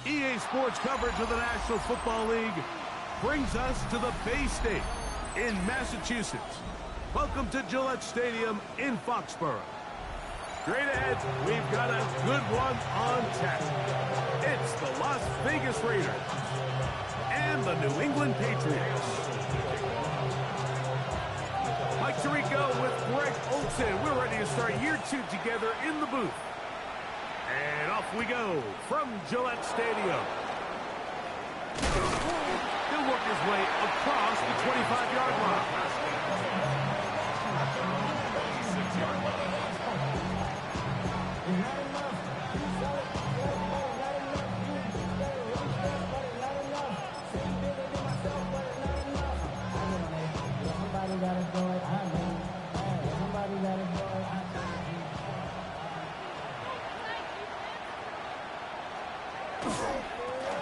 EA Sports coverage of the National Football League brings us to the Bay State in Massachusetts. Welcome to Gillette Stadium in Foxborough. Straight ahead, we've got a good one on tap. It's the Las Vegas Raiders and the New England Patriots. Mike Tirico with Greg Olson. We're ready to start year 2 together in the booth. And off we go from Gillette Stadium. He'll work his way across the 25-yard line.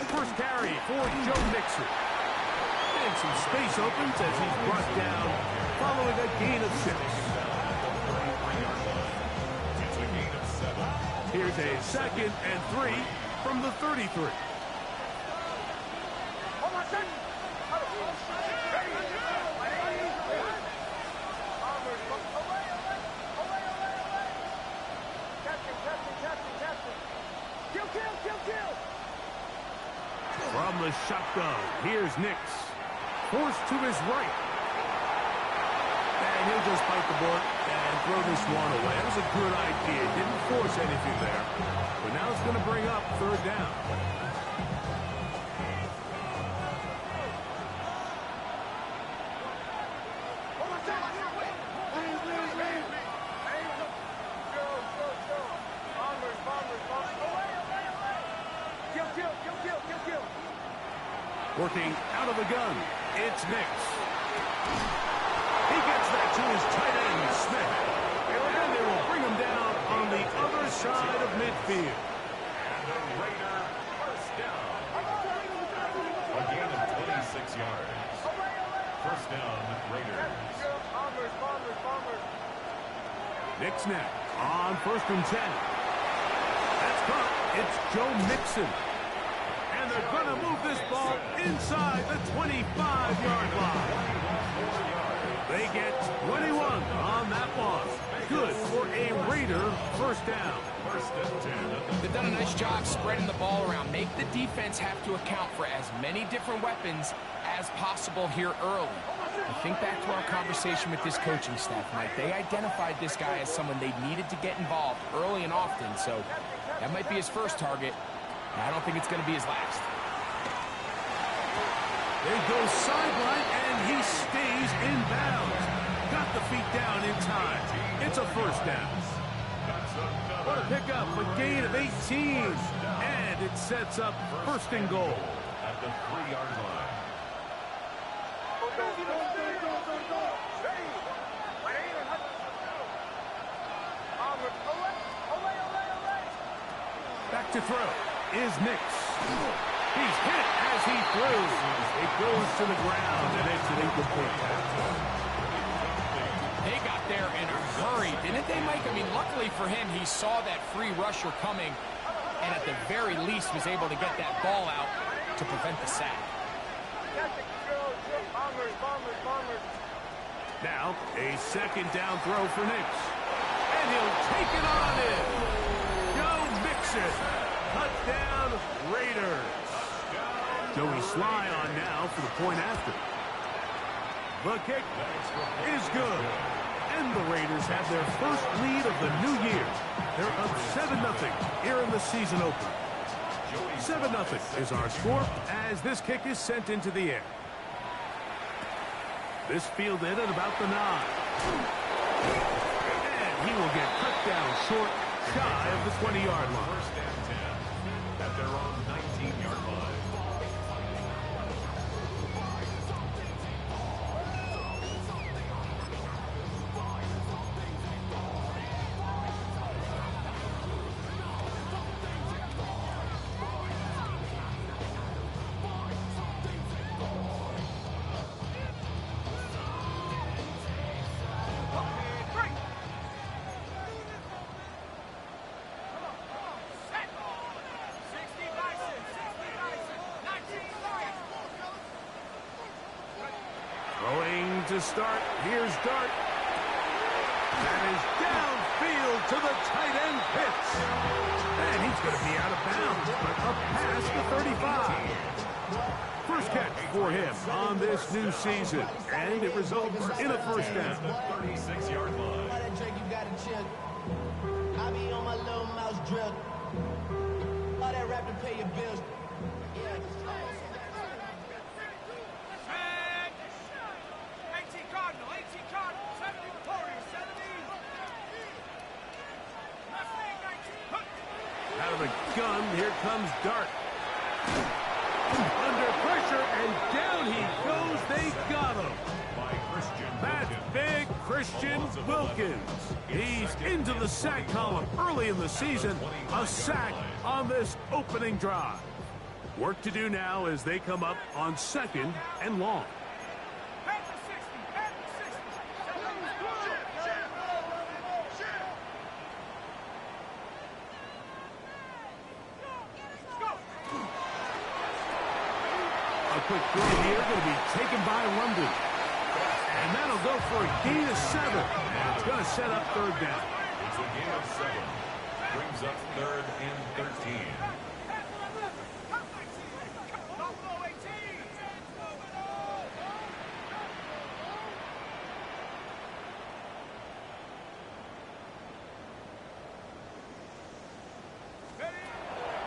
First carry for Joe Mixon. And some space opens as he's brought down following a gain of 6. Here's a 2nd and 3 from the 33. From the shotgun, here's Nix. Forced to his right. And he'll just bite the board and throw this one away. That was a good idea. Didn't force anything there. But now it's going to bring up 3rd down. Working out of the gun, it's Nix. He gets that to his tight end, Smith. And they will bring him down on the other side of midfield. And the Raider first down. A gain of 26 yards. First down, Raiders. Nix now on 1st and 10. That's caught. It's Joe Mixon. And they're going to move this ball inside the 25-yard line. They get 21 on that ball. Good for a Raider first down. First and 10. They've done a nice job spreading the ball around. Make the defense have to account for as many different weapons as possible here early. I think back to our conversation with this coaching staff, Mike. They identified this guy as someone they needed to get involved early and often, so that might be his first target. I don't think it's going to be his last. They go sideline, and he stays in bounds. Got the feet down in time. It's a first down. What a pickup, a gain of 18. And it sets up 1st and goal. At the 3-yard line. Back to throw is Nix. He's hit as he throws. It goes to the ground, and it's an incomplete pass. They got there in a hurry, didn't they, Mike? I mean, luckily for him, he saw that free rusher coming, and at the very least was able to get that ball out to prevent the sack. Now, a 2nd down throw for Nix. And he'll take it on in. Joe Mixon. Touchdown, Raiders. Joey Sly on now for the point after. The kick is good. And the Raiders have their first lead of the new year. They're up 7-0 here in the season opener. 7-0 is our score as this kick is sent into the air. This fielded at about the 9. And he will get cut down short, shy of the 20-yard line. First and 10 at their own 19-yard line. Throwing to start. Here's Dart. That is downfield to the tight end Pitts. And he's going to be out of bounds, but up past the 35. First catch for him on this new season, and it results in a first down. 36-yard line. I be on my little mouse drill. All that rap to pay your bills. Out of the gun, here comes Dart. Under pressure, and down he goes. They got him. That's big Christian Wilkins. He's into the sack column early in the season. A sack on this opening drive. Work to do now as they come up on 2nd and long. A quick throw here, going to be taken by London. And that'll go for a gain of 7. And it's going to set up 3rd down. It's a gain of 7. Brings up 3rd and 13.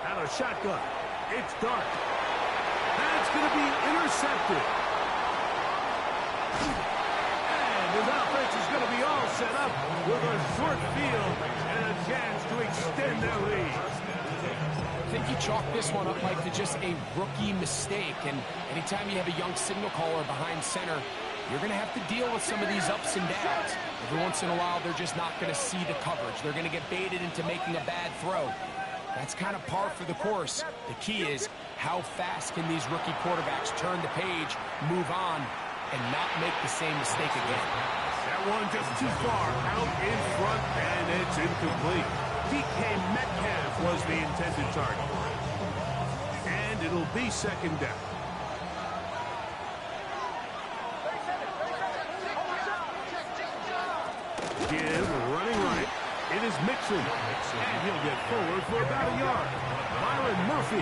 Out of shotgun. It's Dart. That's going to be intercepted. And his offense is going to be all set up with a short field and a chance to extend their lead. I think you chalk this one up, Mike, to just a rookie mistake. And anytime you have a young signal caller behind center, you're going to have to deal with some of these ups and downs. Every once in a while, they're just not going to see the coverage. They're going to get baited into making a bad throw. That's kind of par for the course. The key is how fast can these rookie quarterbacks turn the page, move on, and not make the same mistake again. That one just too far out in front, and it's incomplete. DK Metcalf was the intended target. And it'll be 2nd down. Give running right. It is Mixon. And he'll get forward for about a yard. Byron Murphy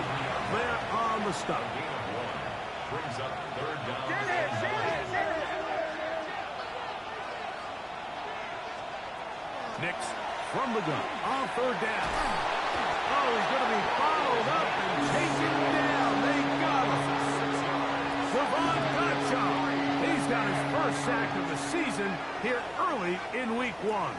there on the stop. Brings up 3rd down. Nix from the gun on 3rd down. Oh, he's going to be followed up and taken down. They got him. Devon Gottschall. He's got his first sack of the season here early in week 1.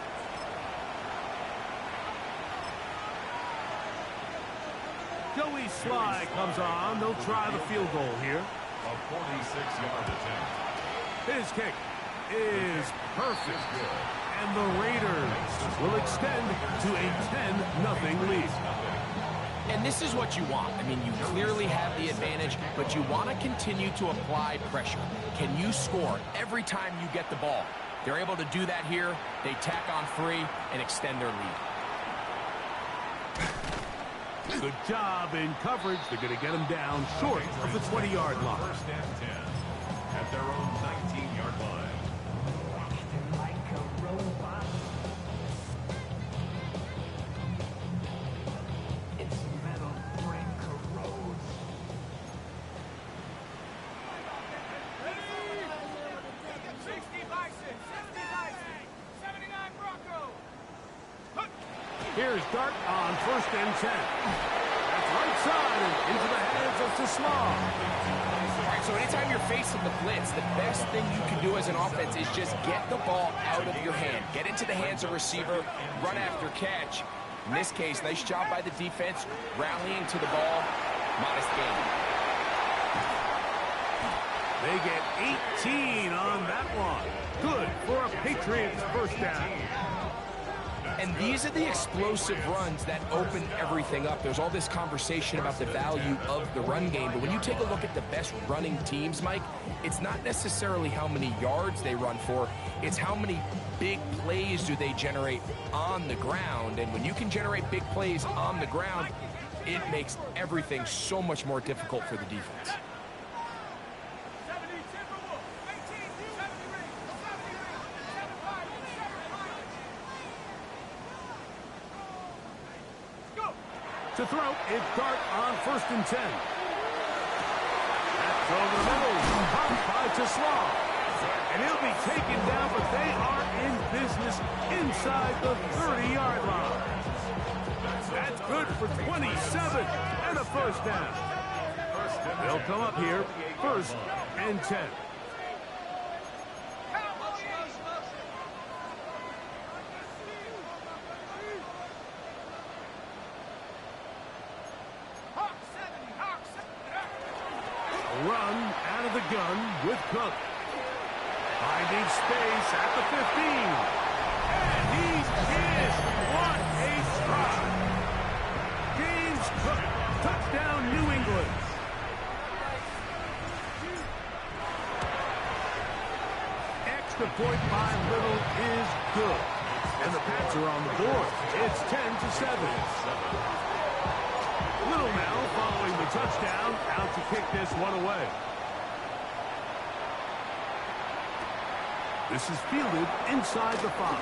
Joey Sly comes on. They'll try the field goal here. A 46-yard attempt. His kick is perfect. And the Raiders will extend to a 10-0 lead. And this is what you want. I mean, you clearly have the advantage, but you want to continue to apply pressure. Can you score every time you get the ball? They're able to do that here. They tack on 3 and extend their lead. Good job in coverage. They're going to get him down short of the 20-yard line. 1st and 10 at their own 19-yard line. Here's Dart on 1st and 10. That's right side and into the hands of Tesla. All right, so anytime you're facing the blitz, the best thing you can do as an offense is just get the ball out of your hand. Get into the hands of receiver, run after catch. In this case, nice job by the defense, rallying to the ball. Modest gain. They get 18 on that one. Good for a Patriots first down. And these are the explosive runs that open everything up. There's all this conversation about the value of the run game, but when you take a look at the best running teams, Mike, it's not necessarily how many yards they run for, it's how many big plays do they generate on the ground. And when you can generate big plays on the ground, it makes everything so much more difficult for the defense. To throw, it's Dart on 1st and 10. That throw in the middle, caught by Toslaw. And he'll be taken down, but they are in business inside the 30-yard line. That's good for 27 and a first down. They'll come up here, 1st and 10. Run out of the gun with Cook. Finding space at the 15. And he's in. What a stride. James Cook, touchdown New England. Extra point by Little is good. And the Pats are on the board. It's 10-7. Little now following the touchdown, out to kick this one away. This is fielded inside the 5.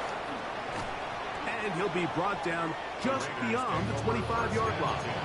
And he'll be brought down just beyond the 25-yard line.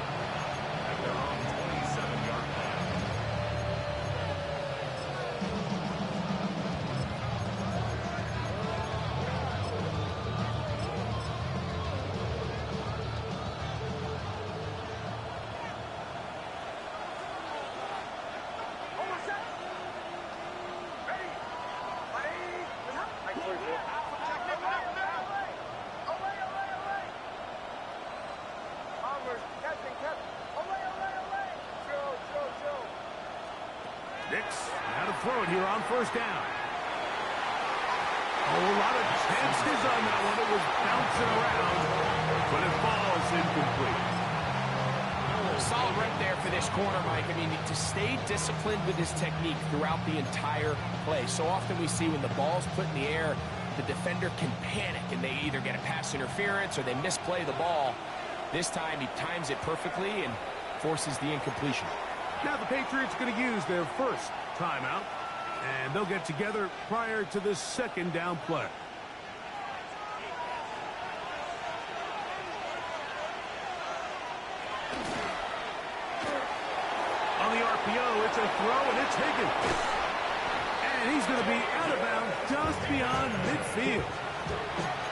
Now to throw it here on 1st down. Oh, a lot of chances on that one. It was bouncing around, but it falls incomplete. Solid right there for this corner, Mike. I mean, to stay disciplined with his technique throughout the entire play. So often we see when the ball's put in the air, the defender can panic, and they either get a pass interference or they misplay the ball. This time, he times it perfectly and forces the incompletion. Now the Patriots going to use their first timeout, and they'll get together prior to this 2nd down play. On the RPO, it's a throw, and it's Higgins. And he's going to be out of bounds just beyond midfield.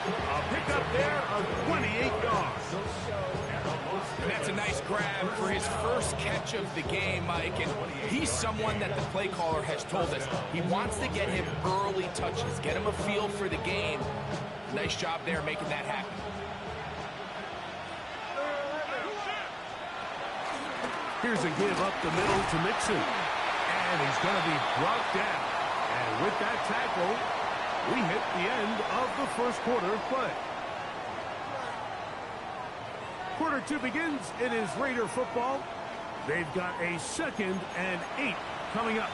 A pickup there of 28 yards. And that's a nice grab for his first catch of the game, Mike. And he's someone that the play caller has told us he wants to get him early touches, get him a feel for the game. Nice job there making that happen. Here's a give up the middle to Mixon. And he's going to be brought down. And with that tackle, we hit the end of the 1st quarter of play. Quarter 2 begins. It is Raider football. They've got a 2nd and 8 coming up.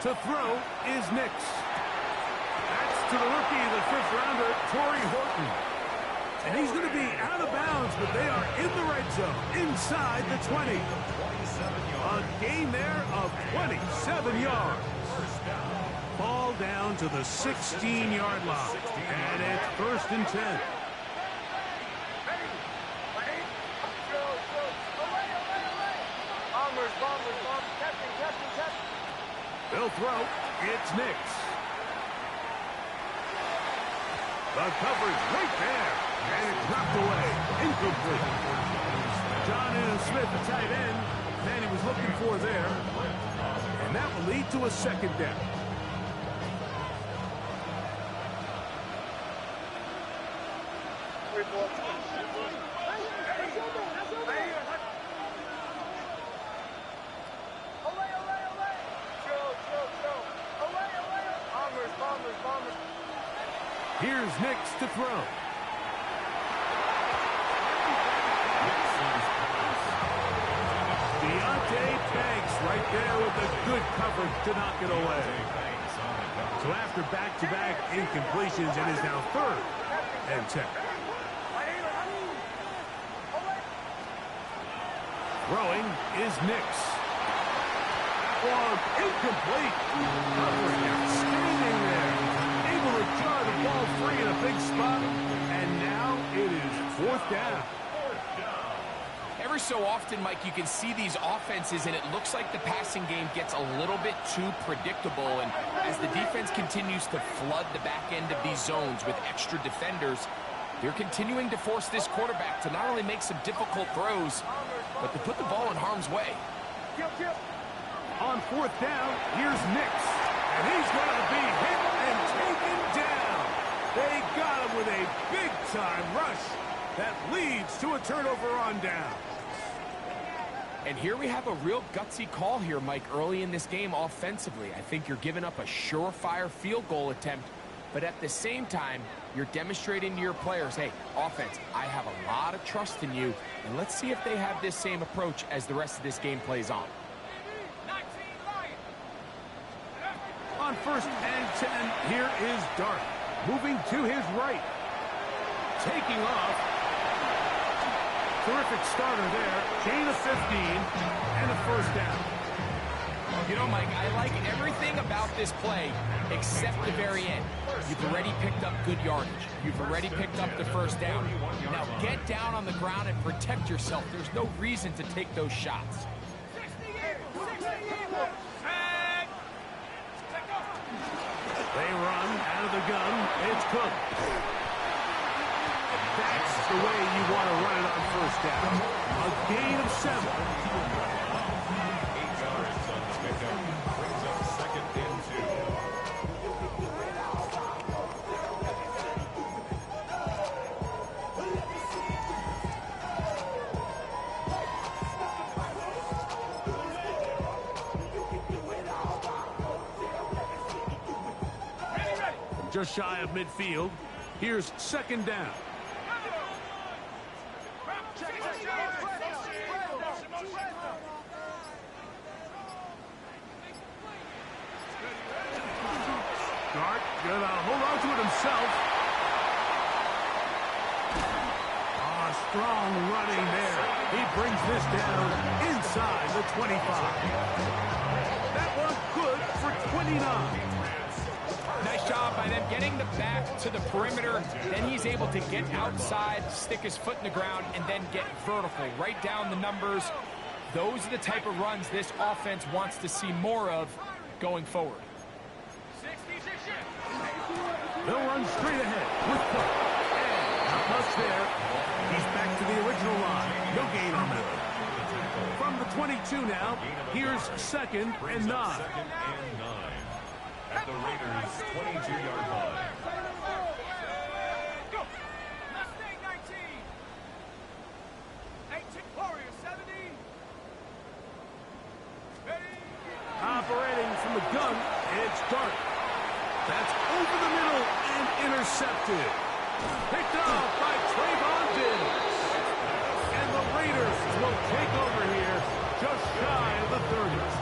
To throw is Nix. That's to the rookie, the 5th rounder, Tourney Horton. And he's going to be out of bounds, but they are in the red zone, inside the 20. A gain there of 27 yards. Ball down to the 16-yard line. And it's 1st and 10. They'll throw. It's Nix. The coverage right there. And it's dropped away. Incomplete. John Smith, the tight end, man he was looking for there. And that will lead to a 2nd down. Here's Nix to throw. Deontay Banks right there with the good coverage to knock it away. So after back-to-back incompletions, it is now 3rd and 10. Throwing is Nix. That one incomplete. Covering outstanding there. Able to jar the ball free in a big spot. And now it is 4th down. Every so often, Mike, you can see these offenses, and it looks like the passing game gets a little bit too predictable. And as the defense continues to flood the back end of these zones with extra defenders, they're continuing to force this quarterback to not only make some difficult throws, but to put the ball in harm's way. On 4th down, here's Nix. And he's going to be hit and taken down. They got him with a big-time rush that leads to a turnover on down. And here we have a real gutsy call here, Mike, early in this game offensively. I think you're giving up a surefire field goal attempt, but at the same time, you're demonstrating to your players, hey, offense, I have a lot of trust in you, and let's see if they have this same approach as the rest of this game plays on. On 1st and 10, here is Dart, moving to his right. Taking off. Terrific starter there. Gain of 15 and a 1st down. You know, Mike, I like everything about this play except the very end. You've already picked up good yardage. You've already picked up the 1st down. Now get down on the ground and protect yourself. There's no reason to take those shots. They run out of the gun. It's Cook. That's the way you want to run it on 1st down. A gain of 7. 8 yards on the pickup. Brings up 2nd and 2. Just shy of midfield. Here's 2nd down. Dart gonna hold on to it himself. Strong running there. He brings this down inside the 25. That one good for 29. Nice job by them getting the back to the perimeter. Then he's able to get outside, stick his foot in the ground, and then get vertical. Right down the numbers. Those are the type of runs this offense wants to see more of going forward. They'll run straight ahead with Cook. And not much there. He's back to the original line. No gain on that. From the 22 now, here's 2nd and 9. At the Raiders' 22-yard line. Go! Mustang 19! 18 Warrior 70! Ready! Operating from the gun, it's Dart. That's over the middle and intercepted. Picked off by Trayvon Diggs. And the Raiders will take over here just shy of the 30s.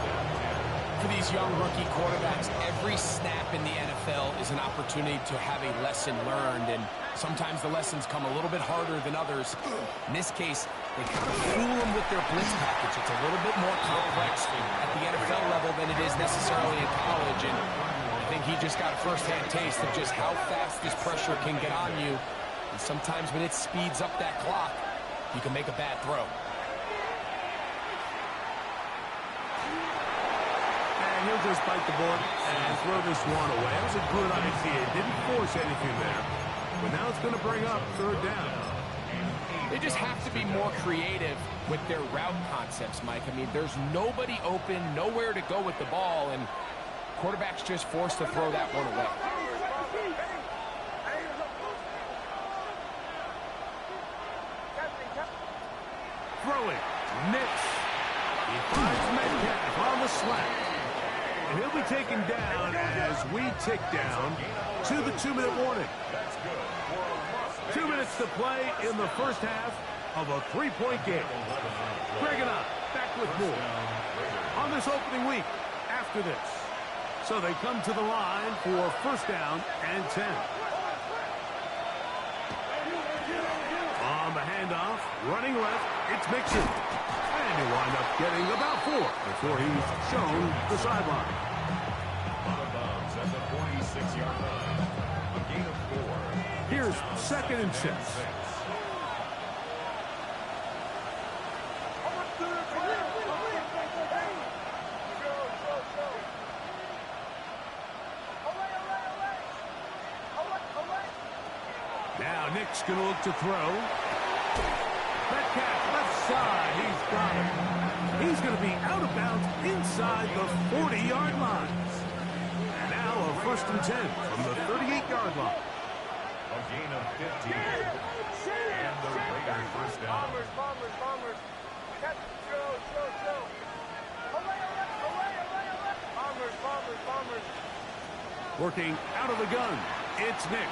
For these young rookie quarterbacks, every snap in the NFL is an opportunity to have a lesson learned, and sometimes the lessons come a little bit harder than others. In this case, they kind of fool them with their blitz package. It's a little bit more complex at the NFL level than it is necessarily in college, and I think he just got a first-hand taste of just how fast this pressure can get on you, and sometimes when it speeds up that clock, you can make a bad throw. He'll just bite the bullet and throw this one away. That was a good idea. Didn't force anything there. But now it's going to bring up 3rd down. They just have to be more creative with their route concepts, Mike. I mean, there's nobody open, nowhere to go with the ball, and quarterback's just forced to throw that one away. Throwing. Nix. He finds Metcalf on the slant. And he'll be taken down as we tick down to the 2-minute warning. 2 minutes to play in the first half of a 3-point game. Greg and I back with more on this opening week after this. So they come to the line for first down and 10. On the handoff, running left, it's Mixon. And he'll wind up getting about 4 before he's shown the sideline. Out of bounds at the 46-yard line. A gain of 4. Here's second and 6. Now Nick's going to look to throw. Metcalf left side. He's got it. He's going to be out of bounds inside the 40-yard line. Now a first and 10 from the 38-yard line. A gain of 15. And the Raiders first down. Bombers. Bombers. Working out of the gun. It's Nix.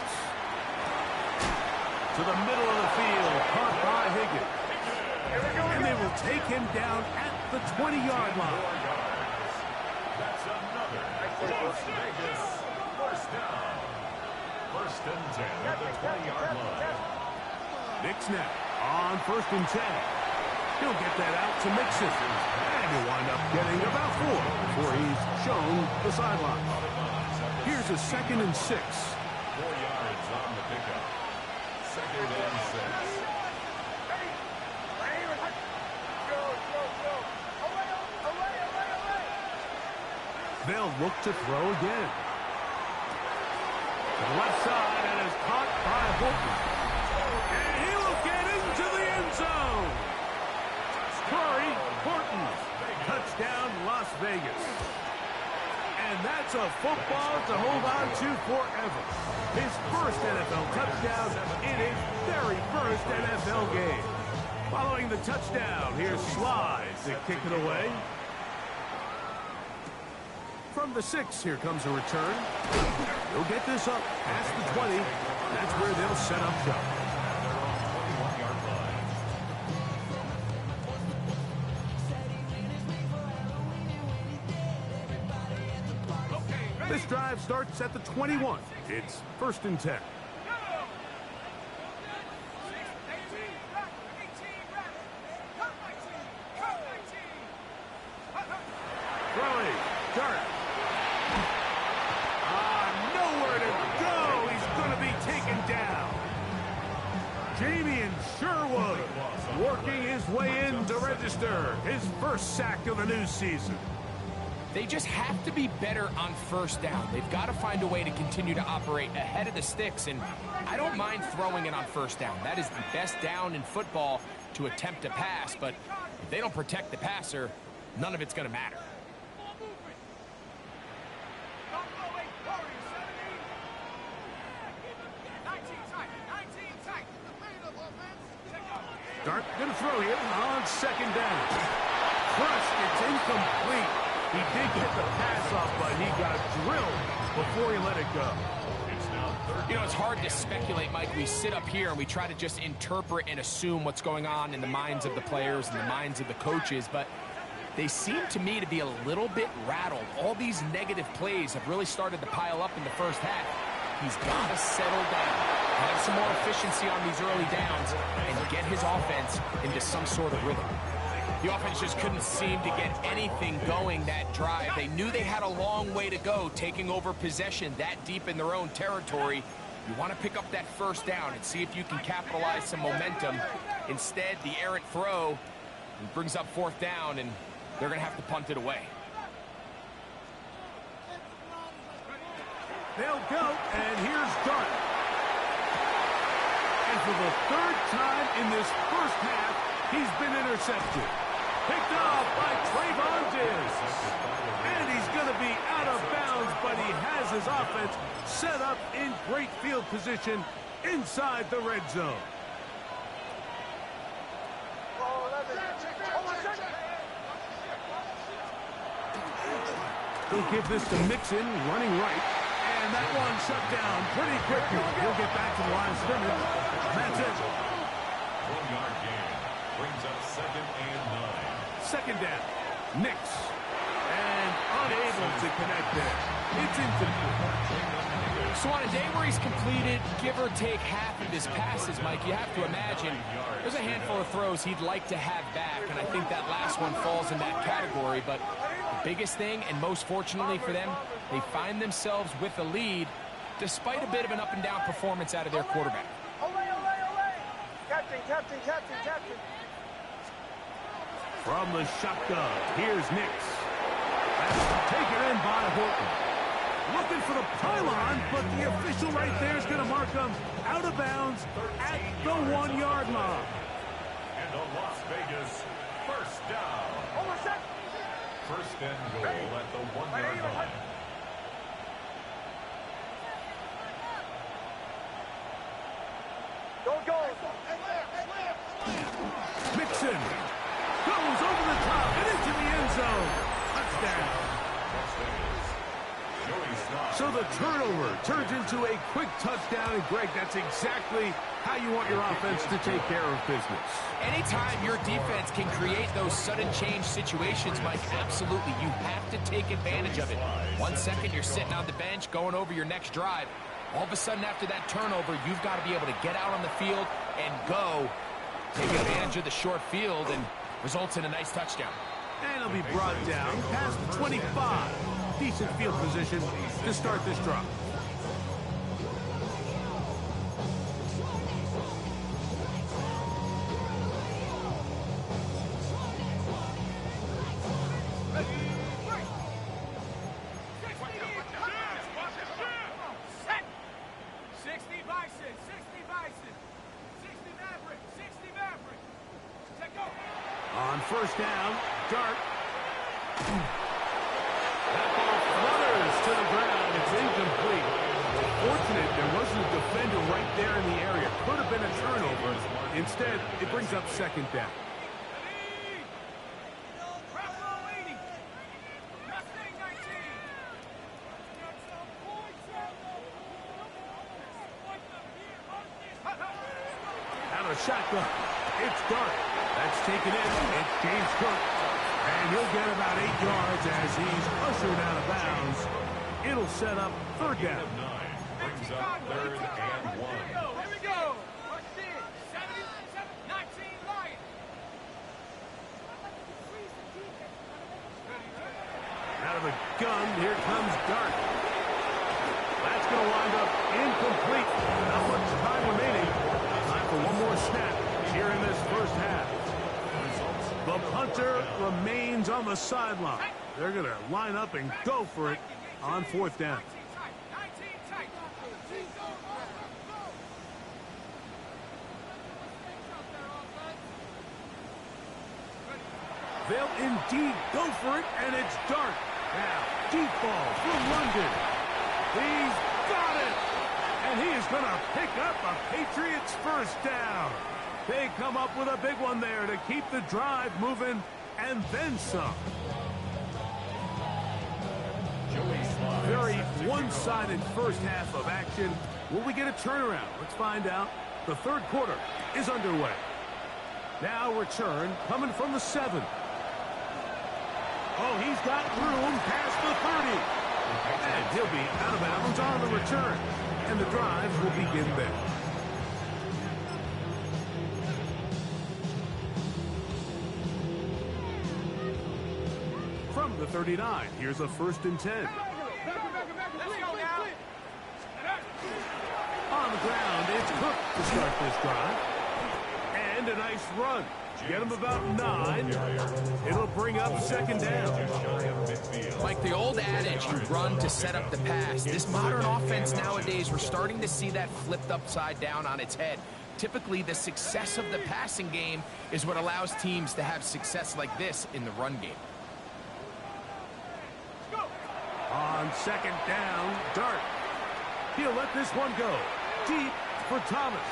To the middle of the field, caught by Higgins. And they will take him down at the 20-yard line. That's another Las Vegas first down. First and 10 at the 20-yard line. Nix now on first and 10. He'll get that out to Mixon. And he'll wind up getting about 4 before he's shown the sideline. Here's a second and 6. 4 yards on the pickup. Second and 6. They'll look to throw again. To the left side, and is caught by Holton. And he will get into the end zone. Curry, Horton. Touchdown, Las Vegas. And that's a football to hold on to forever. His first NFL touchdown in his very first NFL game. Following the touchdown, here's Sly to kick it away. From the 6, here comes a return. He'll get this up past the 20. That's where they'll set up shop. 21-yard line. This drive starts at the 21. It's first and 10. Throwing. Dart. Nowhere to go. He's going to be taken down. Jamie Sherwood working his way in to register his first sack of the new season. They just have to be better on first down. They've got to find a way to continue to operate ahead of the sticks, and I don't mind throwing it on first down. That is the best down in football to attempt a pass, but if they don't protect the passer, none of it's going to matter. Dart going to throw here on second down. Crushed, it's incomplete. He did get the pass off, but he got drilled before he let it go. You know, it's hard to speculate, Mike. We sit up here and we try to just interpret and assume what's going on in the minds of the players and the minds of the coaches, but they seem to me to be a little bit rattled. All these negative plays have really started to pile up in the first half. He's got to settle down, have some more efficiency on these early downs, and get his offense into some sort of rhythm. The offense just couldn't seem to get anything going that drive. They knew they had a long way to go, taking over possession that deep in their own territory. You want to pick up that first down and see if you can capitalize some momentum. Instead, the errant throw brings up fourth down, and they're going to have to punt it away. They'll go, and here's Dart. And for the third time in this first half, he's been intercepted. Picked off by Trayvon Diggs. And he's going to be out of bounds, but he has his offense set up in great field position inside the red zone. He'll give this to Mixon, running right. And that one shut down pretty quickly. He'll get back to the line of scrimmage. That's it. 1-yard gain brings up second and 9. Second down. Nix. unable to connect there. It's incomplete. So on a day where he's completed, give or take half of his passes, Mike, you have to imagine there's a handful of throws he'd like to have back, and I think that last one falls in that category. But the biggest thing, and most fortunately for them, they find themselves with a lead despite a bit of an up-and-down performance out of their quarterback. Captain, captain, captain, captain. From the shotgun, here's Nix. That's taken in by Horton. Looking for the pylon, but the official right there is going to mark him out of bounds at the 1-yard line. And a Las Vegas first down. First and goal at the 1-yard line. Go. Mixon goes over the top and into the end zone. Touchdown. So the turnover turns into a quick touchdown, and Greg, that's exactly how you want your offense to take care of business. Anytime your defense can create those sudden change situations, Mike, absolutely, you have to take advantage of it. 1 second, you're sitting on the bench, going over your next drive. All of a sudden, after that turnover, you've got to be able to get out on the field and go. Take advantage of the short field, and results in a nice touchdown. And it'll be brought down past the 25. Decent field position to start this drive. On first down, Dart. That ball flutters to the ground. It's incomplete. Fortunate there wasn't a defender right there in the area. Could have been a turnover. Instead, it brings up second down. Out of shotgun. It's Dart. That's taken in. It's James Cook. And he'll get about 8 yards as he's ushered out of bounds. It'll set up third down. Brings up third and 1. Here we go. Watch this. 19 Lions. Out of the gun, here comes Dart. That's going to wind up incomplete. Not much time remaining. Time for one more snap here in this first half. The punter remains on the sideline. They're going to line up and go for it on fourth down. They'll indeed go for it, and it's Dart. Now, deep ball from London. He's got it! And he is going to pick up a Patriots first down. They come up with a big one there to keep the drive moving, and then some. Very one-sided first half of action. Will we get a turnaround? Let's find out. The third quarter is underway. Now return coming from the 7. Oh, he's got room past the 30. And he'll be out of bounds on the return. And the drive will begin there. From the 39, here's a 1st and 10. Let's go now. On the ground, it's Cook to start this drive. And a nice run. Get him about 9. It'll bring up second down. Like the old adage, you run to set up the pass. This modern offense nowadays, we're starting to see that flipped upside down on its head. Typically, the success of the passing game is what allows teams to have success like this in the run game. On second down, Dart. He'll let this one go. Deep for Thomas.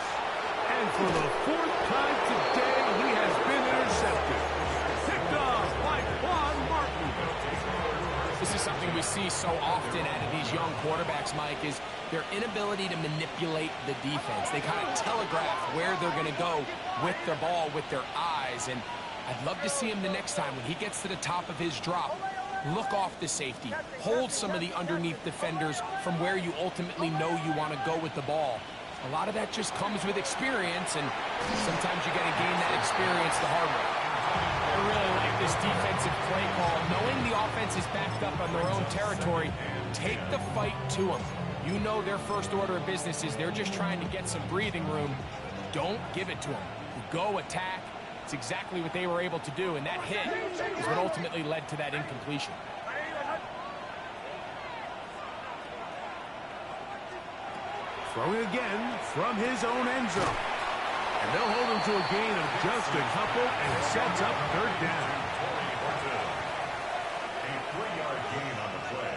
And for the 4th time today, he has been intercepted. Picked off by Quan Martin. This is something we see so often out of these young quarterbacks, Mike, is their inability to manipulate the defense. They kind of telegraph where they're going to go with their ball, with their eyes. And I'd love to see him the next time when he gets to the top of his drop. look off the safety, hold some of the underneath defenders from where you ultimately know you want to go with the ball. A lot of that just comes with experience, and sometimes you got to gain that experience the hard way. I really like this defensive play call. Knowing the offense is backed up on their own territory, take the fight to them. You know their first order of business is they're just trying to get some breathing room. Don't give it to them. Go attack. It's exactly what they were able to do, and that hit is what ultimately led to that incompletion. Throwing again from his own end zone. And they'll hold him to a gain of just a couple, and it sets up third down. A 3-yard gain on the play.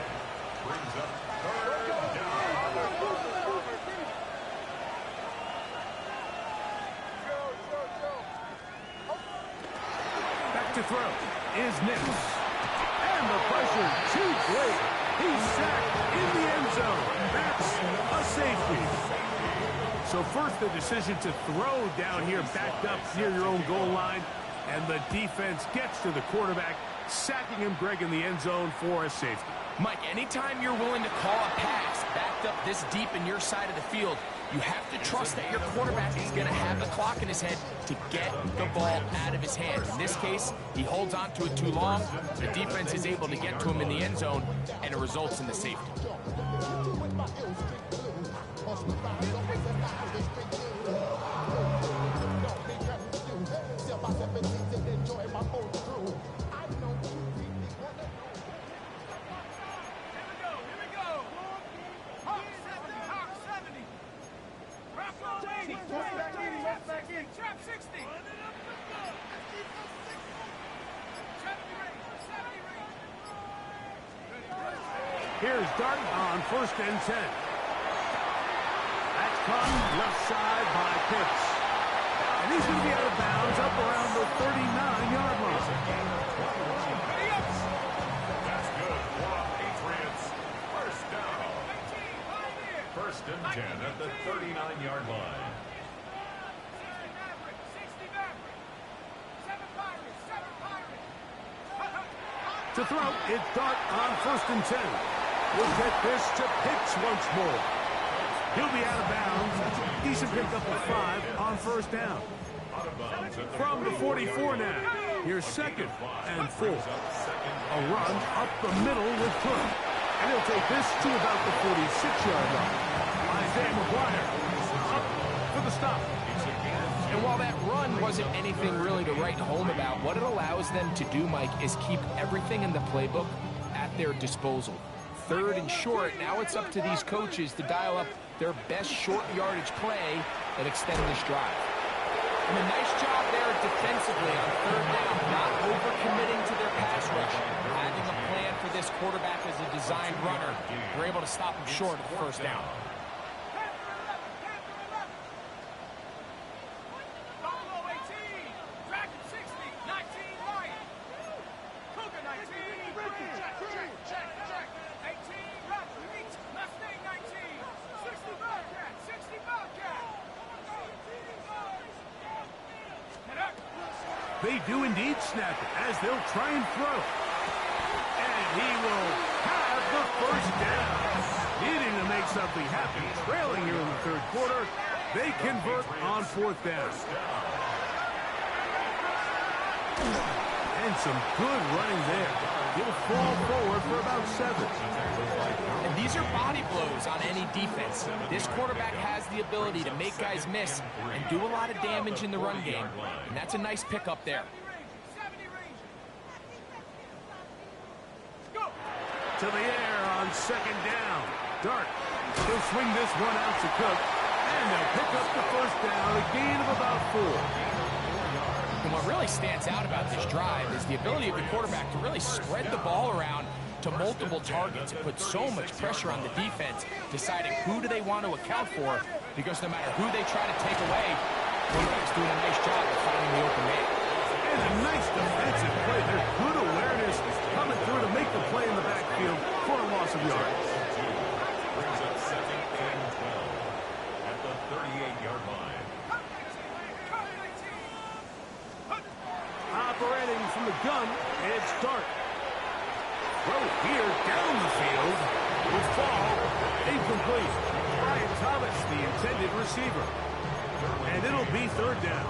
Brings up third down. Back to throw is Nix. And the pressure too great. He's sacked in the end zone. That's a safety. So first, the decision to throw down here backed up near your own goal line. And the defense gets to the quarterback, sacking him, Greg, in the end zone for a safety. Mike, anytime you're willing to call a pass backed up this deep in your side of the field, you have to trust that your quarterback is going to have the clock in his head to get the ball out of his hand. In this case, he holds on to it too long. The defense is able to get to him in the end zone, and it results in the safety. Trap 60. Here's Dart on 1st and 10. That's caught left side by Pitts. And he's going to be out of bounds up around the 39-yard line. That's good. Patriots. First down. 1st and 10 at the 39-yard line. To throw, it's Dart on 1st and 10. We'll get this to Pitts once more. He'll be out of bounds. Decent pickup of 5 on 1st down. From the 44 now. Here's 2nd and 4. A run up the middle with Cook. And he'll take this to about the 46-yard line. Isaiah McGuire up for the stop. And while that run wasn't anything really to write home about, what it allows them to do, Mike, is keep everything in the playbook at their disposal. 3rd and short, now it's up to these coaches to dial up their best short yardage play and extend this drive. And a nice job there defensively on 3rd down, not overcommitting to their pass rush. Having a plan for this quarterback as a designed runner, they're able to stop him short of the 1st down. They do indeed snap it as they'll try and throw. And he will have the 1st down. Needing to make something happen. Trailing here in the 3rd quarter. They convert on 4th down. And some good running there. He'll fall forward for about 7. And these are body blows on any defense. This quarterback has the ability to make guys miss and do a lot of damage in the run game. And that's a nice pickup there. To the air on 2nd down. Dart. He'll swing this one out to Cook. And they'll pick up the 1st down. A gain of about 4. And what really stands out about this drive is the ability of the quarterback to really spread the ball around to multiple targets. It puts so much pressure on the defense, deciding who do they want to account for, because no matter who they try to take away, the quarterback's doing a nice job of finding the open man. And a nice defensive play. There's good awareness coming through to make the play in the backfield for a loss of yards. Brings up 2nd and 12 at the 38-yard line. Operating from the gun, it's Dart. Throw here down the field will fall incomplete. Brian Thomas, the intended receiver. And it'll be third down.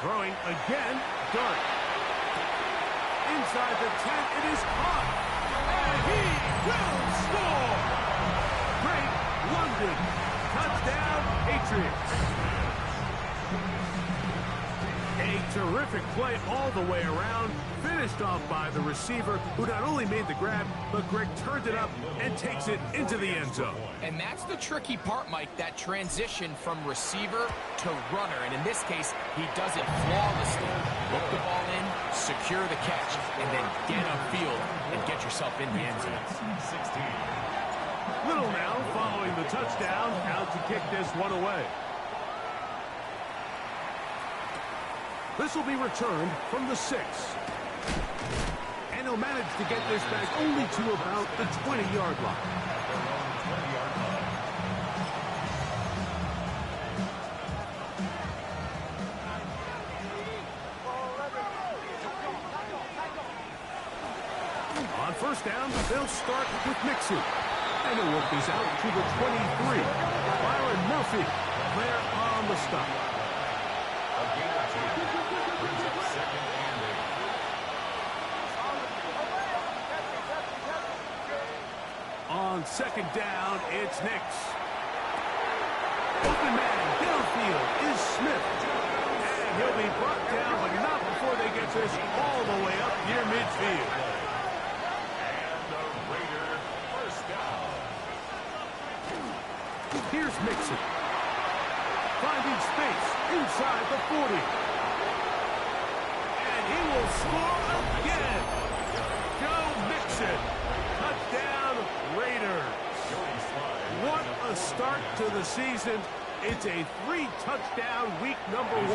Throwing again, Dart. Inside the 10, it is caught. And he will score! Great London. Touchdown, Patriots. A terrific play all the way around. Finished off by the receiver, who not only made the grab, but Greg turned it up and takes it into the end zone. And that's the tricky part, Mike, that transition from receiver to runner. And in this case, he does it flawlessly. Look the ball in, secure the catch, and then get upfield and get yourself in the end zone. 16. Little now following the touchdown, out to kick this one away. This will be returned from the 6. And he'll manage to get this back only to about the 20-yard line. On first down, they'll start with Mixon. And he'll work this out to the 23. Byron Murphy there on the stop. On second down, it's Nix. Open man downfield is Smith. And he'll be brought down, but not before they get this all the way up near midfield. And the Raider first down. Here's Mixon. Finding space inside the 40. And he will score again. Joe Mixon. Touchdown, Raiders. What a start to the season. It's a 3-touchdown week number 1.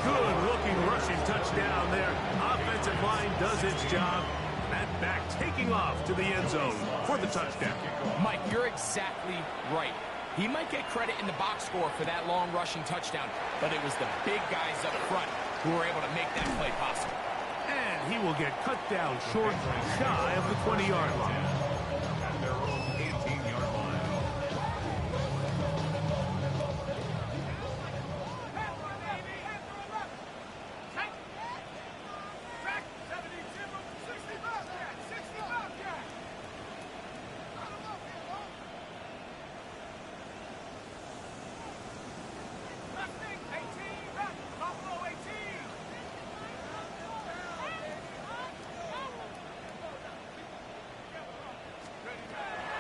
Good-looking rushing touchdown there. Offensive line does its job. That back taking off to the end zone for the touchdown. Mike, you're exactly right. He might get credit in the box score for that long rushing touchdown, but it was the big guys up front who were able to make that play possible. And he will get cut down short, shy of the 20-yard line. At their own 18-yard line.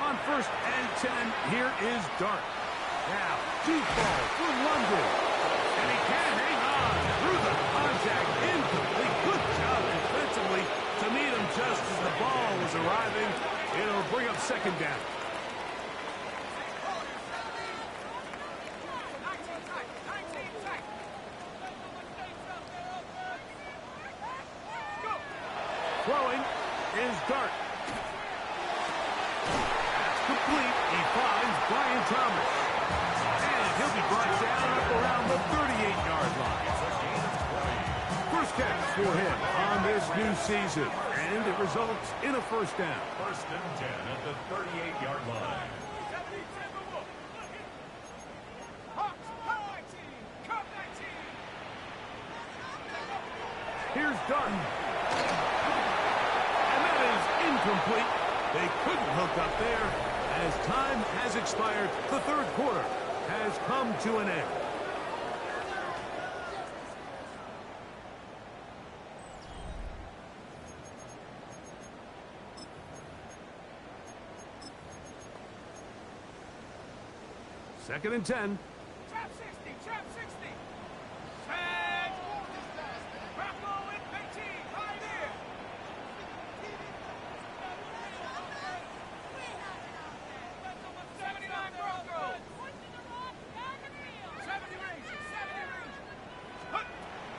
On first and 10, here is Dart. Now, deep ball for London. And he can hang on through the contact. Incomplete. Good job defensively to meet him just as the ball was arriving. It'll bring up second down. Throwing is Dart. Complete, he finds Brian Thomas. And he'll be brought down up around the 38-yard line. First catch for him on this new season. And it results in a first down. First and 10 at the 38-yard line. Here's Dart. And that is incomplete. They couldn't hook up there. As time has expired, the third quarter has come to an end. Second and 10. Trap 60, trap 60. Tag. Bravo in 15, right here. 79 Broncos. 70 range, 70 range.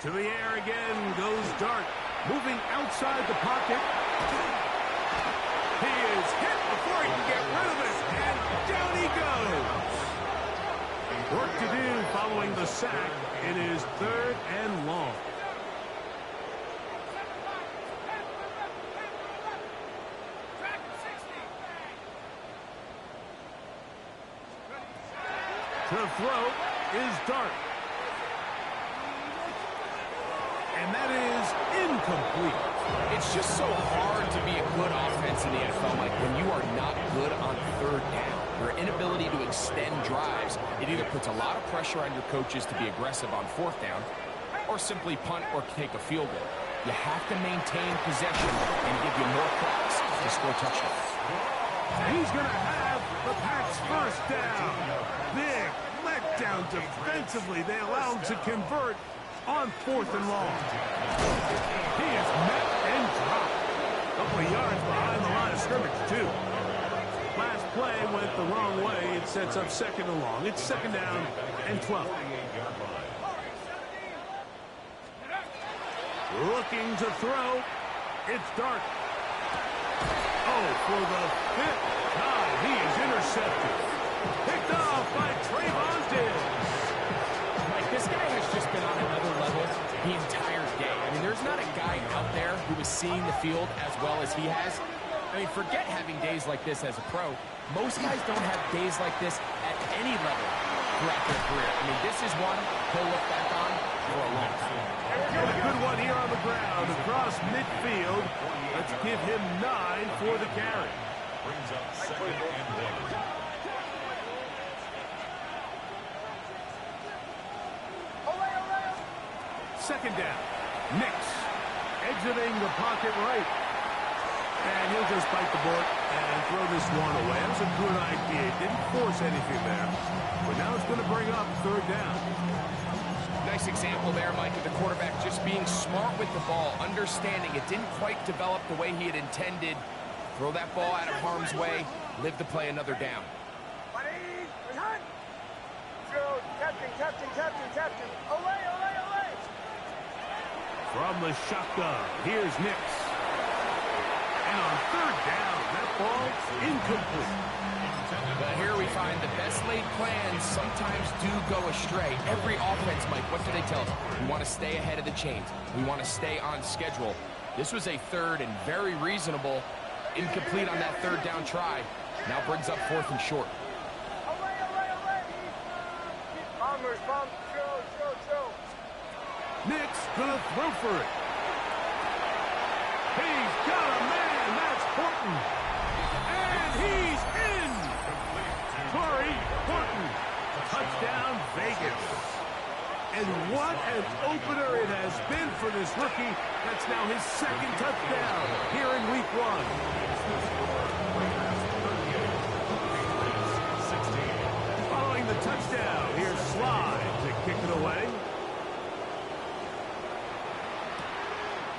To the air again goes Dart. Moving outside the pocket. He is hit before he can get rid of it. And down he goes. Work to do following the sack. It is 3rd and long. To throw is Dart. And that is incomplete. It's just so hard to be a good offense in the NFL, Mike, when you are not good on 3rd down. Your inability to extend drives, it either puts a lot of pressure on your coaches to be aggressive on 4th down, or simply punt or take a field goal. You have to maintain possession and give you more clocks to score touchdowns. He's going to have the Pats' 1st down. Big letdown defensively. They allow him to convert on 4th and long. He is met and dropped. A couple of yards behind the line of scrimmage, too. Last play went the wrong way. It sets up 2nd and long. It's 2nd down and 12. Looking to throw. It's Dart. Oh, for the 5th time, he is intercepted. Picked off by Trayvon Diggs. Mike, this guy has just been on another level the entire day. I mean, there's not a guy out there who is seeing the field as well as he has. I mean, forget having days like this as a pro. Most guys don't have days like this at any level throughout their career. I mean, this is one he'll look back on for a long time. And a good one here on the ground across midfield. Let's give him 9 for the carry. Brings up 2nd and 1. 2nd down. Nix exiting the pocket right. And he'll just bite the bullet and throw this one away. That was a good idea. Didn't force anything there. But now it's going to bring up 3rd down. Nice example there, Mike, of the quarterback just being smart with the ball, understanding it didn't quite develop the way he had intended. Throw that ball out of harm's way, live to play another down. Captain. Away. From the shotgun, here's Nix. And on 3rd down, that ball's incomplete. But here we find the best laid plans sometimes do go astray. Every offense, Mike, what do they tell us? We want to stay ahead of the chains. We want to stay on schedule. This was a 3rd and very reasonable. Incomplete on that 3rd down try. Now brings up 4th and short. Nix gonna throw for it. He's got a man. That's Horton. And he's in. Corey Horton. Touchdown, Vegas. And what an opener it has been for this rookie. That's now his 2nd touchdown here in week 1. Following the touchdown, here's Slide to kick it away.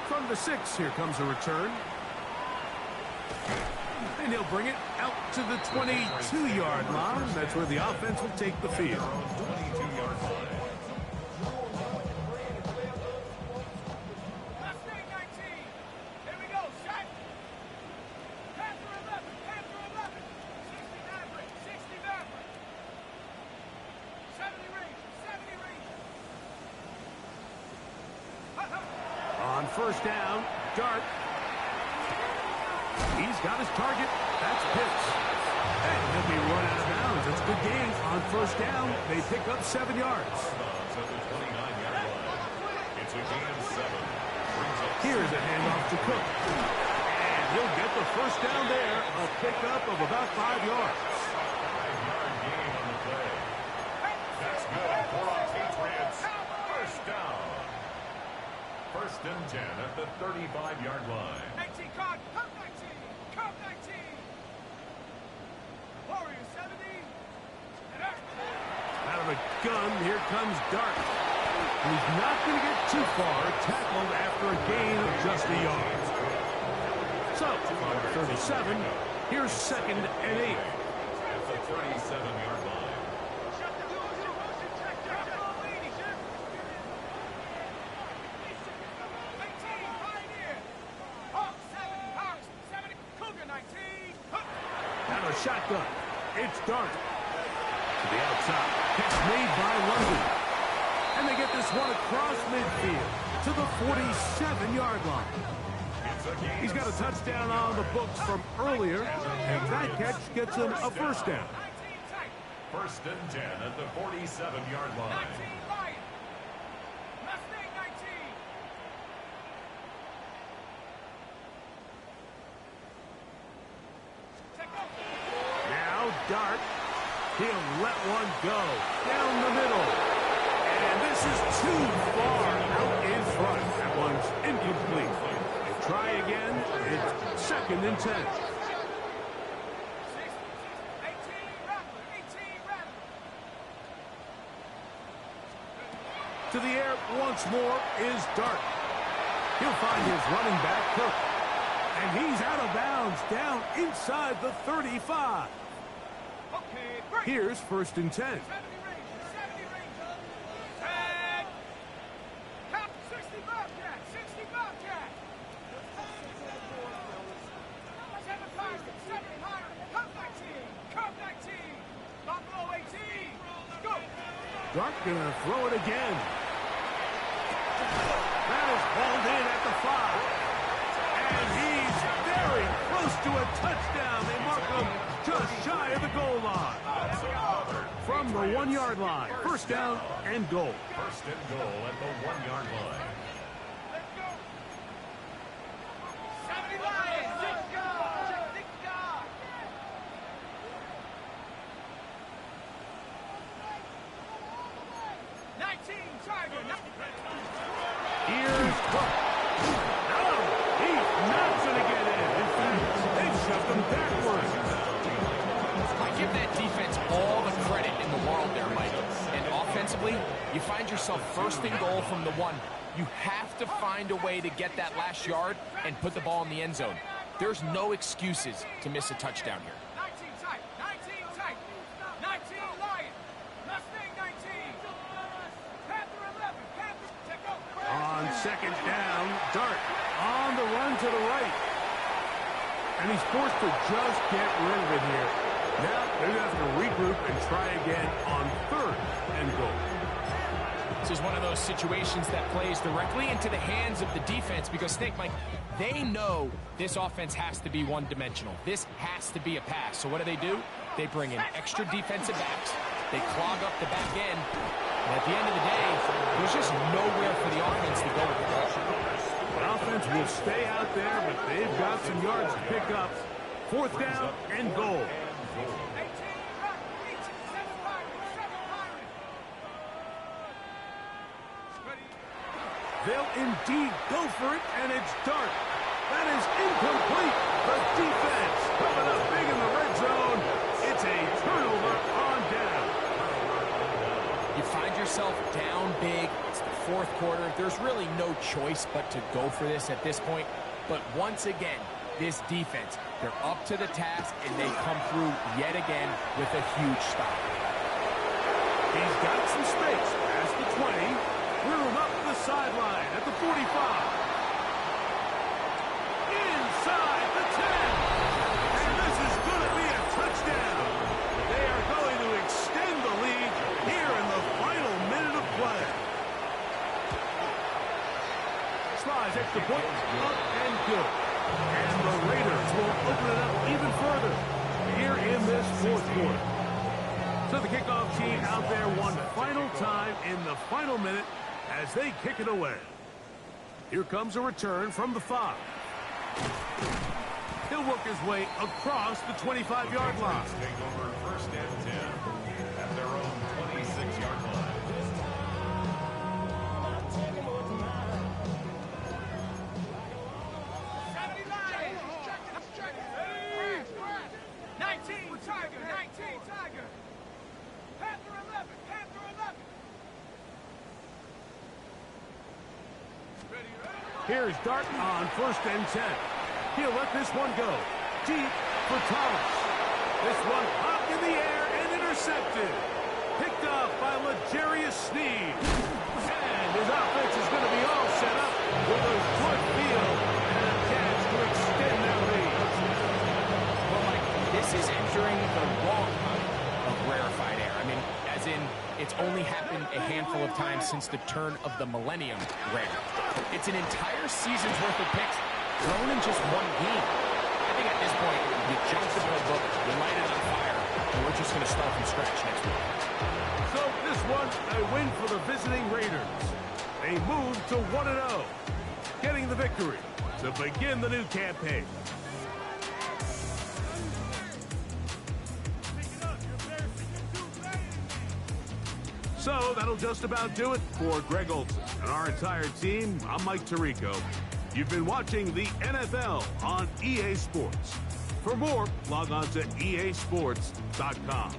From the 6, here comes a return. And he'll bring it out to the 22-yard line. That's where the offense will take the field. 22-yard line. On 1st down, Dart. He's got his target. That's Pitts. And he'll be run out of bounds. It's a good game. On 1st down, they pick up 7 yards. It's a gain of 7. Here's a handoff to Cook. And he'll get the 1st down there. A pickup of about 5 yards. 5-yard gain on the play. That's good for our Patriots. 1st down. 1st and 10 at the 35-yard line. 19, come 19. Warriors 70. Out of a gun, here comes Dart. He's not going to get too far, tackled after a gain of just a yard. So, on 37, here's 2nd and 8. At the 37-yard line. a shotgun. It's Dart. To the outside. Catch made by London. And they get this one across midfield to the 47-yard line. He's got a touchdown on the books from earlier, and that catch gets him a first down. First and 10 at the 47-yard line. Now Dart. He'll let one go down the middle. And this is too far out in front. That one's incomplete. They try again. It's second and 10. To the air once more is Dart. He'll find his running back, Cook. And he's out of bounds down inside the 35. Here's first and 10. Dart gonna throw it again. That is hauled in at the 5. And he's very close to a touchdown. They mark him just shy of the goal line. From the 1-yard line. First down and goal. First and goal at the 1-yard line. Here's Cook. No, he's not going to get in. In fact, they've shoved him backwards. I give that defense all the credit in the world there, Mike. And offensively, you find yourself first and goal from the 1. You have to find a way to get that last yard and put the ball in the end zone. There's no excuses to miss a touchdown here. On second down, Dart on the run to the right. And he's forced to just get rid of it here. Now they're going to have to regroup and try again on third and goal. This is one of those situations that plays directly into the hands of the defense because, Snake Mike, they know this offense has to be one-dimensional. This has to be a pass. So what do? They bring in extra defensive backs. They clog up the back end. And at the end of the day, there's just nowhere for the offense to go with the ball. The offense will stay out there, but they've got some yards to pick up. Fourth down and goal. They'll indeed go for it, and it's Dart. That is incomplete. The defense coming up big in the red zone. It's a turnover on down. You find yourself down big. It's the fourth quarter. There's really no choice but to go for this at this point. But once again, this defense, they're up to the task, and they come through yet again with a huge stop. He's got some space past the 20. Room up the sideline at the 45. Inside the 10. And this is going to be a touchdown. They are going to extend the lead here in the final minute of play. Slides extra point, up and good. And the Raiders will open it up even further here in this fourth quarter. So the kickoff team out there one final time in the final minute as they kick it away. Here comes a return from the 5. He'll work his way across the 25-yard line. Take over first and 10 at their own 26-yard line. Here's Dart on first and 10. He'll let this one go. Deep for Thomas. This one popped in the air and intercepted. Picked up by L'Jarius Sneed. And his offense is going to be all set up with a short field and a chance to extend that lead. Well, Mike, this is entering the wrong kind of rarefied air. I mean, as in, it's only happened a handful of times since the turn of the millennium rare. It's an entire season's worth of picks thrown in just one game. I think at this point, you jump the playbook, you light it on fire, and we're just going to start from scratch next week. So this one, a win for the visiting Raiders. They move to 1-0, getting the victory to begin the new campaign. So that'll just about do it for Greg Olson and our entire team. I'm Mike Tirico. You've been watching the NFL on EA Sports. For more, log on to easports.com.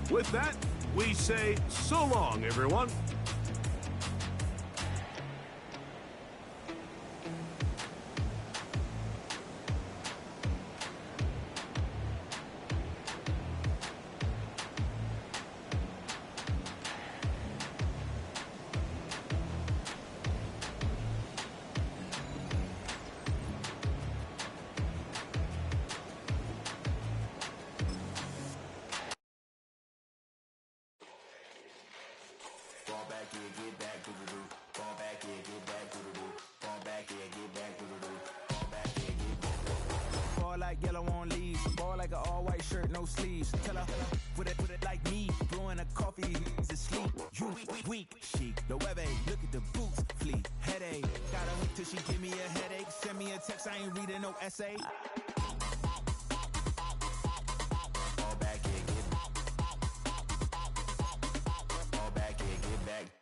With that, we say so long, everyone. Like yellow on leaves, ball like an all-white shirt, no sleeves. Tell her, put it like me, blowing a coffee, he's asleep. You weak, chic, no web, look at the boots, fleet, headache. Got a hook till she give me a headache. Send me a text, I ain't reading no essay. Fall back here, get back.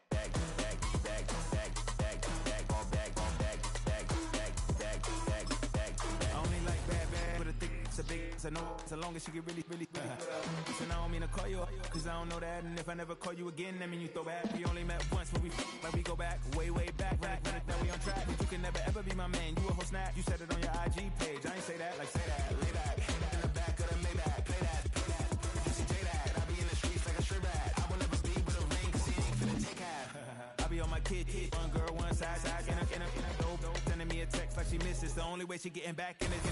I know so long as she get really listen, I don't mean to call you up, cause I don't know that. And if I never call you again, that mean you throw back. We only met once when we like we go back, way back. When that we on track, but you can never ever be my man. You a whole snap, you said it on your IG page. I ain't say that, like say that, lay back. In the back of the Maybach, play that. You see J that, I be in the streets like a strip rat. I will never speak with a ring, cause he ain't finna take half. I be on my kid, one girl, one side, in a dope, sending me a text like she misses. The only way she getting back in it.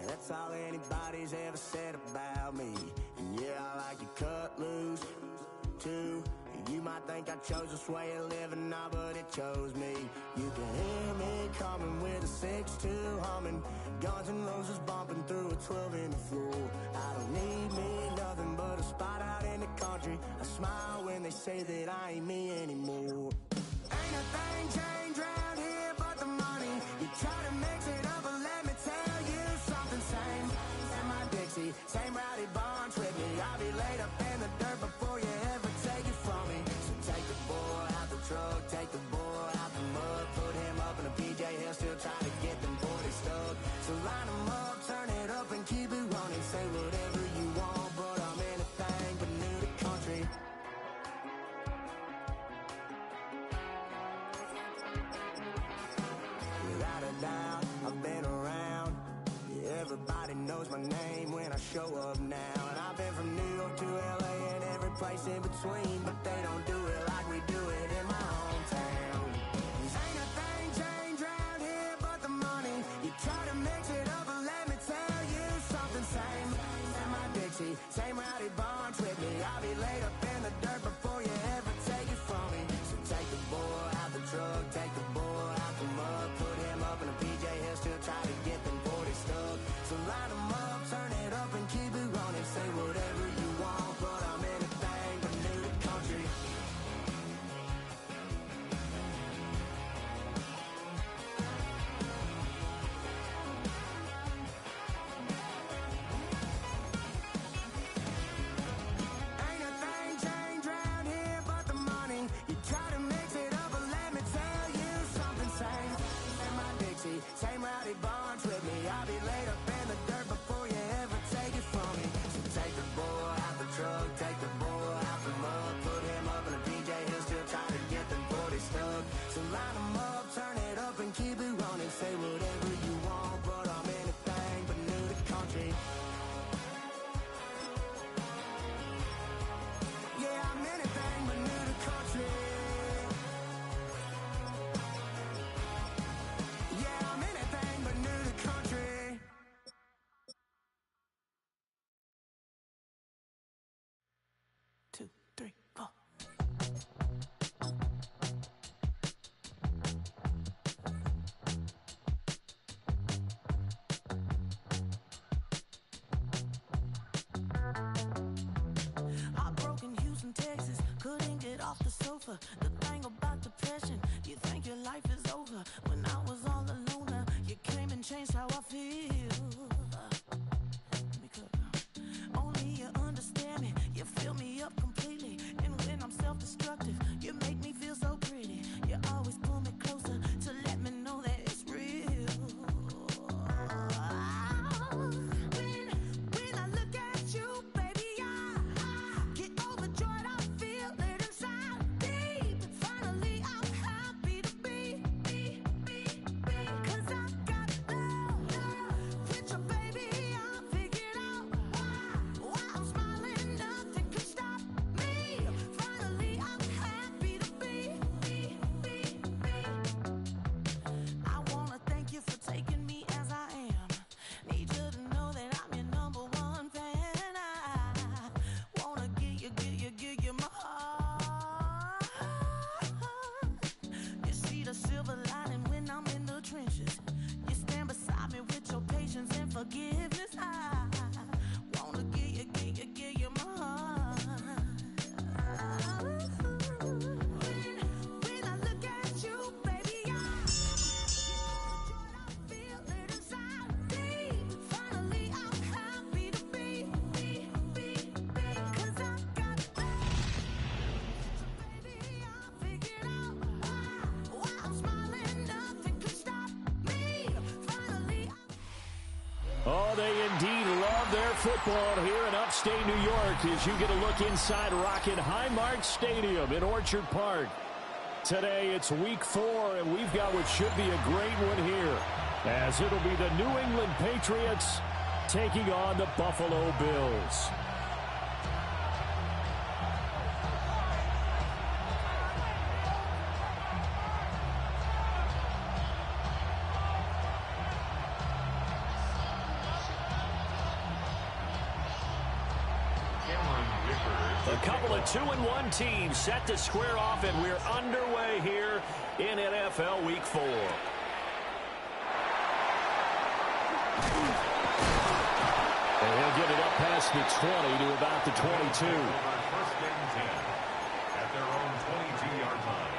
That's all anybody's ever said about me. And yeah, I like you cut loose, too. You might think I chose this way of living now, but it chose me. You can hear me coming with a 6-2 humming. Guns and Roses bumping through a 12 in the floor. I don't need me nothing but a spot out in the country. I smile when they say that I ain't me anymore. Ain't a thing changed round here but the money. You try to mix it up, but let me tell you something. Same in my Dixie, same rowdy bonds with me. I'll be laid up in the dirt before you ever take it from me. So take the boy out the truck, take the boy out the mud, put him up in a PJ, he'll still try to get them 40 stuck. So line him up, turn it up and keep it running. Say whatever you want, but I'm anything but new to country. knows my name when I show up now. And I've been from New York to LA and every place in between, but they don't do it like we do it in my hometown. Ain't a thing changed around here but the money. You try to mix it up, but let me tell you something. Same in my Dixie, same rowdy bunch with me. I'll be laid up in the dirt before you ever take it from me. So take the boy out the truck, take the boy out the mud, put him up in a PJ, he'll still try to get them 40 stuck. So line them up, turn it up and keep it running. Say whatever you want, but I'm anything but new to country. Ain't a thing changed around here but the money. You try to mix it up, but let me tell you something. Same in my Dixie, same rowdy bunch with me. I'll be laid up in the dirt before you ever take it from me. So take the boy out the truck, take the boy out the mud, put him up in a PJ, he'll still try to get them 40 stuck. So line them up, turn it up and keep it running. Say whatever you want, but I'm anything but new to country. Yeah, I'm anything but new to country. Yeah, I'm anything but new to country. Two, three, four. Heartbroken Houston, Texas, couldn't get off the sofa. The thing about depression, you think your life is over. When I was all alone, you came and changed how I feel. Let me cook. Only you understand me, you fill me up completely. And when I'm self-destructive, you make me feel so pretty. You always pull me closer to let me know that it's real. When I look at you, baby, I get overjoyed. I feel it inside deep. Finally, I'm happy to be. 'Cause I got love with you, baby. I figured out why I'm smiling. Nothing can stop me. Finally, I'm happy to be. I wanna thank you for taking me as I am. Need you to know that I'm your number one fan. I wanna give you my heart. You see the silver lining when I'm in the trenches. You stand beside me with your patience and forgiveness. I wanna give you my heart. When I look at you, baby, I feel it inside deep. Finally, I'm happy to be. 'Cause I got baby, I figured out why I'm smiling. Nothing can stop me. Finally, Oh, they indeed love their football here in upstate New York as you get a look inside Rocket Highmark Stadium in Orchard Park. Today it's week 4, and we've got what should be a great one here, as it'll be the New England Patriots taking on the Buffalo Bills. A couple of 2-1 teams set to square off, and we're underway here in NFL Week 4. And he'll get it up past the 20 to about the 22. First and 10 at their own 22-yard line.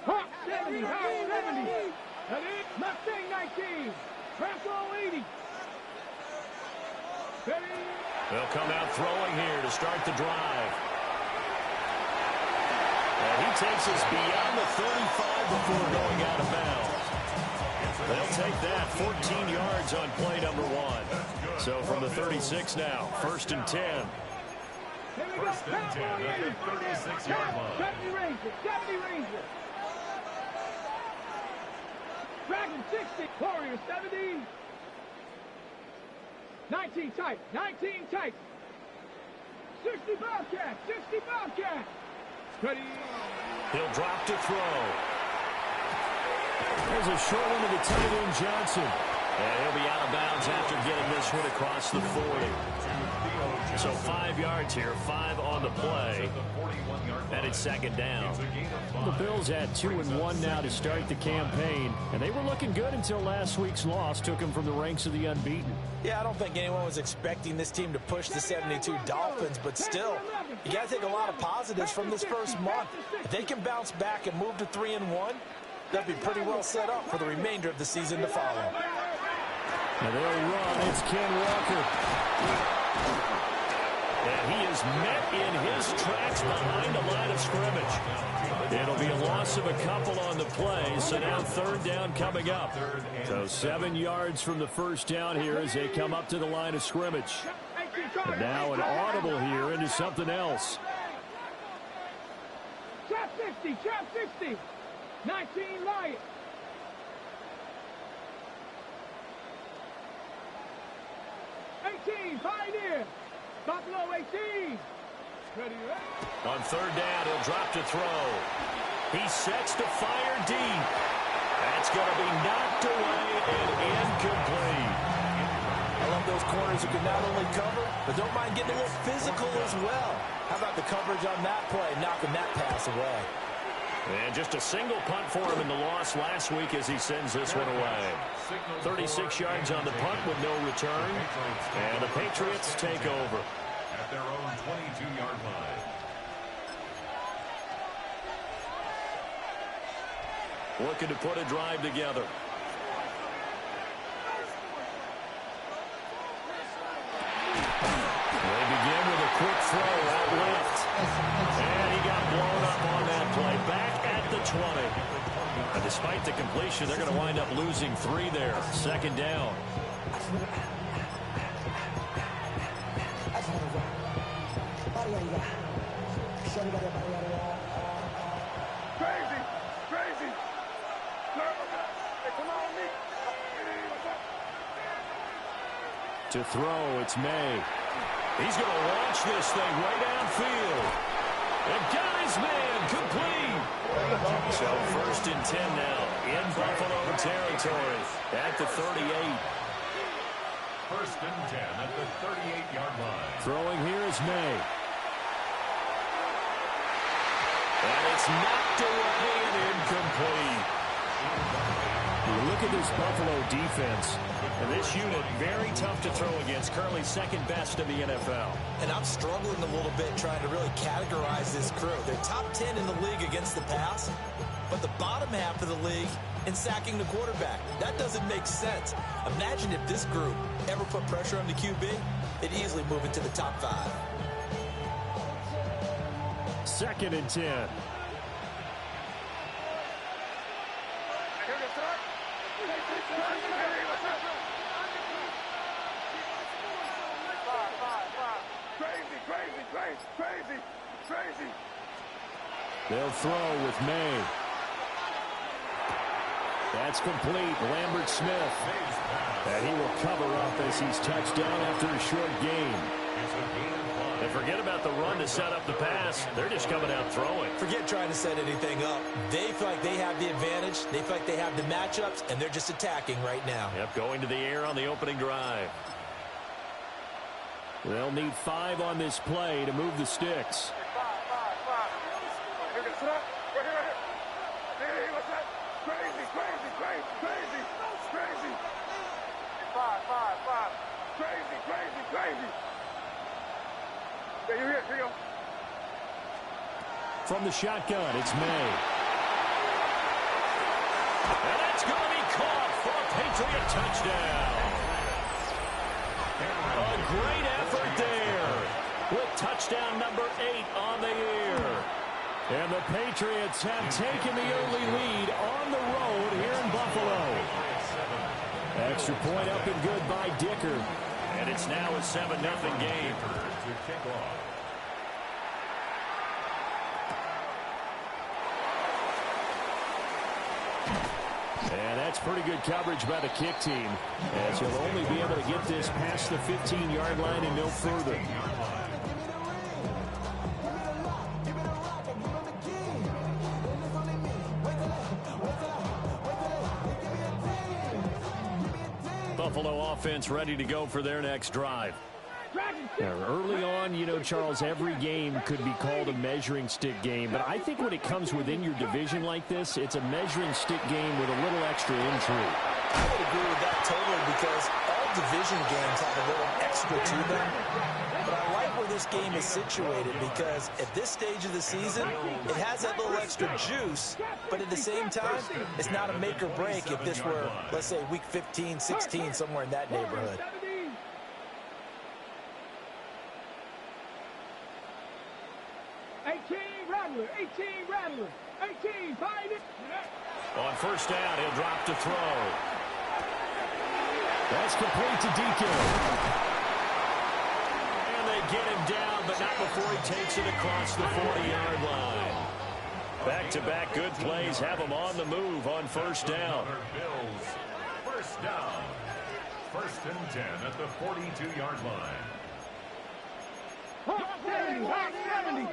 Hot 70, hot 70. That is Mustang 19. Transfer 80. Ready? They'll come out throwing here to start the drive. And he takes us beyond the 35 before going out of bounds. They'll take that 14 yards on play number 1. So from the 36 now, 1st and 10. First and 10 at the 36-yard line. 70 Ranger, 70 Ranger. Dragon 60, Warrior 70. 19 tight, 19 tight. 60 Bobcat, 60 Bobcat. Ready. He'll drop to throw. There's a short one to the tight end, Johnson. And he'll be out of bounds after getting this one across the 40. So 5 yards here, 5 on the play. And it's 2nd down. The Bills had 2-1 now to start the campaign. And they were looking good until last week's loss took them from the ranks of the unbeaten. Yeah, I don't think anyone was expecting this team to push the 72 Dolphins, but still, you got to take a lot of positives from this first month. If they can bounce back and move to 3-1, they'll be pretty well set up for the remainder of the season to follow. And they'll run. It's Ken Walker. And he is met in his tracks behind the line of scrimmage. It'll be a loss of a couple on the play, so now 3rd down coming up. So 7 yards from the first down here as they come up to the line of scrimmage. And now an audible here into something else. Trap 60, trap 60. 19 Lions. 18 Pioneer. Buffalo 18. Ready. On 3rd down, he'll drop to throw. He sets to fire deep. That's going to be knocked away and incomplete. I love those corners who can not only cover, but don't mind getting a little physical as well. How about the coverage on that play, knocking that pass away? And just a single punt for him in the loss last week as he sends this one away. 36 yards on the punt with no return. And the Patriots take over. At their own 22-yard line. Looking to put a drive together. They begin with a quick throw out left. And he got blown up on that play. Back at the 20. And despite the completion, they're going to wind up losing 3 there. 2nd down. Crazy, crazy. Come on, me. To throw, it's May. He's going to launch this thing right downfield. And got his man complete. So 1st and 10 now in Buffalo territory at the 38. 1st and 10 at the 38-yard line. Throwing here is May. And it's knocked away and incomplete. You look at this Buffalo defense, and this unit very tough to throw against, currently 2nd best in the NFL. And I'm struggling a little bit trying to really categorize this crew. They're top 10 in the league against the pass, but the bottom half of the league in sacking the quarterback. That doesn't make sense. Imagine if this group ever put pressure on the QB, they'd easily move into the top 5. 2nd and 10. Crazy. They'll throw with May. That's complete. Lambert Smith. And he will cover up as he's touched down after a short gain. And forget about the run to set up the pass. They're just coming out throwing. Forget trying to set anything up. They feel like they have the advantage. They feel like they have the matchups, and they're just attacking right now. Yep, going to the air on the opening drive. They'll need 5 on this play to move the sticks. Crazy. Here you go. From the shotgun, it's May. And that's going to be caught for a Patriot touchdown. A great effort there with touchdown number 8 on the year. And the Patriots have taken the early lead on the road here in Buffalo. Extra point up and good by Dicker. And it's now a 7-0 game. To kick off. And that's pretty good coverage by the kick team, as he'll only be able to get this past the 15-yard line and no further. Buffalo offense ready to go for their next drive. Now, early on, you know, Charles, every game could be called a measuring stick game, but I think when it comes within your division like this, it's a measuring stick game with a little extra intrigue. I would agree with that totally, because all division games have a little extra to them. But I like where this game is situated, because at this stage of the season, it has that little extra juice, but at the same time, it's not a make or break if this were, let's say, week 15, 16, somewhere in that neighborhood. 18 Rattler, 18, find it. On first down, he'll drop to throw. That's complete to Deacon. And they get him down, but not before he takes it across the 40-yard line. Back-to-back good plays have him on the move on first down. Bills. First down. 1st and 10 at the 42-yard line. 70.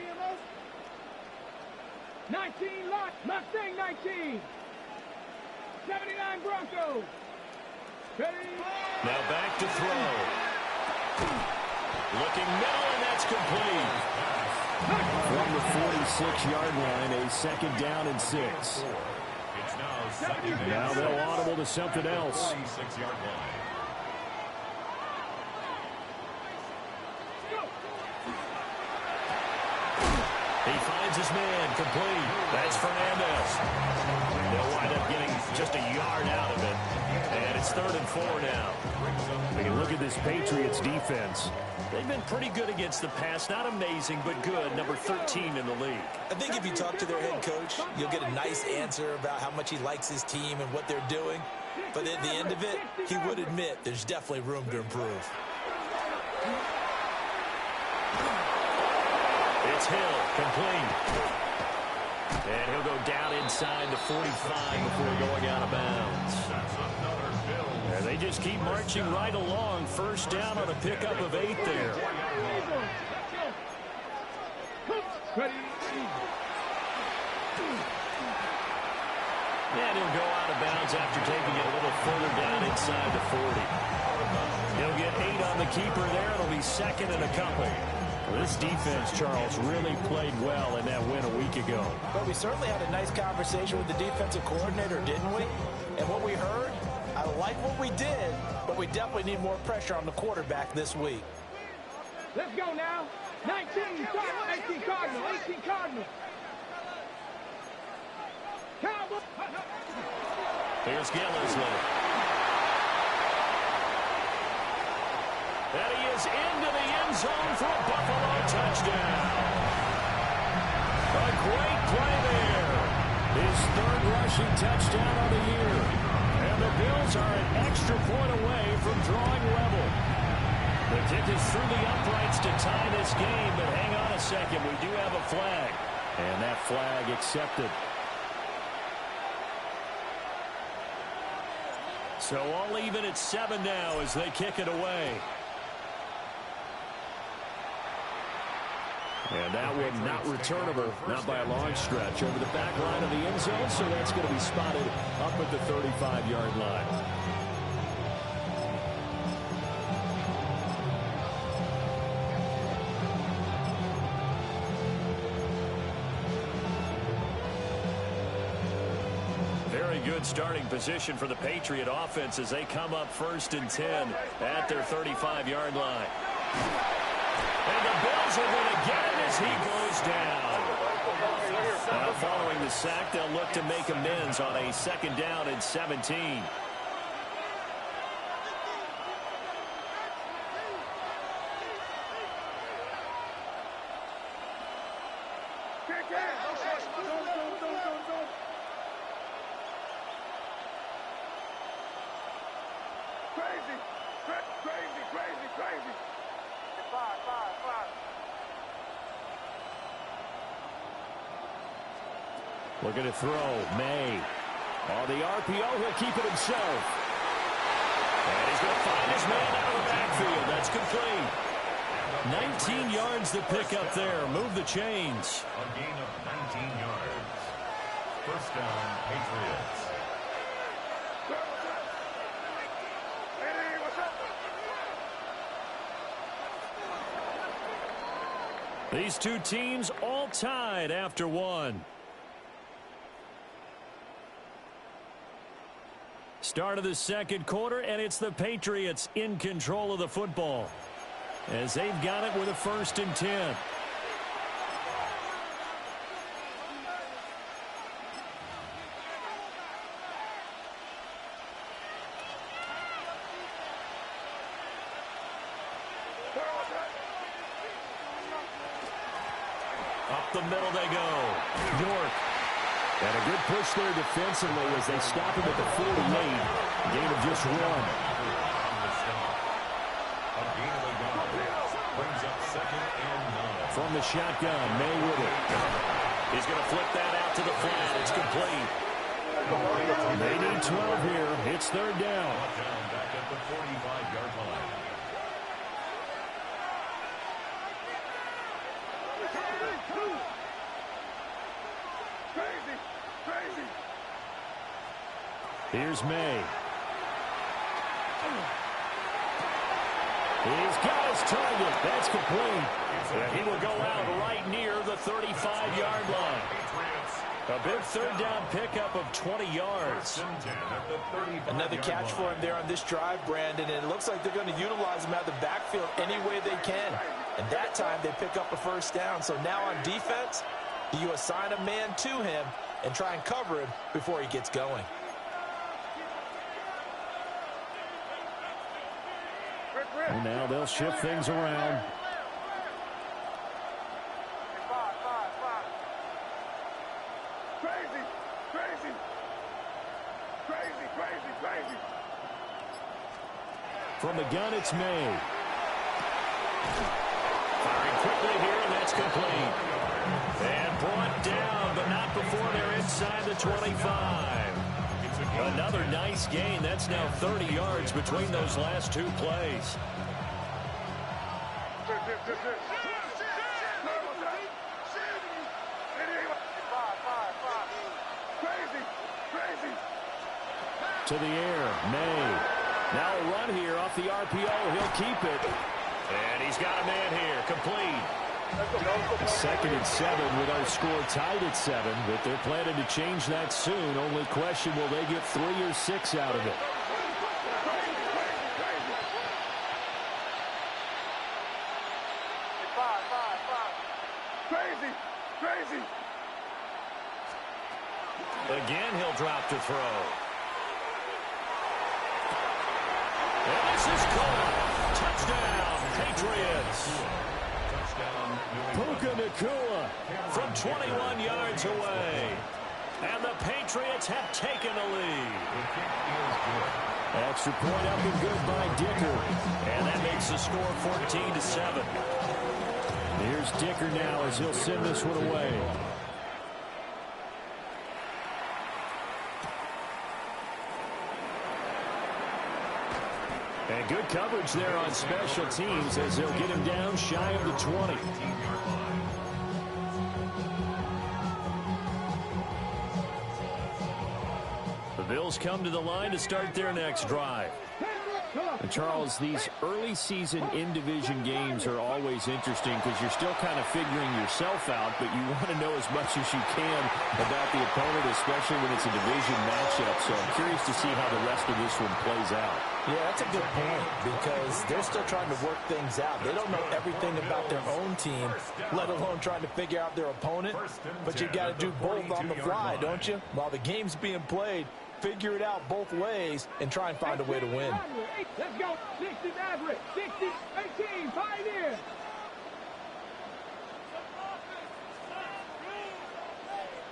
19 lot, Mustang 19. 79 Broncos. Now back to throw. Looking middle, and that's complete. From the 46-yard line, a 2nd down and 6. It's now 2nd and Now they'll audible to something else. 46-yard line. He finds his man, complete. That's Fernandez. They'll wind up getting just a yard out of it. And it's 3rd and 4 now. We can look at this Patriots defense. They've been pretty good against the pass. Not amazing, but good. Number 13 in the league. I think if you talk to their head coach, you'll get a nice answer about how much he likes his team and what they're doing. But at the end of it, he would admit there's definitely room to improve. It's Hill, complete. And he'll go down inside the 45 before going out of bounds. And they just keep marching right along. First down on a pickup of 8 there. And he'll go out of bounds after taking it a little further down inside the 40. He'll get 8 on the keeper there. It'll be 2nd and a couple. This defense, Charles, really played well in that win a week ago. But we certainly had a nice conversation with the defensive coordinator, didn't we? And what we heard, I like what we did, but we definitely need more pressure on the quarterback this week. Let's go now. 19 Cardinal, 18 Cardinal. Cowboys. Here's Gillisley. And he is into the end zone for a Buffalo touchdown. A great play there. His 3rd rushing touchdown of the year. And the Bills are an extra point away from drawing level. The kick is through the uprights to tie this game, but hang on a second. We do have a flag. And that flag accepted. So all even at 7 now as they kick it away. And that one not returnable, not by a long stretch, over the back line of the end zone, so that's going to be spotted up at the 35-yard line. Very good starting position for the Patriot offense as they come up 1st and 10 at their 35-yard line. And the Bills are going to get him as he goes down. Now, following the sack, they'll look to make amends on a 2nd down and 17. Crazy. Five. Looking to throw. May. On the RPO, he'll keep it himself. And he's going to find his man out of the backfield. That's complete. 19 yards to pick up there. Move the chains. A gain of 19 yards. First down, Patriots. These two teams all tied after one. Start of the second quarter, and it's the Patriots in control of the football as they've got it with a 1st and 10. Up the middle they go. York. And a good push there defensively as they stop him at the 48. Gain of just 1. A gain of a yard. Brings up 2nd and 9. From the shotgun, May with it. He's going to flip that out to the flat. It's complete. They need 12 here. It's 3rd down. Back at the 45-yard line. Crazy. Here's May. He's got his target. That's complete. And he will go out right near the 35-yard line. A big 3rd down pickup of 20 yards. Another catch for him there on this drive, Brandon, and it looks like they're going to utilize him out of the backfield any way they can. And that time they pick up a 1st down. So now on defense, you assign a man to him and try and cover him before he gets going. And now they'll shift things around. Crazy. From the gun, it's May. Firing quickly here, and that's complete. And brought down, but not before they're inside the 25. Another nice gain. That's now 30 yards between those last 2 plays. Crazy. To the air, May. Now a run here off the RPO. He'll keep it. And he's got a man here. Complete. 2nd and 7 with our score tied at 7, but they're planning to change that soon. Only question, will they get 3 or 6 out of it? Crazy. Again, he'll drop to throw. And this is caught. Touchdown, Patriots. Puka Nacua from 21 yards away. And the Patriots have taken the lead. Extra point up and good by Dicker. And that makes the score 14-7. Here's Dicker now as he'll send this one away. And good coverage there on special teams as they'll get him down shy of the 20. The Bills come to the line to start their next drive. And Charles, these early season in-division games are always interesting because you're still kind of figuring yourself out, but you want to know as much as you can about the opponent, especially when it's a division matchup. So I'm curious to see how the rest of this one plays out. Yeah, that's a good point because they're still trying to work things out. They don't know everything about their own team, let alone trying to figure out their opponent. But you got to do both on the fly, don't you? While the game's being played, figure it out both ways and try and find a way to win. Let's go. 60 Maverick. 60, 18, Pioneer.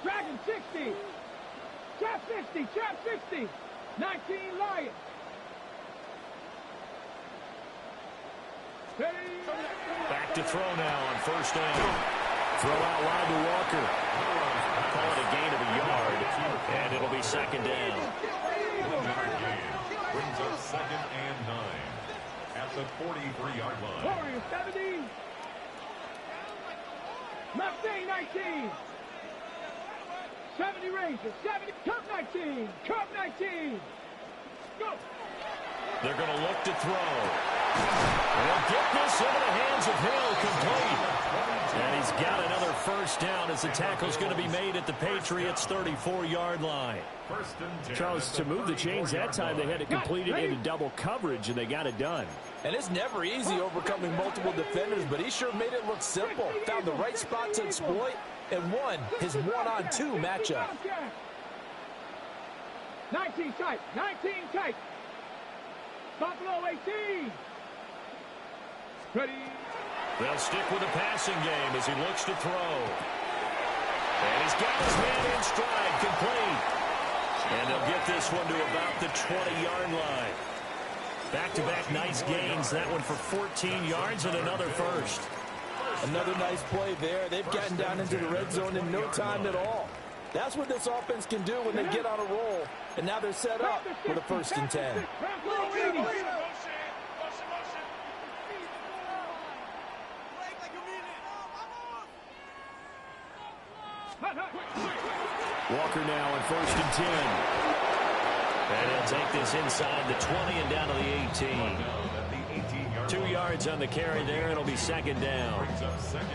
Dragon 60. Trap 60. Trap 60. 19 Lion. Back to throw now on first down. Throw out wide to Walker. Call it a gain of a yard, and it'll be second down. 1-yard gain brings up 2nd and 9 at the 43-yard line. Warriors 70. Mustang 19. 70 Rangers 70. Cup 19. Cup 19. Go. They're going to look to throw. They'll get this into the hands of Hill, complete. And he's got another first down as the tackle's going to be made at the Patriots' 34-yard line. Charles, to move the chains that time, they had to complete it into double coverage, and they got it done. And it's never easy overcoming multiple defenders, but he sure made it look simple. Found the right spot to exploit and won his one-on-two matchup. 19 tight. 19 tight. Buffalo 18. Ready. They'll stick with the passing game as he looks to throw. And he's got his man in stride, complete. And they'll get this one to about the 20-yard line. Back-to-back nice gains. That one for 14 yards and another first. Another nice play there. They've gotten down into the red zone in no time at all. That's what this offense can do when they get on a roll. And now they're set up with a 1st and 10. Walker now on 1st and 10. And he'll take this inside the 20 and down to the 18. 2 yards on the carry there. It'll be second down.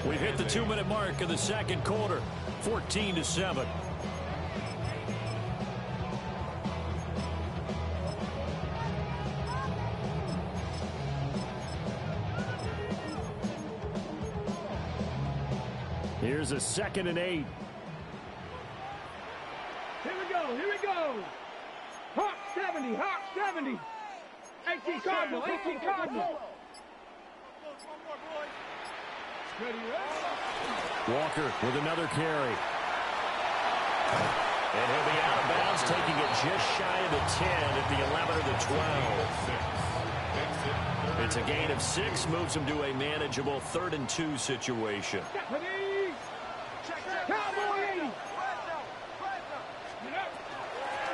We've hit the 2-minute mark of the second quarter. 14-7. Here's a 2nd and 8. Here we go. Here we go. Hawk 70. Hawk 70. 18 Cardinal. 18 Cardinal. Walker with another carry. And he'll be out of bounds, taking it just shy of the 10 at the 11 or the 12. It's a gain of 6, moves him to a manageable 3rd and 2 situation.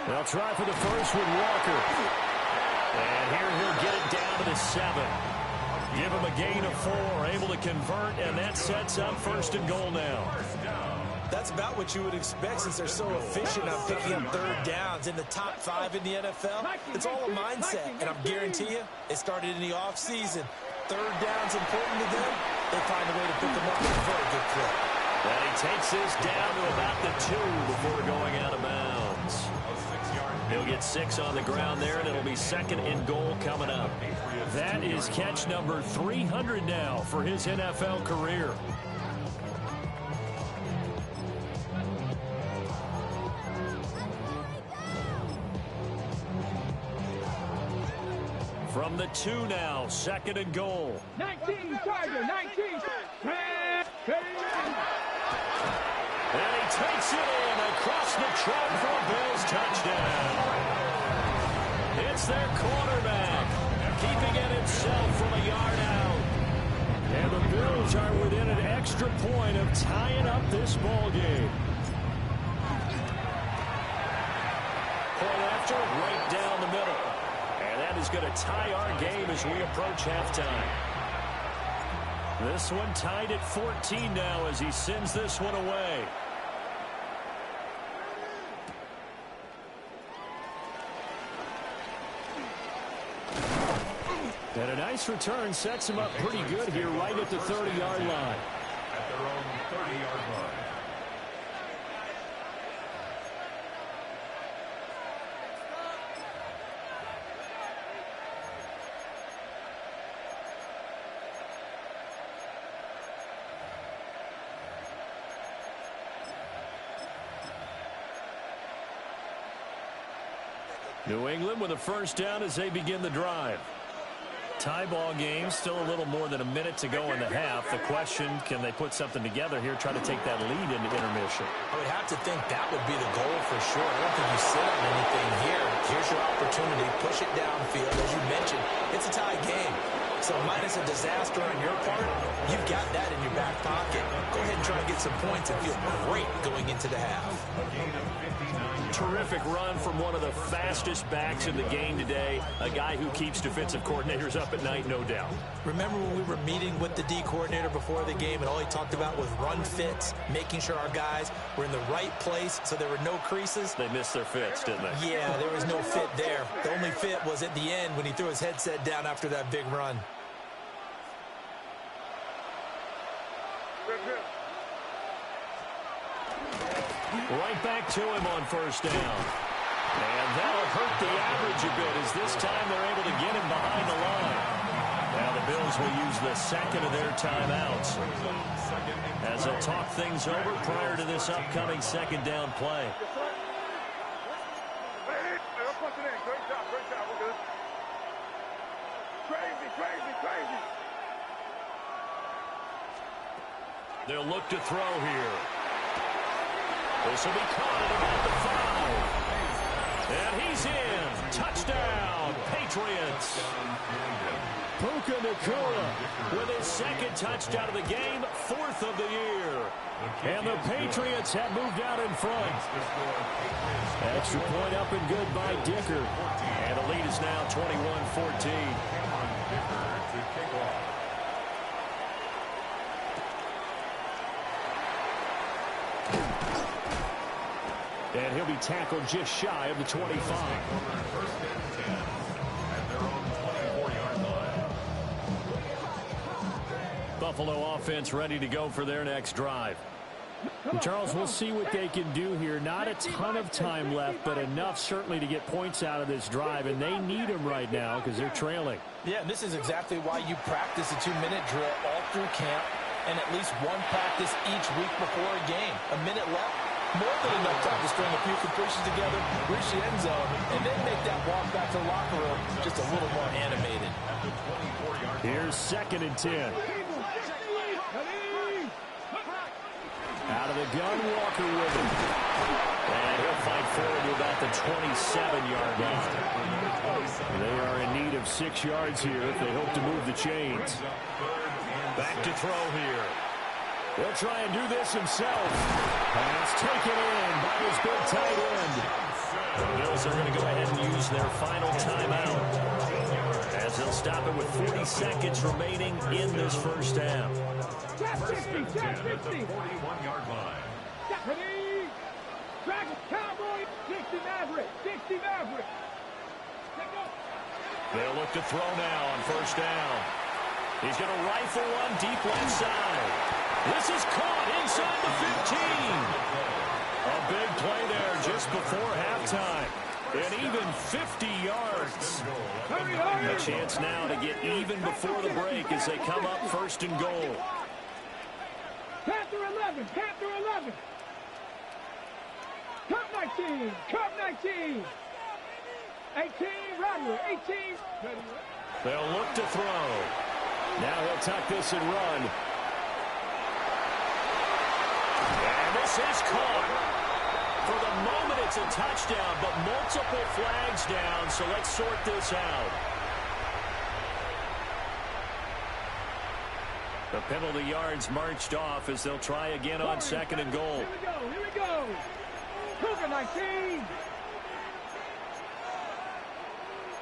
They'll try for the first with Walker. And here he'll get it down to the 7. Give him a gain of 4, able to convert, and that sets up 1st and goal now. That's about what you would expect since they're so efficient on picking up 3rd downs in the top 5 in the NFL. It's all a mindset, and I guarantee you, it started in the offseason. 3rd down's important to them. They find a way to pick them up with a very good clip. And he takes this down to about the 2 before going out of bounds. He'll get 6 on the ground there, and it'll be 2nd and goal coming up. That is catch number 300 now for his NFL career. From the 2 now, 2nd and goal. 19 Tiger, 19. And he takes it in across the track for a Bills touchdown. It's their quarterback, keeping it himself from a yard out. And the Bills are within an extra point of tying up this ball game. Point after, right down the middle. And that is going to tie our game as we approach halftime. This one tied at 14 now as he sends this one away. And a nice return sets him up pretty good here right at the 30-yard line. At their own 30-yard line. New England with a first down as they begin the drive. Tie ball game, still a little more than a minute to go in the half. The question, can they put something together here, try to take that lead into intermission? I would have to think that would be the goal for sure. I don't think you sit on anything here. Here's your opportunity. Push it downfield. As you mentioned, it's a tie game. So minus a disaster on your part, you've got that in your back pocket. Go ahead and try and get some points and feel great going into the half. Terrific run from one of the fastest backs in the game today. A guy who keeps defensive coordinators up at night, no doubt. Remember when we were meeting with the D coordinator before the game and all he talked about was run fits, making sure our guys were in the right place so there were no creases? They missed their fits, didn't they? Yeah, there was no fit there. The only fit was at the end when he threw his headset down after that big run. Right back to him on first down. And that'll hurt the average a bit as this time they're able to get him behind the line. Now the Bills will use the second of their timeouts as they'll talk things over prior to this upcoming second down play. They'll look to throw here. This will be caught at about the 5. And he's in. Touchdown, Patriots. Puka Nacua with his second touchdown of the game, 4th of the year. And the Patriots have moved out in front. Extra point up and good by Dicker. And the lead is now 21-14. And he'll be tackled just shy of the 25. First and 10 at their own 24-yard line. Buffalo offense ready to go for their next drive. And Charles, we'll see what they can do here. Not a ton of time left, but enough certainly to get points out of this drive, and they need them right now because they're trailing. Yeah, and this is exactly why you practice a 2-minute drill all through camp and at least one practice each week before a game. A minute left. More than enough time to string a few completions together, reach the end zone, and then make that walk back to the locker room just a little more animated. Here's 2nd and 10. Out of the gun, Walker with him. And he'll fight forward to about the 27-yard line. They are in need of 6 yards here if they hope to move the chains. Back to throw here. He'll try and do this himself. Pass taken in by his big tight end. The Bills are going to go ahead and use their final timeout as they'll stop it with 40 seconds remaining in this first half. First and 10 at the 41-yard line. Cowboy, 60 Maverick, 60 Maverick. They'll look to throw now on first down. He's going to rifle one deep left side. This is caught inside the 15. A big play there just before halftime. And even 50 yards. A chance now to get even before the break as they come up 1st and goal. Panther 11, Panther 11. Cup 19, Cup 19. 18, Rattler, 18. They'll look to throw. Now he'll tuck this and run. And this is caught. For the moment, it's a touchdown, but multiple flags down, so let's sort this out. The penalty yards marched off as they'll try again on 2nd and goal. Here we go, here we go. Cougar 19.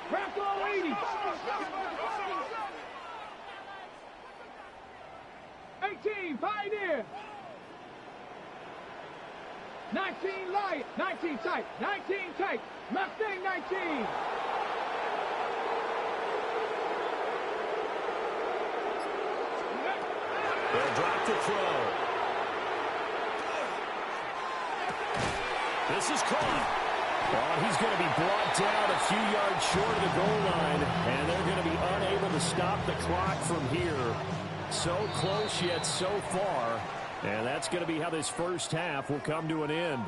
Bracco 80. 18, Pioneer. 19, Lion. 19, tight. 19, tight. Mustang 19. They'll drop to throw. This is caught. Oh, he's going to be brought down a few yards short of the goal line, and they're going to be unable to stop the clock from here. So close yet so far, and that's going to be how this first half will come to an end.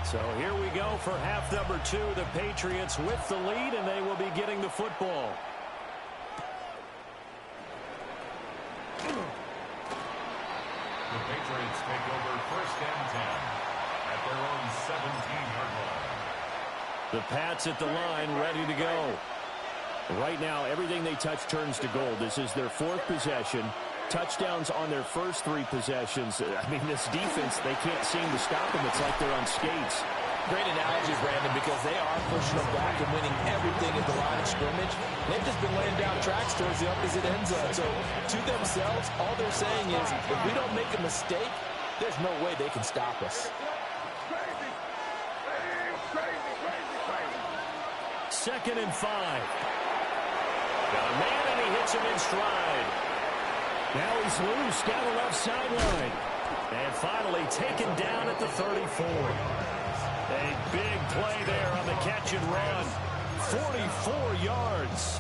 So here we go for half number 2. The Patriots with the lead, and they will be getting the football. The Patriots take over 1st and 10 at their own 17-yard line. The Pats at the line, ready to go. Right now, everything they touch turns to gold. This is their fourth possession. Touchdowns on their first three possessions. I mean, this defense, they can't seem to stop them. It's like they're on skates. Great analogy, Brandon, because they are pushing them back and winning everything at the line of scrimmage. They've just been laying down tracks towards the opposite end zone. So, to themselves, all they're saying is, if we don't make a mistake, there's no way they can stop us. 2nd and 5. Got a man, and he hits him in stride. Now he's loose down the left sideline. And finally taken down at the 34. A big play there on the catch and run. 44 yards.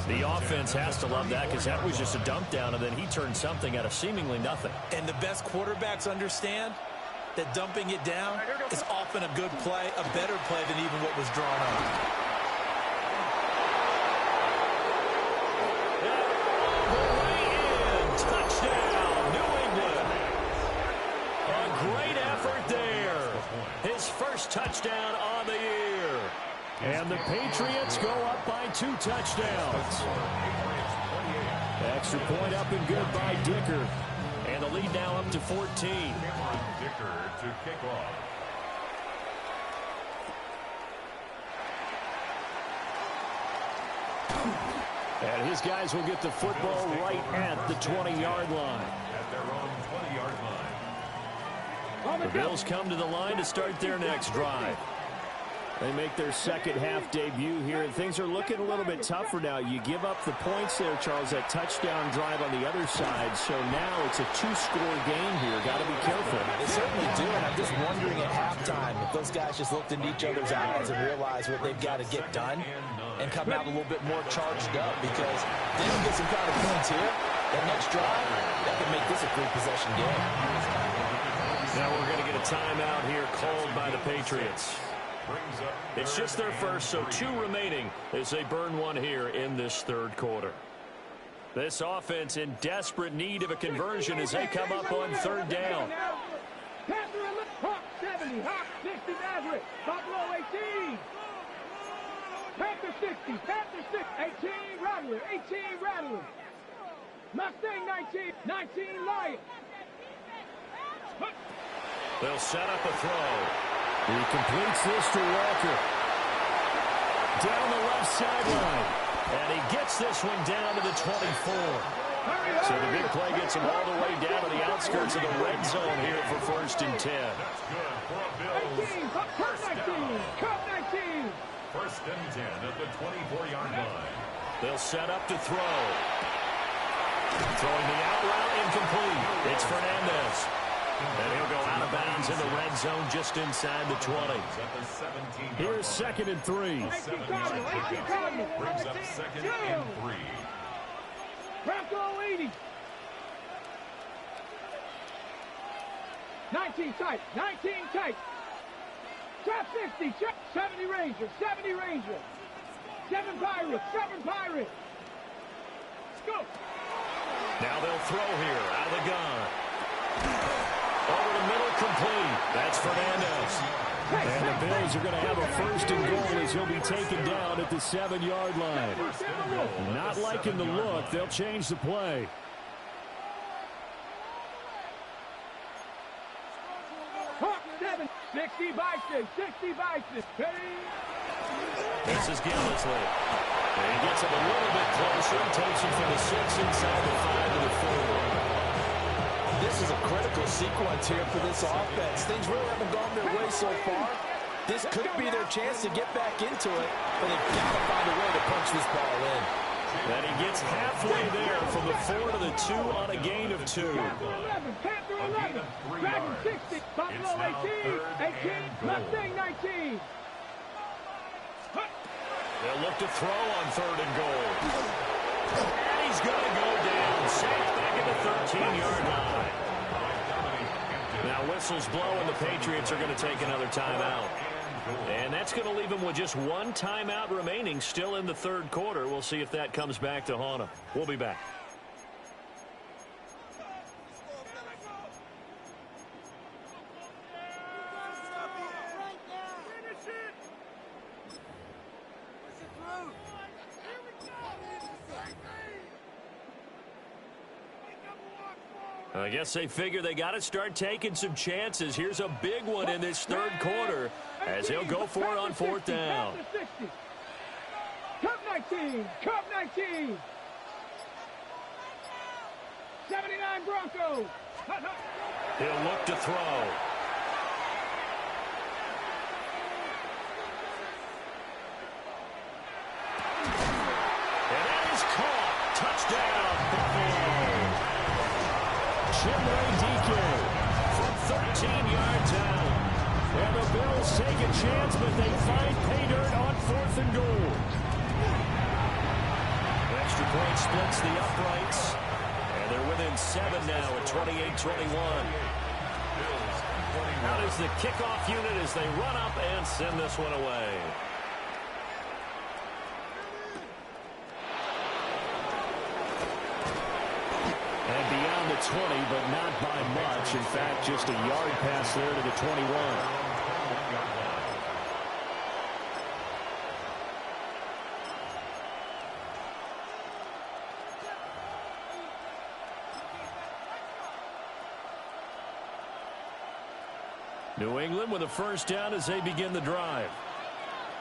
The offense has to love that because that was just a dump down, and then he turned something out of seemingly nothing. And the best quarterbacks understand that dumping it down is often a good play, a better play than even what was drawn up. First touchdown on the year. And the Patriots go up by 2 touchdowns. Extra point up and good by Dicker. And the lead now up to 14. Dicker to kick off. And his guys will get the football right at the 20-yard line. At their own 20-yard line. The Bills come to the line to start their next drive. They make their second half debut here, and things are looking a little bit tougher now. You give up the points there, Charles, that touchdown drive on the other side. So now it's a 2-score game here. Got to be careful. They certainly do, and I'm just wondering at halftime if those guys just looked into each other's eyes and realized what they've got to get done and come out a little bit more charged up, because they don't get some kind of points here. That next drive, that could make this a 3-possession game. Now we're going to get a timeout here called by the Patriots. It's just their first, so 2 remaining as they burn one here in this third quarter. This offense in desperate need of a conversion as they come up on 3rd down. Hawk 70, Hawk 60, Nazareth, Buffalo 18. Panther 60, Panther 6, 18, Rattler, 18, Rattler. Mustang 19, 19, Lion. They'll set up a throw. He completes this to Walker. Down the left sideline. And he gets this one down to the 24. So the big play gets him all the way down to the outskirts of the red zone here for 1st and 10. That's good for a Bills. 18, Cup 19, Cup 19. 1st and 10 at the 24-yard line. They'll set up to throw. Throwing the out route incomplete. It's Fernandez. And he'll go out of bounds in the red zone just inside the 20. Here's 2nd and 3. Brings up 2nd and 3. Bronco 80. 19 tight, 19 tight. Trap 60, trap 70 Ranger, 70 Ranger. 7 Pirates, 7 Pirates. Let's go. Now they'll throw here out of the gun. Over the middle, complete. That's Fernandez. And the Bills are going to have a 1st and goal as he'll be taken down at the 7-yard line. Not liking the look. They'll change the play. Hawk 7, 60 Bison, 60 Bison. This is Gillisley. And he gets him a little bit closer. Takes him from the 6 inside the 5 to the 4. This is a critical sequence here for this offense. Things really haven't gone their way so far. This could be their chance to get back into it, but they've got to find a way to punch this ball in. And he gets halfway there from the 4 to the 2 on a gain of 2. Panther 11, Dragon 60, Buffalo 18, 18, Mustang 19. They'll look to throw on 3rd and goal. And he's going to go down. Safe back at the 13-yard line. Now whistles blow and the Patriots are going to take another timeout. And that's going to leave them with just 1 timeout remaining still in the 3rd quarter. We'll see if that comes back to haunt them. We'll be back. I guess they figure they got to start taking some chances. Here's a big one in this third quarter as he'll go for it on fourth down. Cup 19, Cup 19. 79 Broncos. He'll look to throw. And that is caught. Touchdown, Buffalo. Chimray Deacon from 13 yards out. And the Bills take a chance, but they find pay dirt on fourth and goal. Extra point splits the uprights. And they're within 7 now at 28-21. Out is the kickoff unit as they run up and send this one away. And beyond the 20, but not by much. In fact, just a yard pass there to the 21. New England with a first down as they begin the drive.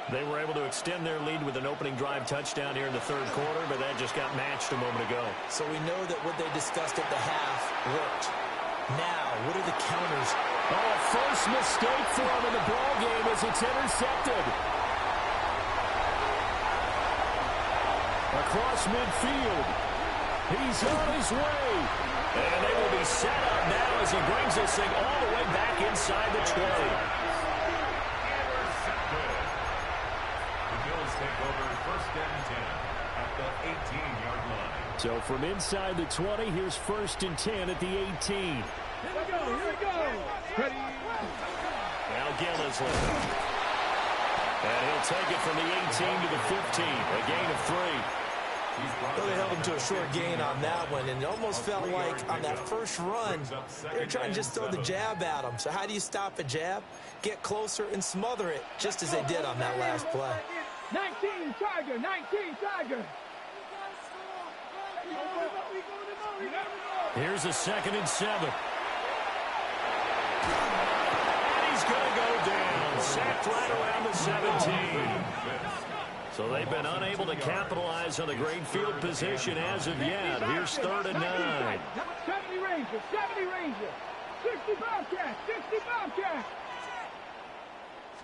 They were able to extend their lead with an opening drive touchdown here in the third quarter, but that just got matched a moment ago. So we know that what they discussed at the half worked. Now, what are the counters? Oh, a first mistake for him in the ball game as it's intercepted. Across midfield. He's on his way. And they will be set up now as he brings this thing all the way back inside the 20. The Bills take over first and 10 at the 18-yard line. So from inside the 20, here's first and 10 at the 18. Here we go. Ready. Now Gillisley. And he'll take it from the 18 to the 15. A gain of 3. Well, they held him to a short gain on that one, and it almost felt like on that first run, they were trying to just throw the jab at him. So how do you stop a jab? Get closer and smother it, just as they did on that last play. 19 Tiger, 19 Tiger. Here's a 2nd and 7. And he's going to go down. Sacked right around the 17. So they've been unable to capitalize on the great field position as of yet. Here's 3rd and 9. 70 Rangers, 70 Rangers. 60 Bobcats, 60 Bobcats.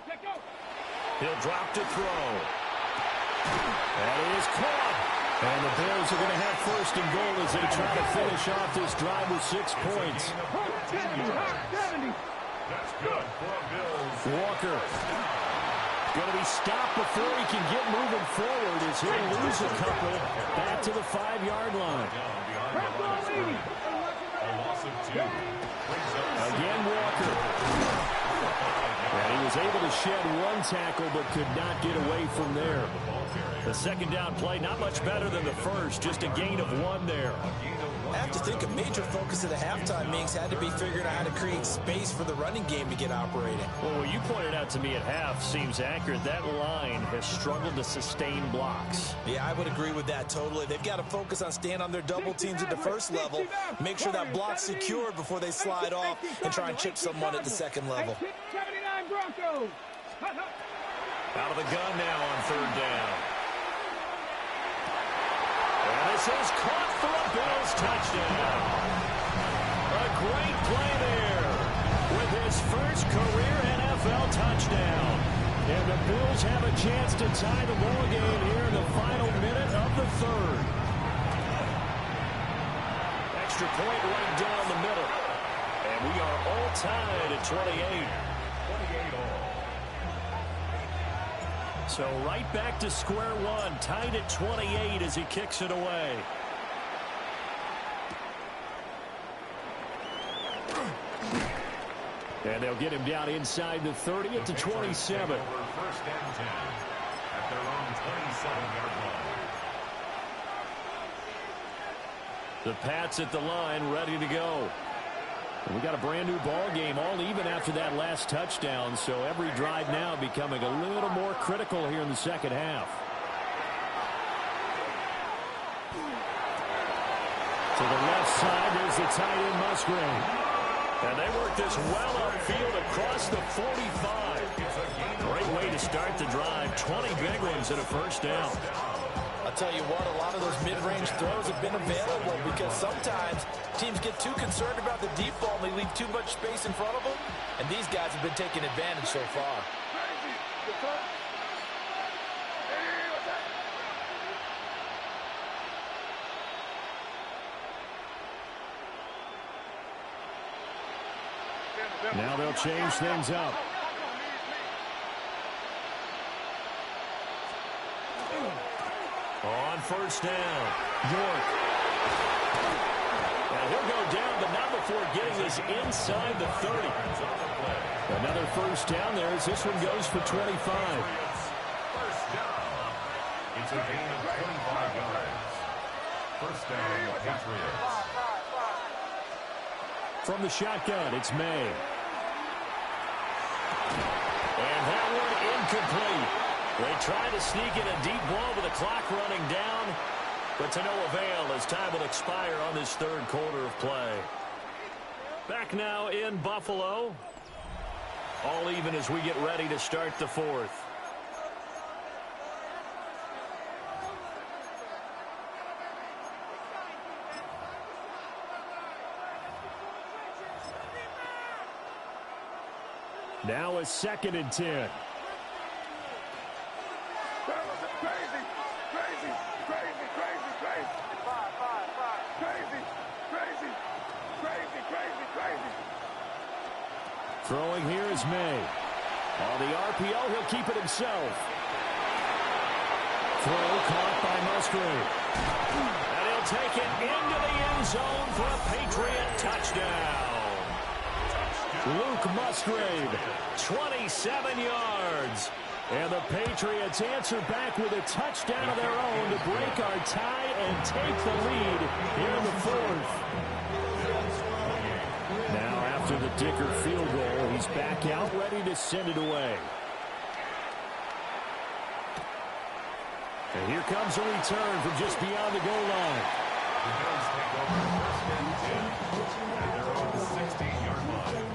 Let go. He'll drop to throw. That is caught. And the Bears are going to have first and goal as they try to finish off this drive with 6 points. 70. That's good for Bills. Walker going to be stopped before he can get moving forward as he'll lose a couple back to the 5-yard line. A loss of 2. Again, Walker. And he was able to shed 1 tackle but could not get away from there. The second down play, not much better than the first, just a gain of 1 there. I have to think a major focus of the halftime meetings had to be figuring out how to create space for the running game to get operating. Well, what you pointed out to me at half seems accurate. That line has struggled to sustain blocks. Yeah, I would agree with that totally. They've got to focus on staying on their double teams at the first level, make sure that block's secured before they slide off and try and chip someone at the second level. 79 Broncos. Out of the gun now on 3rd down. And this is caught for a Bills touchdown. A great play there with his first career NFL touchdown. And the Bills have a chance to tie the ball game here in the final minute of the 3rd. Extra point right down the middle. And we are all tied at 28. 28 all. So right back to square one, tied at 28 as he kicks it away. And they'll get him down inside the 30 at the 27. First and 10 at their own 27-yard line. The Pats at the line, ready to go. And we got a brand new ball game, all even after that last touchdown. So every drive now becoming a little more critical here in the second half. To the left side, there's the tight end, Musgrave. And they work this well upfield across the 45. Great way to start the drive. 20 big ones and a first down. I'll tell you what, a lot of those mid-range throws have been available because sometimes teams get too concerned about the deep ball and they leave too much space in front of them. And these guys have been taking advantage so far. Now they'll change things up. On first down, York. Now he'll go down, but not before getting this inside the 30. Another first down there as this one goes for 25. First down. It's a gain of 25 yards. First down, the Patriots. From the shotgun, it's May. And that one incomplete. They try to sneak in a deep ball with the clock running down, but to no avail as time will expire on this third quarter of play. Back now in Buffalo. All even as we get ready to start the fourth. Now a 2nd and 10. Throwing here is May. On the RPO, he'll keep it himself. Throw caught by Musgrave. And he'll take it into the end zone for a Patriot touchdown. Luke Musgrave, 27 yards. And the Patriots answer back with a touchdown of their own to break our tie and take the lead here in the fourth. Now after the Dicker field goal, he's back out ready to send it away. And here comes a return from just beyond the goal line. The Bills take over first and 10 at their own 16-yard line.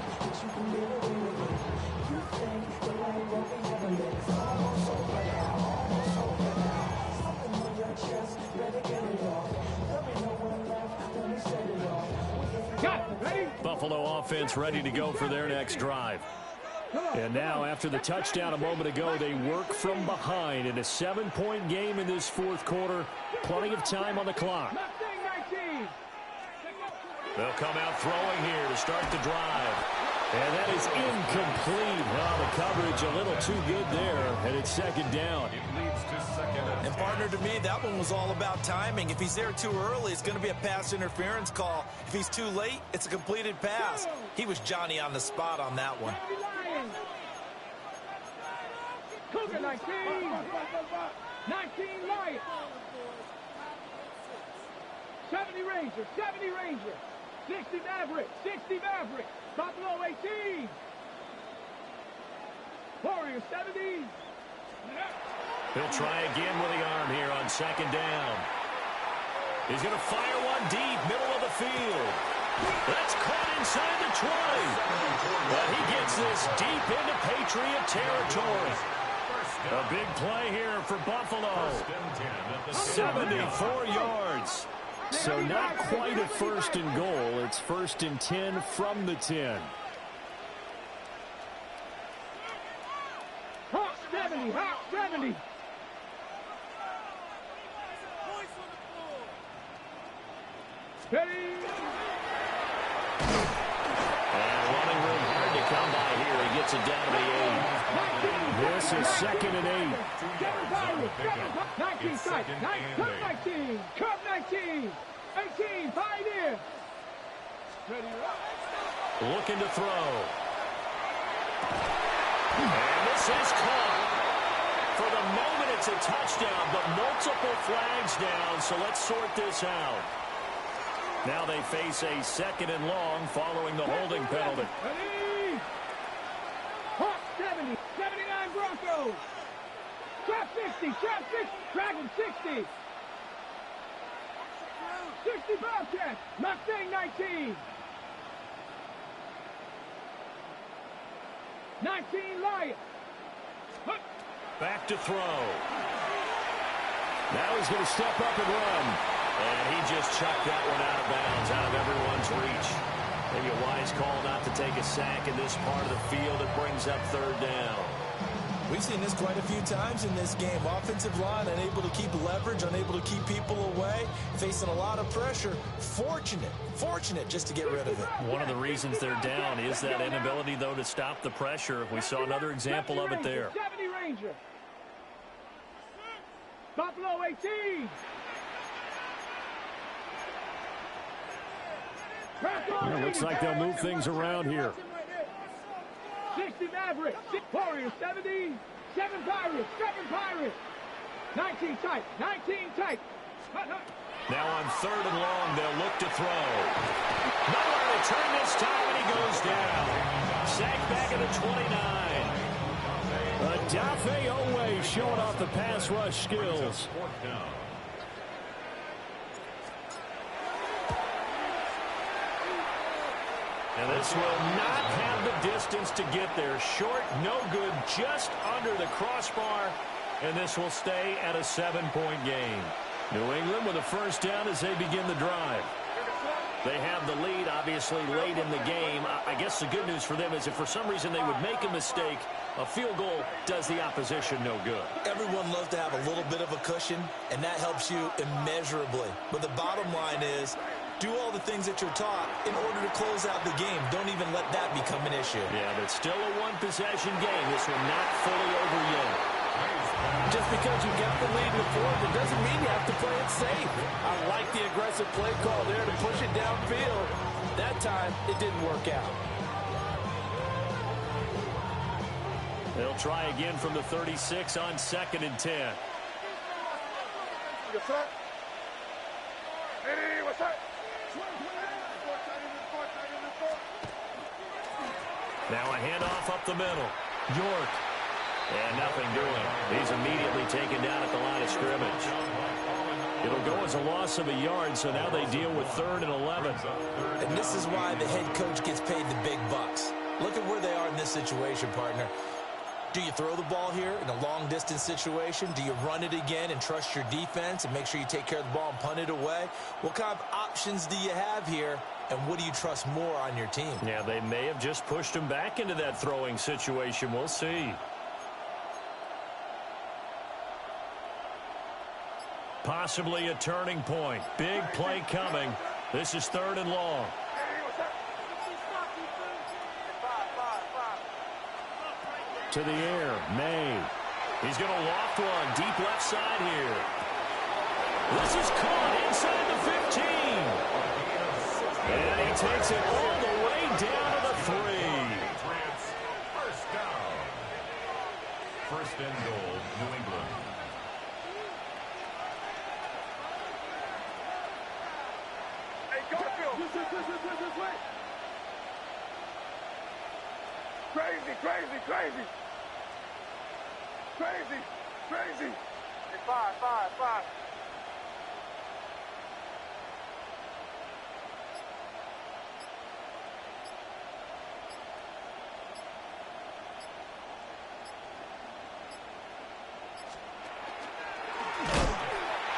Buffalo offense ready to go for their next drive. And now, after the touchdown a moment ago, they work from behind in a 7-point game in this fourth quarter. Plenty of time on the clock. They'll come out throwing here to start the drive. And that is incomplete. Oh, the coverage a little too good there, and it's 2nd down. It leads to 2nd And partner, to me, that one was all about timing. If he's there too early, it's going to be a pass interference call. If he's too late, it's a completed pass. He was Johnny on the spot on that one. Cougar 19. 19 Lions. 70 Rangers. 70 Rangers. 60 Mavericks. 60 Mavericks. Buffalo 18. Warriors 70. He'll try again with the arm here on 2nd down. He's going to fire one deep, middle of the field. That's caught inside the 20. But he gets this deep into Patriot territory. A big play here for Buffalo. 74 yards. So not quite a 1st and goal. It's 1st and 10 from the 10. Hawk 70. Hawk 70. Ready. And running room hard to come by here. He gets it down to the 8. This is 2nd and 8. 19 tight. 19. Cup 19. 18. Pioneer. Ready. Looking to throw. And this is caught. For the moment, it's a touchdown, but multiple flags down, so let's sort this out. Now they face a 2nd and long following the holding penalty. Ready. Hawk 70. 79 Broncos. Trap 60. Trap 60. Dragon 60. 60 Bobcats. Mustang 19. 19 Lions. Back to throw. Now he's going to step up and run. And he just chucked that one out of bounds, out of everyone's reach. Maybe a wise call not to take a sack in this part of the field. It brings up third down. We've seen this quite a few times in this game. Offensive line unable to keep leverage, unable to keep people away, facing a lot of pressure. Fortunate just to get rid of it. One of the reasons they're down is that inability, though, to stop the pressure. We saw another example of it there. 70 Ranger. Buffalo 18. It looks like they'll move things around here. 60 Mavericks, 6 Warriors, 70, 7 Pirates, 7 Pirates, 19 tight, 19 tight. Now on third and long, they'll look to throw. Nowhere to turn this time, and he goes down. Sacked back at the 29. Adafe Owe showing off the pass rush skills. And this will not have the distance to get there. Short, no good, just under the crossbar. And this will stay at a 7-point game. New England with a first down as they begin the drive. They have the lead, obviously, late in the game. I guess the good news for them is if for some reason they would make a mistake, a field goal does the opposition no good. Everyone loves to have a little bit of a cushion, and that helps you immeasurably. But the bottom line is, do all the things that you're taught in order to close out the game. Don't even let that become an issue. Yeah, but still a one-possession game. This one not fully over yet. Just because you got the lead in the fourth, it doesn't mean you have to play it safe. I like the aggressive play call there to push it downfield. That time, it didn't work out. They'll try again from the 36 on 2nd and 10. Yes, sir. Hey, what's up? Now a handoff up the middle. York. And nothing doing. He's immediately taken down at the line of scrimmage. It'll go as a loss of a yard, so now they deal with 3rd and 11. And this is why the head coach gets paid the big bucks. Look at where they are in this situation, partner. Do you throw the ball here in a long-distance situation? Do you run it again and trust your defense and make sure you take care of the ball and punt it away? What kind of options do you have here, and what do you trust more on your team? Yeah, they may have just pushed him back into that throwing situation. We'll see. Possibly a turning point. Big play coming. This is 3rd and long. To the air, May. He's going to loft one deep left side here. This is caught inside the 15. And he takes it all the way down to the 3. First down. First and goal, New England. Hey, Garfield. This way. Crazy. Hey, 5.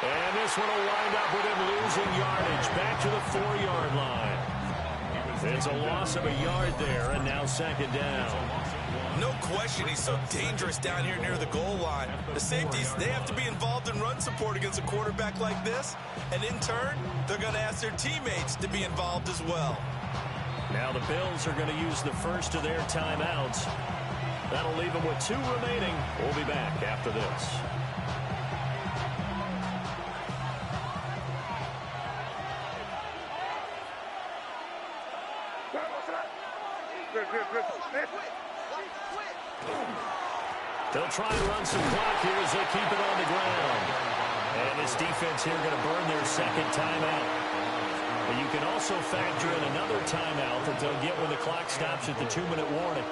And this one will wind up with him losing yardage back to the 4-yard line. It's a loss of a yard there, and now 2nd down. No question he's so dangerous down here near the goal line. The safeties, they have to be involved in run support against a quarterback like this. And in turn, they're going to ask their teammates to be involved as well. Now the Bills are going to use the first of their timeouts. That'll leave them with 2 remaining. We'll be back after this. They'll try and run some clock here as they keep it on the ground. And this defense here going to burn their 2nd timeout. But you can also factor in another timeout that they'll get when the clock stops at the 2-minute warning.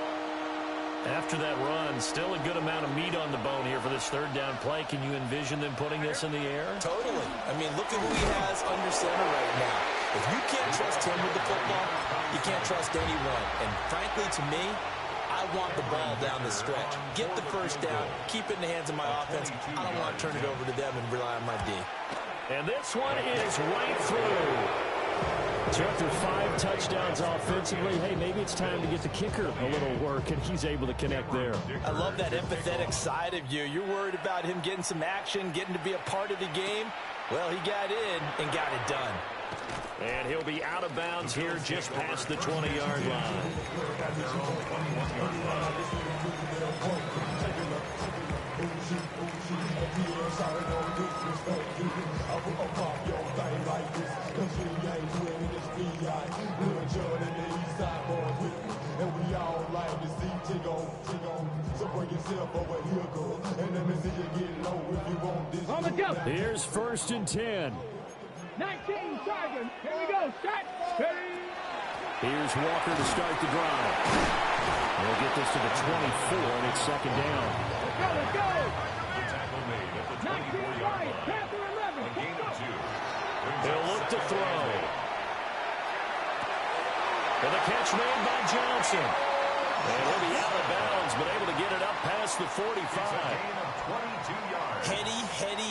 After that run, still a good amount of meat on the bone here for this third down play. Can you envision them putting this in the air? Totally. I mean, look at who he has under center right now. If you can't trust him with the football, you can't trust anyone. And frankly, to me, I want the ball down the stretch. Get the first down. Keep it in the hands of my offense. I don't want to turn it over to them and rely on my D. And this one is right through. So after 5 touchdowns offensively, hey, maybe it's time to get the kicker a little work, and he's able to connect there. I love that empathetic side of you. You're worried about him getting some action, getting to be a part of the game. Well, he got in and got it done. And he'll be out of bounds here just past the 20-yard line. Here's 1st and 10. 19 seconds. Here we go. Set. Here's Walker to start the drive. They'll get this to the 24, and it's 2nd down. Let's go. The tackle made at the 24-yard line. Panther 11. A gain of 2. He'll look to throw. And the catch made by Johnson. And he'll be out of bounds, but able to get it up past the 45. It's a gain of 22 yards.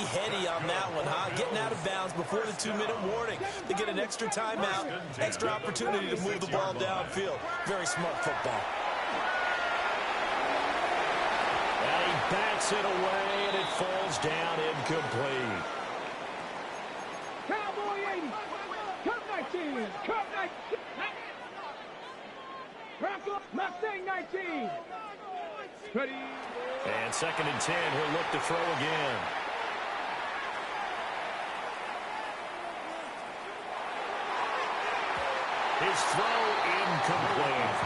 Heady on that one, huh? Getting out of bounds before the 2-minute warning. They get an extra timeout, extra opportunity to move the ball downfield. Very smart football. And he backs it away, and it falls down incomplete. Cowboy 80. Cup 19. Cup 19. Bronco Mustang 19. Ready. And 2nd and 10, he'll look to throw again. His throw incomplete.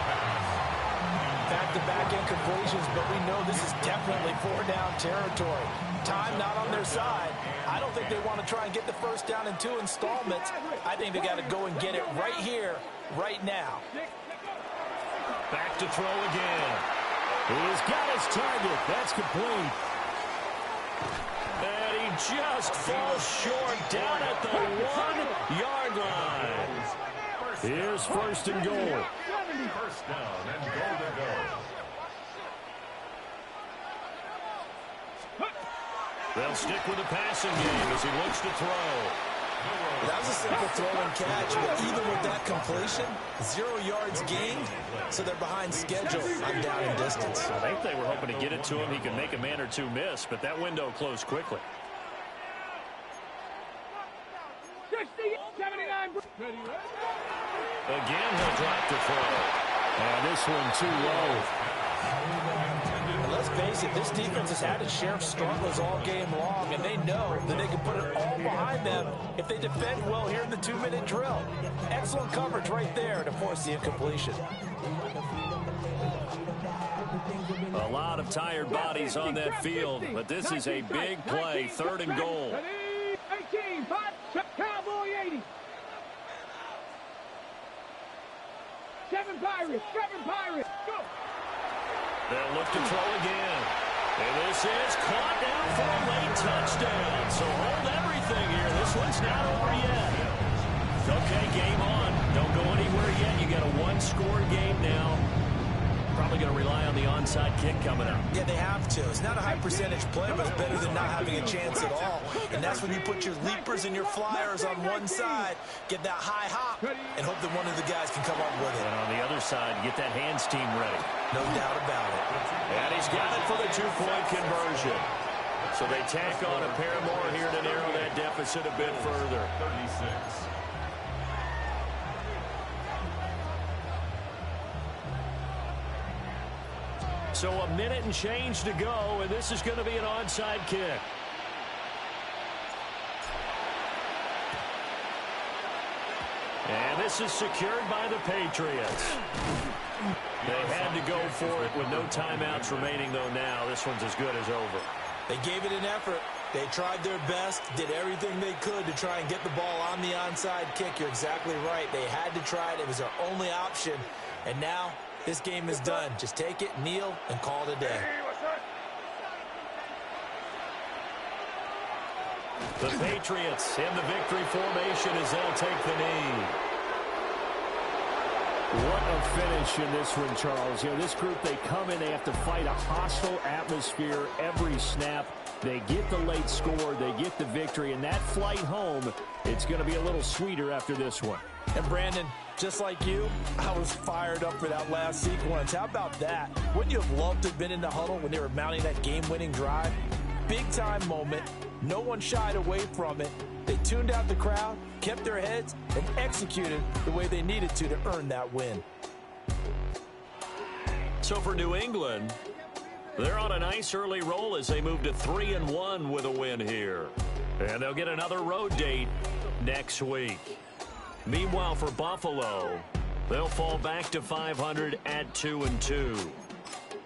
Back-to-back incompletions, but we know this is definitely 4-down territory. Time not on their side. I don't think they want to try and get the first down in 2 installments. I think they got to go and get it right here, right now. Back to throw again. He's got his target. That's complete. And he just falls short down at the 1-yard line. Here's 1st and goal. 1st down and goal to go. They'll stick with the passing game as he looks to throw. That was a simple throw and catch, but even with that completion, 0 yards gained, so they're behind schedule. I'm down in distance. I think they were hoping to get it to him. He could make a man or two miss, but that window closed quickly. 60, 79. Again, he'll drop to throw. And this one too low. And let's face it, this defense has had its share of struggles all game long, and they know that they can put it all behind them if they defend well here in the 2-minute drill. Excellent coverage right there to force the incompletion. A lot of tired bodies on that field, but this is a big play, 3rd and goal. 18, 5, Cowboy 80. 7 Pirates, go. They'll look to throw again. And this is caught down for a late touchdown. So hold everything here. This one's not over yet. Okay, game on. Don't go anywhere yet. You got a 1-score game now. Probably going to rely on the onside kick coming up. Yeah, they have to. It's not a high percentage play, but it's better than not having a chance at all. And that's when you put your leapers and your flyers on one side, get that high hop, and hope that one of the guys can come up with it. And on the other side, get that hands team ready. No doubt about it. And he's got it for the 2-point conversion. So they tack on a pair more here to narrow that deficit a bit further. 36. So a minute and change to go, and this is going to be an onside kick. And this is secured by the Patriots. They had to go for it with no timeouts remaining, though, now. This one's as good as over. They gave it an effort. They tried their best, did everything they could to try and get the ball on the onside kick. You're exactly right. They had to try it. It was their only option. And now This game is done. Just take it, kneel, and call it a day. The Patriots in the victory formation as they'll take the knee. What a finish in this one, Charles. You know, this group, they come in, they have to fight a hostile atmosphere every snap. They get the late score, they get the victory, and that flight home, it's going to be a little sweeter after this one. And Brandon, just like you, I was fired up for that last sequence. How about that? Wouldn't you have loved to have been in the huddle when they were mounting that game-winning drive? Big-time moment. No one shied away from it. They tuned out the crowd, kept their heads, and executed the way they needed to earn that win. So for New England, they're on a nice early roll as they move to 3-1 with a win here. And they'll get another road date next week. Meanwhile, for Buffalo, they'll fall back to 500 at 2-2.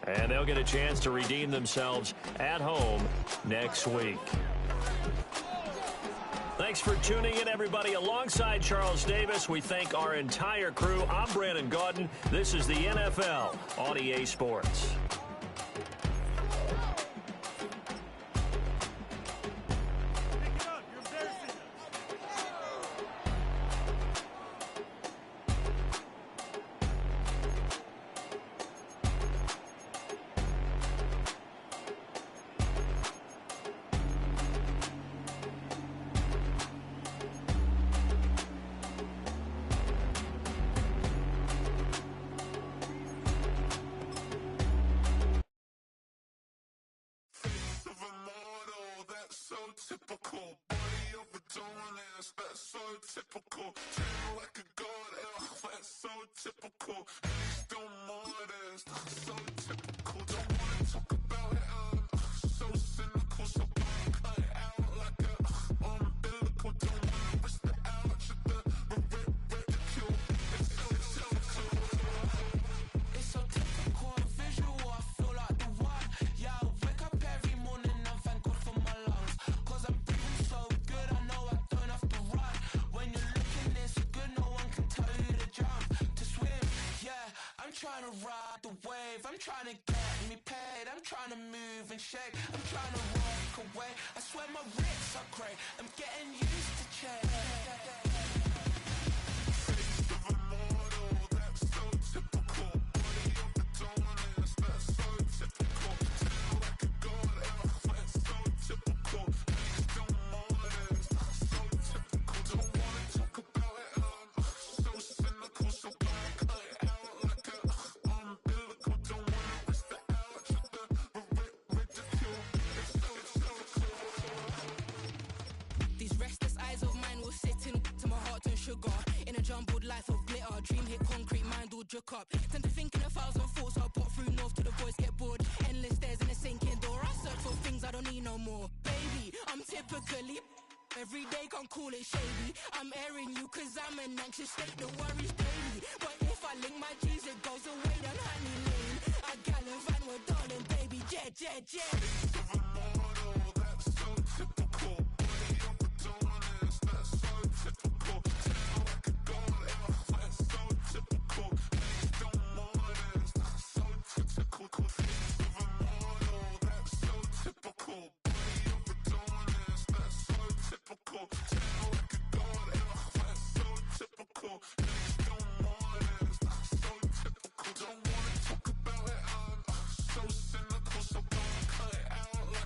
And they'll get a chance to redeem themselves at home next week. Thanks for tuning in, everybody. Alongside Charles Davis, we thank our entire crew. I'm Brandon Gaudin. This is the NFL on EA Sports. Typical, body of a donut, that's so typical. Treat like a god, that's so typical. He's still modest, so typical. Don't wanna talk about it, so cynical. So cut it out like a umbilical. Don't wanna risk the ouch of the ridicule. It's so typical. It's so typical, visual, I feel like the one. Yeah, I wake up every morning and thank God for my lungs. I'm breathing so good, I know I don't have to run. When you're looking this good, no one can tell you to jump, to swim. Yeah, I'm trying to ride the wave. I'm trying to get me paid. I'm trying to move and shake. I'm trying to walk away. I swear my wrists are great. I'm getting used to change. Face of a model, that's so typical. Body of the dominance, that's so typical. Feel like a god, that's so typical. Sugar in a jumbled life of glitter, dream hit concrete, mind all jerk up. Tend to think in 1,000 thoughts. I pop through north to the voice, get bored. Endless stairs in a sinking door. I search for things I don't need no more. Baby, I'm typically every day, can't call it shady. I'm airing you cause I'm an anxious state, the worries daily. But if I link my G's, it goes away down honey lane. I gallivant with darling, baby, jet, jet, jet. Face of a model, that's so typical. Body of a dominance, that's so typical. Don't wanna talk about it, so cynical, so don't cut it out like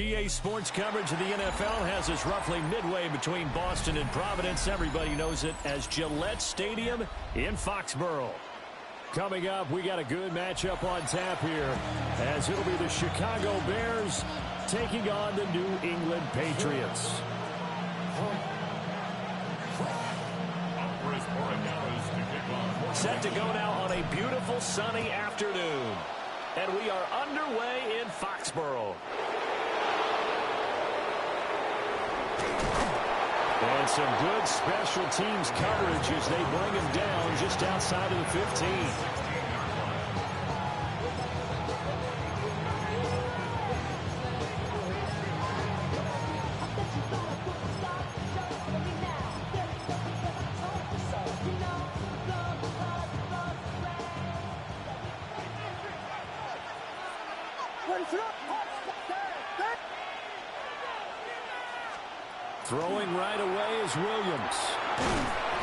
EA Sports coverage of the NFL has us roughly midway between Boston and Providence. Everybody knows it as Gillette Stadium in Foxborough. Coming up, we got a good matchup on tap here, as it'll be the Chicago Bears taking on the New England Patriots. Set to go now on a beautiful sunny afternoon. And we are underway in Foxborough. And some good special teams coverage as they bring him down just outside of the 15. Throwing right away is Williams.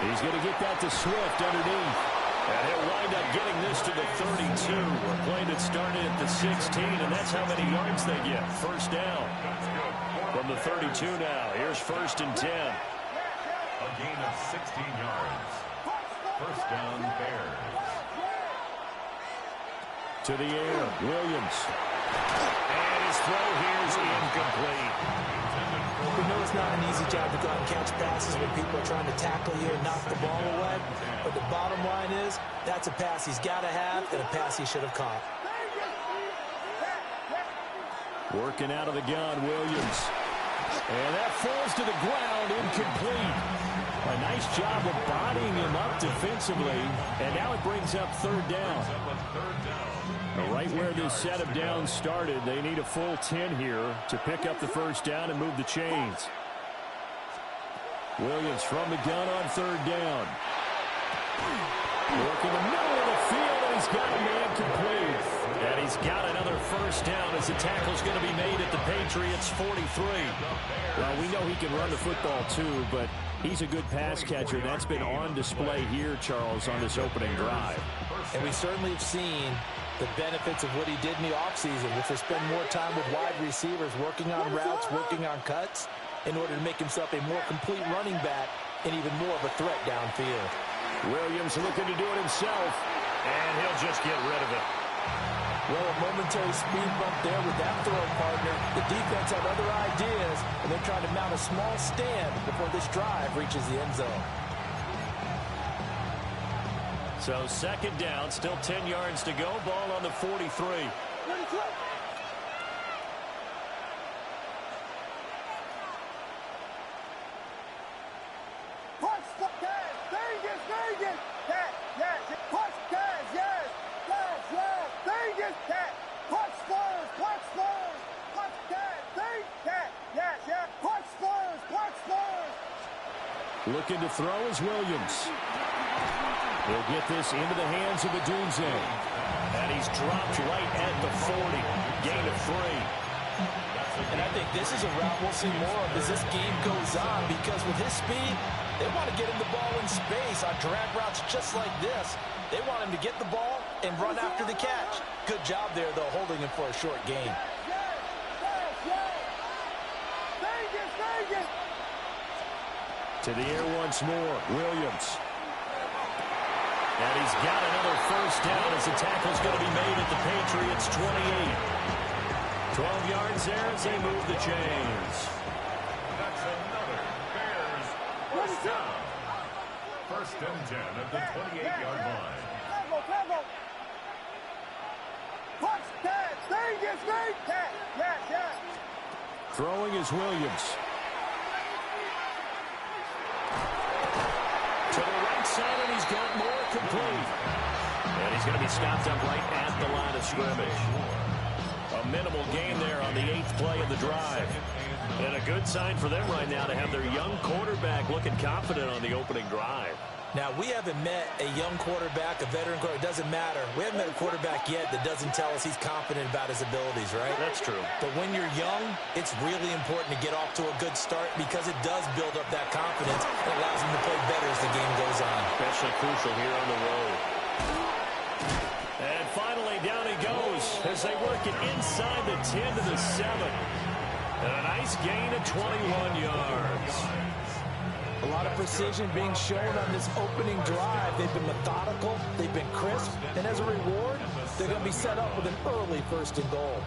He's going to get that to Swift underneath. And he'll wind up getting this to the 32. A play that started at the 16, and that's how many yards they get. First down from the 32 now. Here's 1st and 10. A gain of 16 yards. First down, Bears. To the air, Williams. And his throw here is incomplete. We know it's not an easy job to go out and catch passes when people are trying to tackle you and knock the ball away. But the bottom line is, that's a pass he's got to have and a pass he should have caught. Working out of the gun, Williams. And that falls to the ground, incomplete. A nice job of bodying him up defensively. And now it brings up 3rd down. Right where this set of downs started, they need a full 10 here to pick up the 1st down and move the chains. Williams from the gun on 3rd down. Working the middle of the field, and he's got a man complete. And he's got another 1st down as the tackle's going to be made at the Patriots' 43. Well, we know he can run the football too, but he's a good pass catcher. That's been on display here, Charles, on this opening drive. And we certainly have seen the benefits of what he did in the offseason, which was spend more time with wide receivers, working on routes, working on cuts, in order to make himself a more complete running back and even more of a threat downfield. Williams looking to do it himself, and he'll just get rid of it. Well, a momentary speed bump there with that throw partner. The defense had other ideas, and they're trying to mount a small stand before this drive reaches the end zone. So 2nd down, still 10 yards to go. Ball on the 43. Looking to throw is Williams. He'll get this into the hands of Adunze. And he's dropped right at the 40. Gain of 3. And I think this is a route we'll see more of as this game goes on, because with his speed, they want to get him the ball in space on drag routes just like this. They want him to get the ball and run after the catch. Good job there, though, holding him for a short gain. To the air once more, Williams. And he's got another first down as the tackle's going to be made at the Patriots' 28. 12 yards there as they move the chains. That's another Bears first down. First and 10 at the 28-yard line. Throwing is Williams. To the right side, and he's got more complete. And he's going to be stopped up right at the line of scrimmage. A minimal gain there on the 8th play of the drive. And a good sign for them right now to have their young quarterback looking confident on the opening drive. Now, we haven't met a young quarterback, a veteran quarterback. It doesn't matter. We haven't met a quarterback yet that doesn't tell us he's confident about his abilities, right? That's true. But when you're young, it's really important to get off to a good start because it does build up that confidence and allows him to play better as the game goes on. Especially crucial here on the road. And finally, down he goes as they work it inside the 10 to the 7. And a nice gain of 21 yards. A lot of precision being shown on this opening drive. They've been methodical, they've been crisp, and as a reward, they're going to be set up with an early first and goal.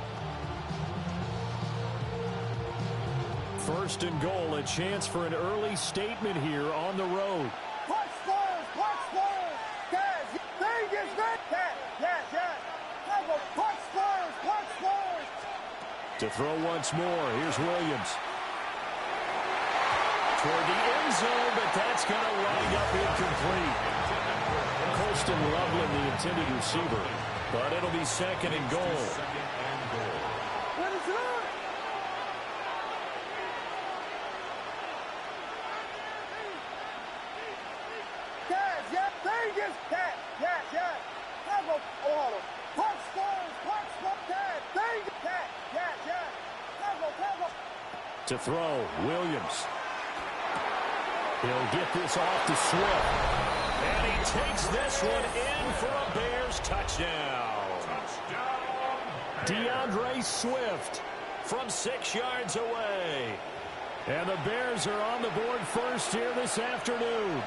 First and goal, a chance for an early statement here on the road. To throw once more, here's Williams. Toward the end zone, but that's going to wind up incomplete. Colston Loveland, the intended receiver, but it'll be second and goal. What is it? To throw, Williams. He'll get this off to Swift. And he takes this one in for a Bears touchdown. DeAndre Swift from 6 yards away. And the Bears are on the board first here this afternoon.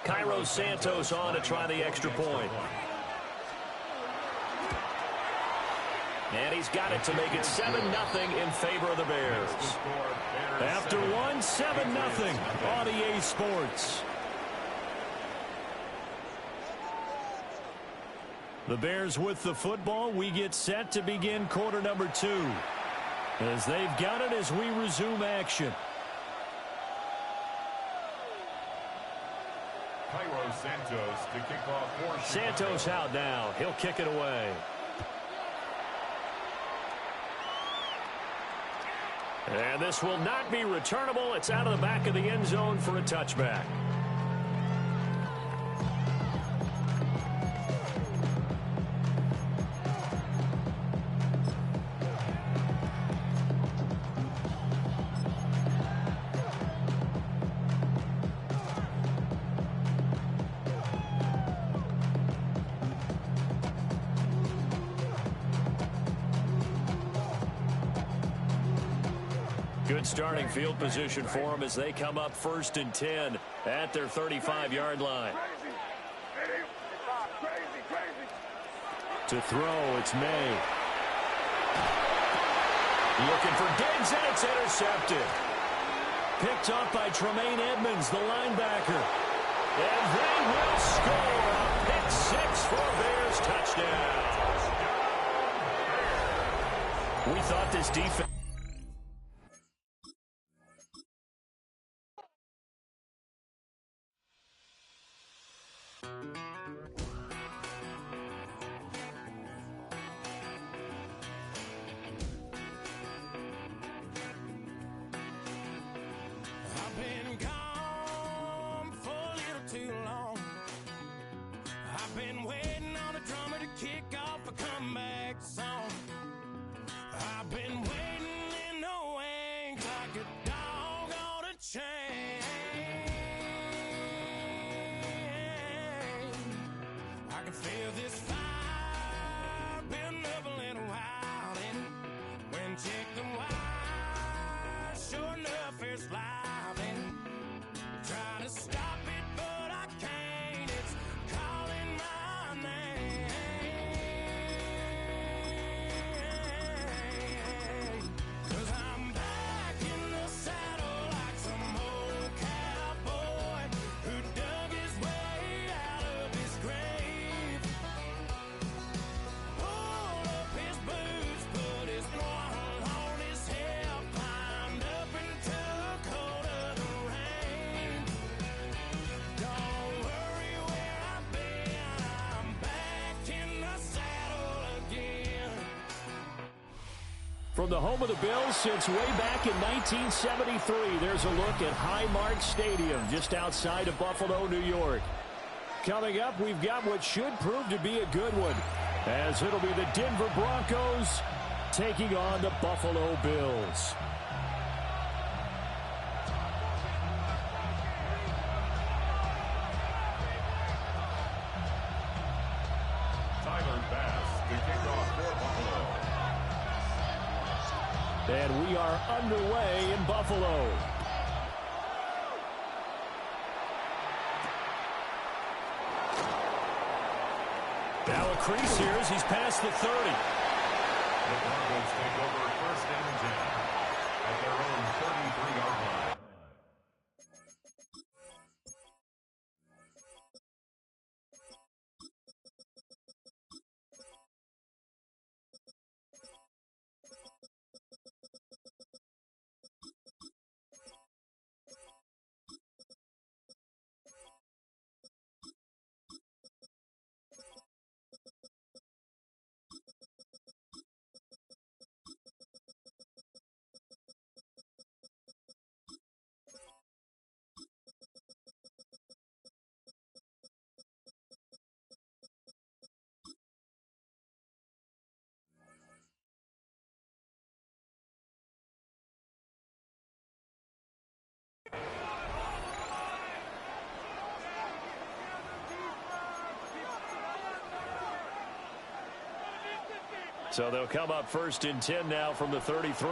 Cairo Santos on to try the extra point. And he's got it to make it 7-0 in favor of the Bears. After one, 7-0 on EA Sports. The Bears with the football. We get set to begin quarter number 2. As they've got it as we resume action. Cairo Santos to kick off for Santos out now. He'll kick it away. And this will not be returnable. It's out of the back of the end zone for a touchback. Good starting field position for them as they come up 1st and 10 at their 35-yard line. To throw, it's May. Looking for Diggs, and it's intercepted. Picked up by Tremaine Edmonds, the linebacker. And they will score a pick 6 for a Bears touchdown. We thought this defense... From the home of the Bills since way back in 1973, there's a look at Highmark Stadium just outside of Buffalo, New York. Coming up, we've got what should prove to be a good one, as it'll be the Denver Broncos taking on the Buffalo Bills. And we are underway in Buffalo. Now a crease here as he's past the 30. The Broncos take over first and 10 at their own 33-yard line. So they'll come up first and 10 now from the 33.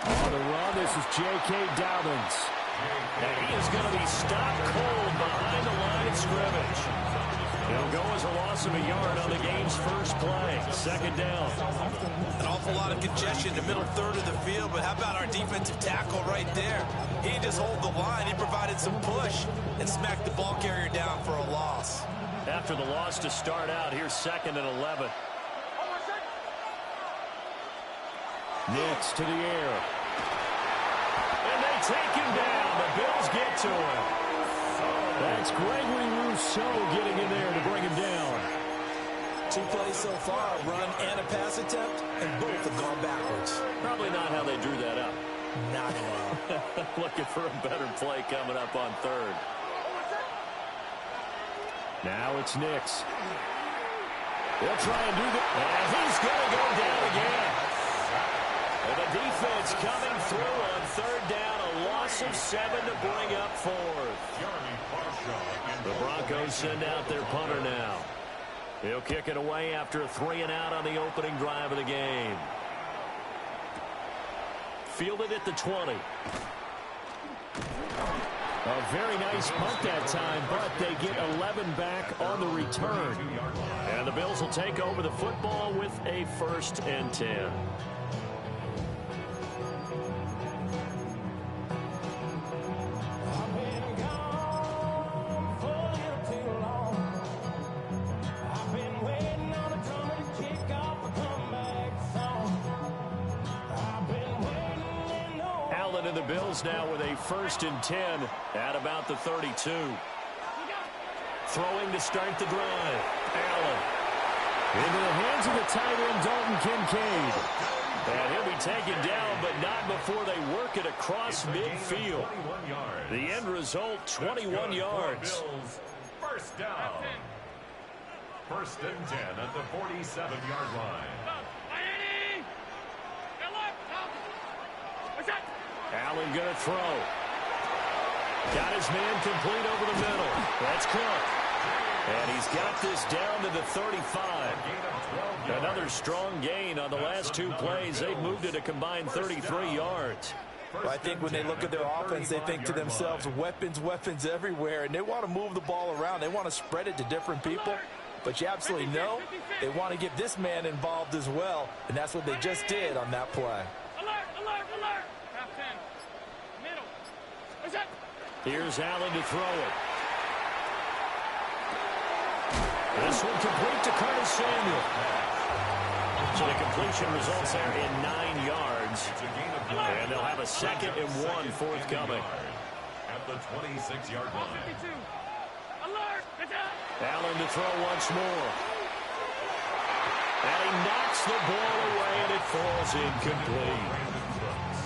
On the run, this is J.K. Dobbins. And he is going to be stopped cold behind the line of scrimmage. It'll go as a loss of a yard on the game's first play. Second down. An awful lot of congestion in the middle third of the field, but how about our defensive tackle right there? He didn't just hold the line, he provided some push and smacked the ball carrier down for a loss. After the loss to start out, here's second and 11. Nix to the air. And they take him down. The Bills get to him. That's Gregory Rousseau getting in there to bring him down. 2 plays so far, a run and a pass attempt, and both have gone backwards. Probably not how they drew that up. Not at all. Looking for a better play coming up on third. Now it's Nix. They'll try and do that. And he's going to go down again. And the defense coming through on third down. A loss of 7 to bring up fourth. The Broncos send out their punter now. He'll kick it away after a 3-and-out on the opening drive of the game. Fielded at the 20. A very nice punt that time, but they get 11 back on the return. And the Bills will take over the football with a 1st and 10. The Bills now with a 1st and 10 at about the 32. Throwing to start the drive. Allen. Into the hands of the tight end, Dalton Kincaid. And he'll be taken down, but not before they work it across midfield. The end result, 21 yards. First down. 1st and 10 at the 47-yard line. Allen going to throw. Got his man complete over the middle. That's Cook. And he's got this down to the 35. Another strong gain on the last 2 plays. They've moved it a combined 33 yards. Well, I think when they look at their offense, they think to themselves, weapons, weapons everywhere. And they want to move the ball around. They want to spread it to different people. But you absolutely know they want to get this man involved as well. And that's what they just did on that play. Here's Allen to throw it. This one complete to Curtis Samuel. So the completion results there in 9 yards. And they'll have a 2nd and 1 forthcoming. At the 26-yard line. Allen to throw once more. And he knocks the ball away, and it falls incomplete.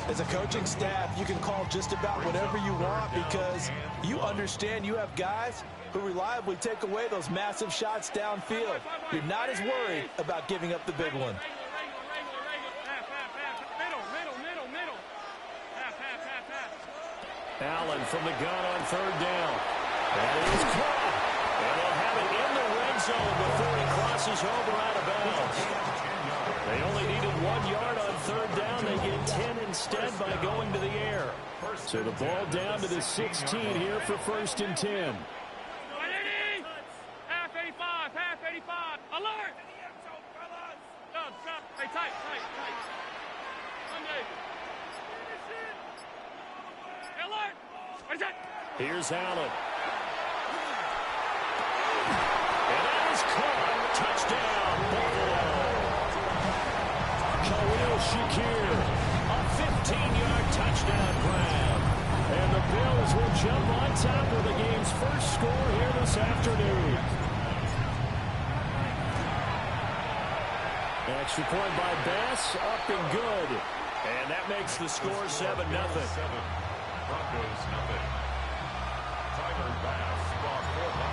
As a coaching staff, you can call just about whatever you want because you understand you have guys who reliably take away those massive shots downfield. You're not as worried about giving up the big one. Allen from the gun on third down. That is caught. And they'll have it in the red zone before he crosses over out of bounds. They only needed 1 yard on third down. They get 10 instead by going to the air. So the ball down to the 16 here for 1st and 10. Half 85, half 85. Alert! Stop. Hey, tight. Monday. Alert! What is that? Here's Allen. And that is caught. Touchdown, Buffalo. Khalil Shakir, a 15-yard touchdown grab. And the Bills will jump on top of the game's first score here this afternoon. Extra point by Bass, up and good. And that makes the score 7-0.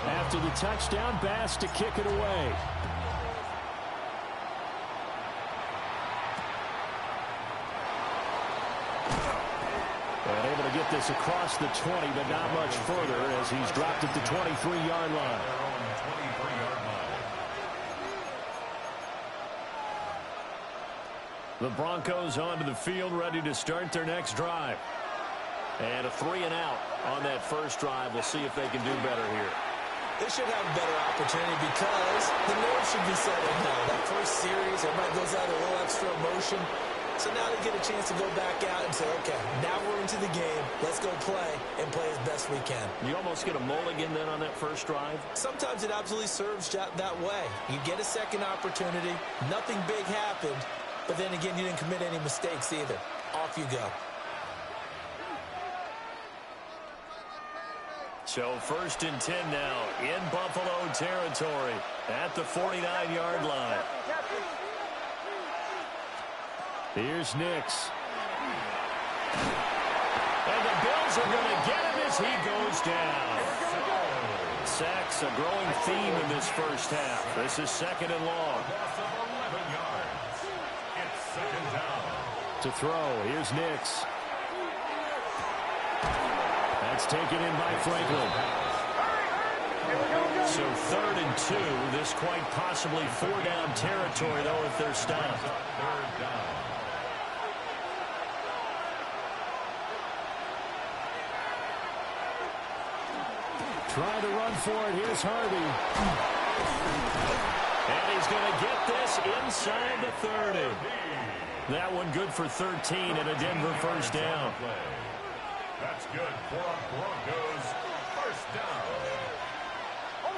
After the touchdown, Bass to kick it away. And able to get this across the 20, but not much further as he's dropped at the 23-yard line. The Broncos onto the field, ready to start their next drive. And a 3-and-out on that first drive. We'll see if they can do better here. They should have a better opportunity because the nerves should be settled now. That first series, everybody goes out a little extra emotion. So now they get a chance to go back out and say, okay, now we're into the game. Let's go play and play as best we can. You almost get a mulligan then on that first drive? Sometimes it absolutely serves that way. You get a second opportunity. Nothing big happened. But then again, you didn't commit any mistakes either. Off you go. So 1st and 10 now in Buffalo territory at the 49-yard line. Here's Nix. And the Bills are going to get him as he goes down. Sacks a growing theme in this first half. This is 2nd and long. To throw, here's Nix. That's taken in by Franklin. So 3rd and 2. This quite possibly 4-down territory, though, if they're stopped. Trying to run for it. Here's Harvey. And he's going to get this inside the 30. That one good for 13 and a Denver first down. That's good for a Broncos first down.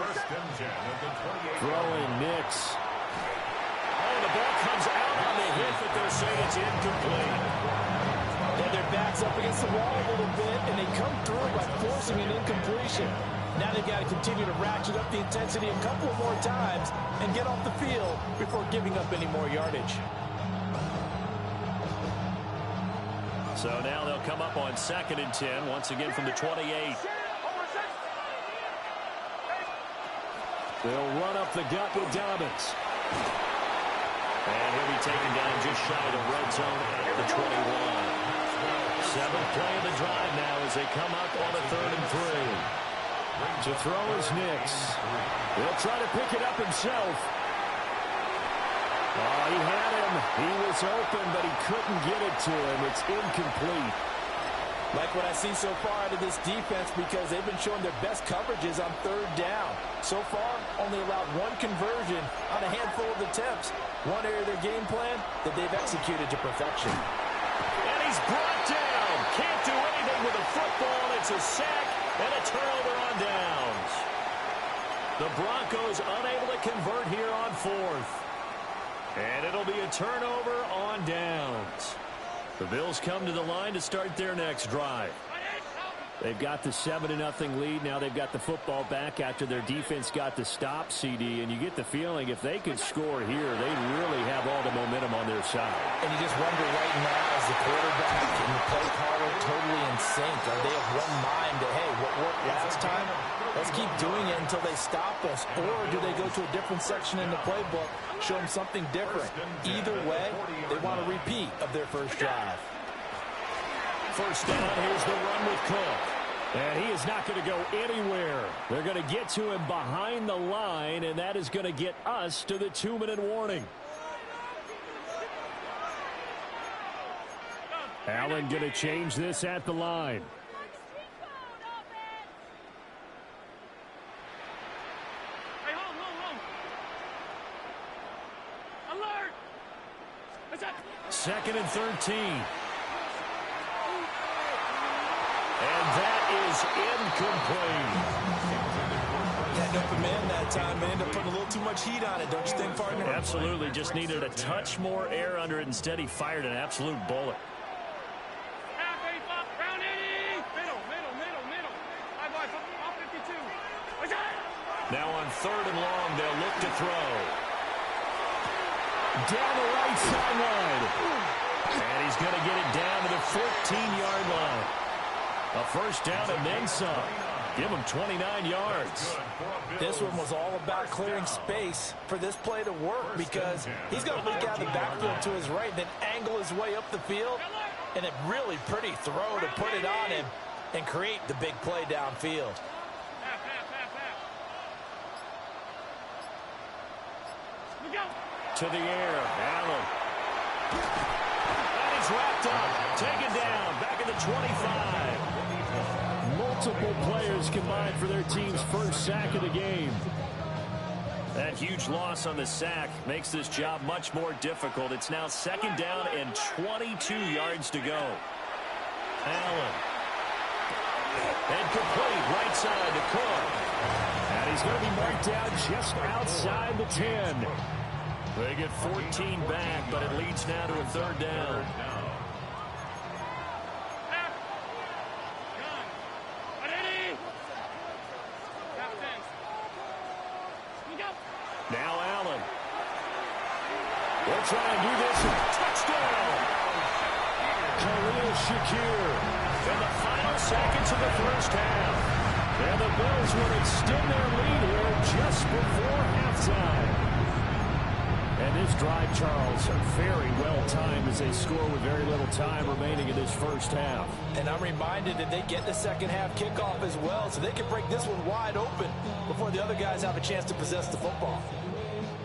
1st and 10 at the 28. Throwing Nix. Oh, the ball comes out on the hit, but they're saying it's incomplete. And their back's up against the wall a little bit, and they come through by forcing an incompletion. Now they've got to continue to ratchet up the intensity a couple of more times and get off the field before giving up any more yardage. So now they'll come up on 2nd and 10, once again from the 28. They'll run up the gut with Dobbins. And he'll be taken down just shy of the red zone at the 21. 7th play of the drive now as they come up on a 3rd and 3. To throw is Nix. He'll try to pick it up himself. Oh, he had him. He was open, but he couldn't get it to him. It's incomplete. Like what I see so far out of this defense because they've been showing their best coverages on 3rd down. So far, only allowed 1 conversion on a handful of attempts. One area of their game plan that they've executed to perfection. And he's brought down. Can't do anything with the football. It's a sack and a turnover on downs. The Broncos unable to convert here on 4th. And it'll be a turnover on downs. The Bills come to the line to start their next drive. They've got the 7-0 lead. Now they've got the football back after their defense got the stop, CD. And you get the feeling if they could score here, they really have all the momentum on their side. And you just wonder right now, is the quarterback and the play caller totally in sync? Are they of one mind that, hey, what worked last time? Let's keep doing it until they stop us. Or do they go to a different section in the playbook, show them something different? Either way, they want a repeat of their first drive. First down, here's the run with Cook. And he is not going to go anywhere. They're going to get to him behind the line, and that is going to get us to the 2-minute warning. Allen going to change this at the line. Second and 13. And that is incomplete. Had no command that time, but ended up putting a little too much heat on it, don't you think, partner? Absolutely. Just needed a touch more air under it. Instead, he fired an absolute bullet. Now on 3rd and long, they'll look to throw. Down the right sideline. And he's going to get it down to the 14-yard line. A first down and then some. Give him 29 yards. This one was all about clearing space for this play to work because he's going to leak out of the backfield to his right, then angle his way up the field. And a really pretty throw to put it on him and create the big play downfield. To the air, Allen. And he's wrapped up. Taken down, back at the 25. Multiple players combined for their team's first sack of the game. That huge loss on the sack makes this job much more difficult. It's now 2nd down and 22 yards to go. Allen. And complete right side to Cook. And he's going to be marked out just outside the 10. They get 14 back, but it leads now to a 3rd down. Now Allen. They'll try and do this. Touchdown! Khalil Shakir. In the final seconds of the first half. And the Bills will extend their lead here just before halftime. And this drive, Charles, very well timed as they score with very little time remaining in this first half. And I'm reminded that they get the second half kickoff as well, so they can break this one wide open before the other guys have a chance to possess the football.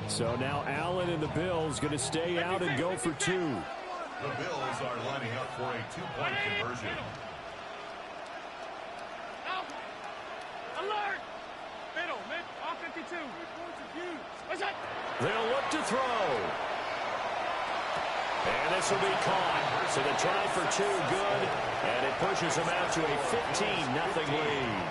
So now Allen and the Bills going to stay out and go for 2. The Bills are lining up for a 2-point conversion. Alert! Middle, off 52. What's that? They'll look to throw. And this will be caught. So the try for 2, good. And it pushes them out to a 15-0 lead.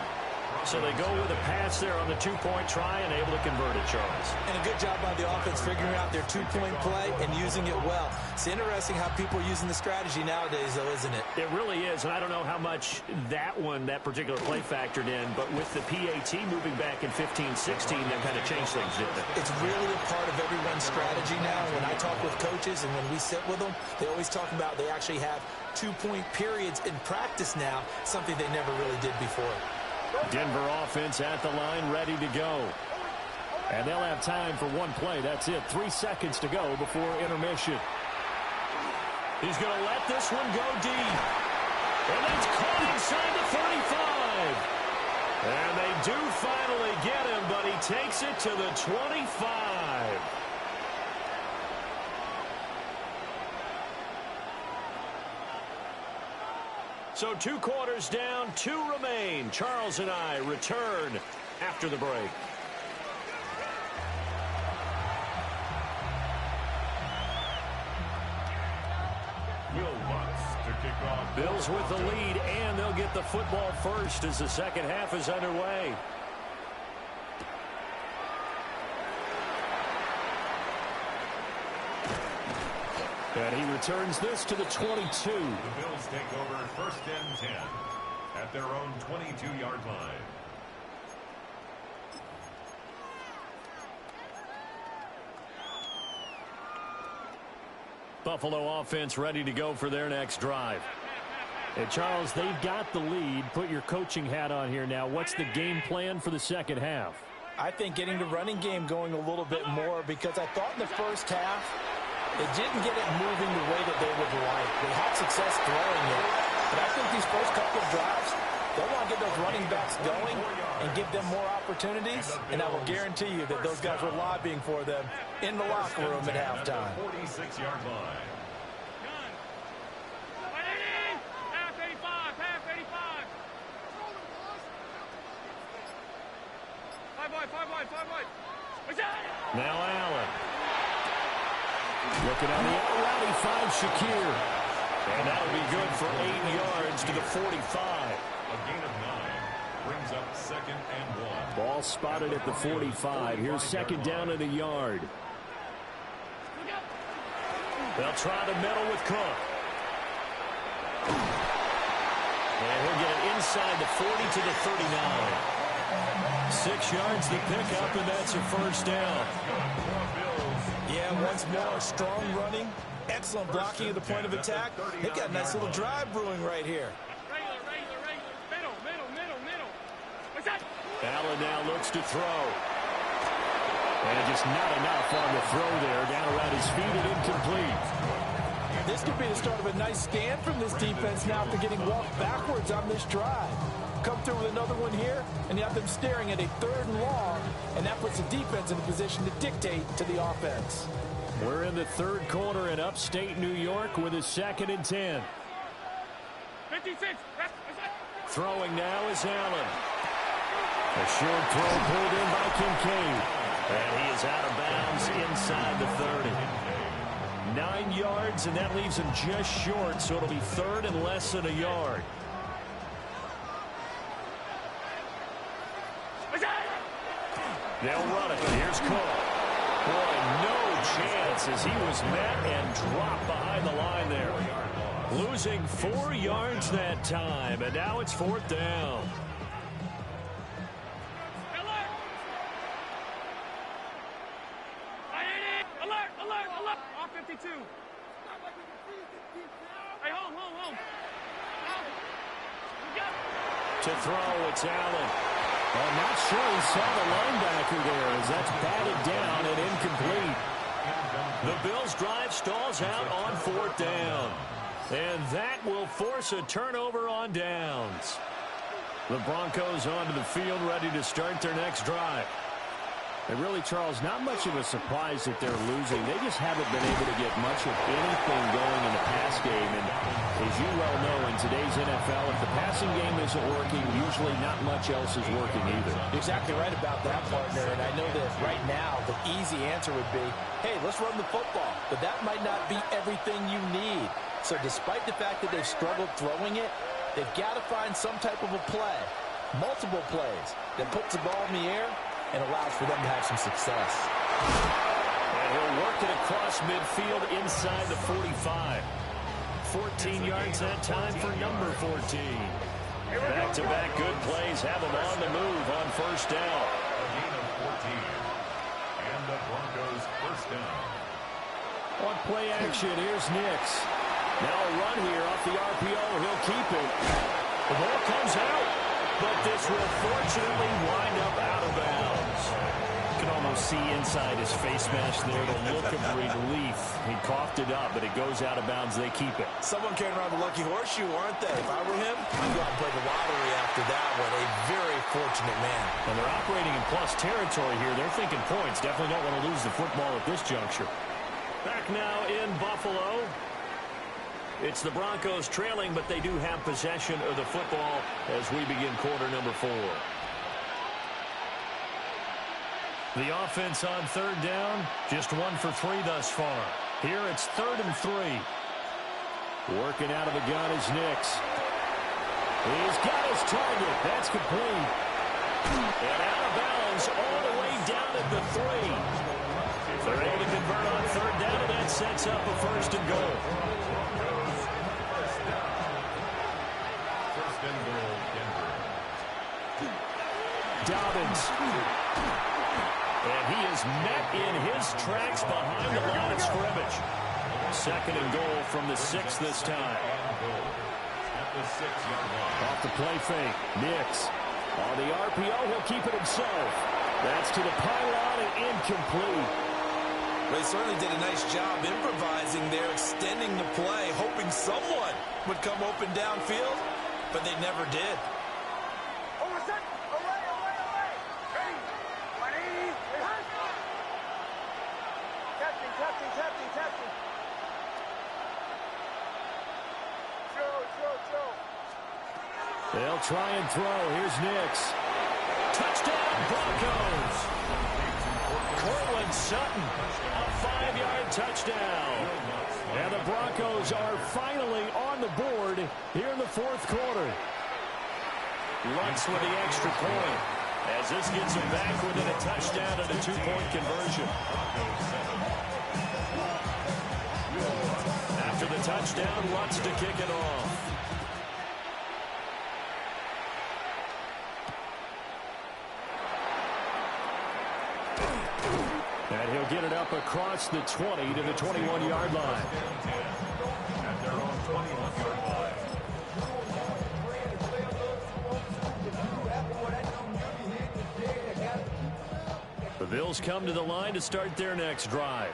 So they go with a pass there on the 2-point try and able to convert it, Charles. And a good job by the offense figuring out their 2-point play and using it well. It's interesting how people are using the strategy nowadays, though, isn't it? It really is, and I don't know how much that particular play factored in, but with the PAT moving back in 15-16, that kind of changed things, didn't it? It's really a part of everyone's strategy now. When I talk with coaches and when we sit with them, they always talk about they actually have 2-point periods in practice now, something they never really did before. Denver offense at the line, ready to go. And they'll have time for one play. That's it. 3 seconds to go before intermission. He's going to let this one go deep. And it's caught inside the 35. And they do finally get him, but he takes it to the 25. So 2 quarters down, 2 remain. Charles and I return after the break. Bills with the lead, and they'll get the football first as the second half is underway. And he returns this to the 22. The Bills take over 1st and 10 at their own 22-yard line. Buffalo offense ready to go for their next drive. And Charles, they've got the lead. Put your coaching hat on here now. What's the game plan for the second half? I think getting the running game going a little bit more, because I thought in the first half they didn't get it moving the way that they would like. They had success throwing it, but I think these first couple of drives, they want to get those running backs going and give them more opportunities, and I will guarantee you that those guys were lobbying for them in the locker room at halftime. 46-yard line. Now Allen. Looking on the out route, he finds Shakir. And that'll be good for 8 yards to the 45. A gain of 9 brings up 2nd and 1. Ball spotted at the 45. Here's 2nd down and a yard. They'll try to middle with Cook. And he'll get it inside the 40 to the 39. 6 yards to pick up, and that's a first down. Yeah, once more, strong running, excellent blocking at the point of attack. They've got a nice little drive brewing right here. Allen now looks to throw. And just not enough on the throw there. Down around his feet and incomplete. This could be the start of a nice stand from this defense now after getting walked backwards on this drive. Come through with another one here, and you have them staring at a 3rd and long, and that puts the defense in a position to dictate to the offense. We're in the 3rd quarter in upstate New York with a 2nd and 10. 56. Throwing now is Allen. A short throw pulled in by Kincaid. And he is out of bounds inside the 30. 9 yards, and that leaves him just short, so it'll be 3rd and less than a yard. They'll run it. Here's Cook. Boy, no chance as he was met and dropped behind the line there. Losing 4 yards that time, and now it's 4th down. Alert! Off 52. Hey, home. To throw, it's Allen. I'm not sure he saw the linebacker there as that's batted down and incomplete. The Bills' drive stalls out on 4th down. And that will force a turnover on downs. The Broncos onto the field ready to start their next drive. And really, Charles, not much of a surprise that they're losing. They just haven't been able to get much of anything going in the pass game. And as you well know, in today's NFL, if the passing game isn't working, usually not much else is working either. Exactly right about that, partner. And I know that right now the easy answer would be, hey, let's run the football. But that might not be everything you need. So despite the fact that they've struggled throwing it, they've got to find some type of a play, multiple plays, that puts the ball in the air and allows for them to have some success. And he'll work it across midfield inside the 45. 14 yards that time for number 14. Back-to-back good plays have him on the move on 1st down. A gain of 14. And the Broncos 1st down. On play action, here's Nix. Now a run here off the RPO. He'll keep it. The ball comes out, but this will fortunately wind up out of bounds. You can almost see inside his face mask there the look of relief. He coughed it up, but it goes out of bounds. They keep it. Someone carrying around the lucky horseshoe, aren't they? If I were him, I'd go out and play the lottery after that one. A very fortunate man. And they're operating in plus territory here. They're thinking points. Definitely don't want to lose the football at this juncture. Back now in Buffalo. It's the Broncos trailing, but they do have possession of the football as we begin quarter number 4. The offense on 3rd down, just 1 for 3 thus far. Here it's 3rd and 3. Working out of the gun is Nix. He's got his target. That's complete. And out of bounds all the way down at the 3. They're able to convert on 3rd down, and that sets up a 1st and goal. First and goal Dobbins. And he is met in his tracks behind the line of scrimmage. Second and goal from the 6 this time. Off the play fake. Nix. On the RPO, he'll keep it himself. That's to the pylon and incomplete. They certainly did a nice job improvising there, extending the play, hoping someone would come open downfield, but they never did. They'll try and throw. Here's Nix. Touchdown, Broncos. Cortland Sutton, a 5-yard touchdown. And the Broncos are finally on the board here in the 4th quarter. Lutz with the extra point, as this gets them back within a touchdown and a 2-point conversion. After the touchdown, Lutz to kick it off. And he'll get it up across the 20 to the 21-yard line. At their own 21-yard line. The Bills come to the line to start their next drive.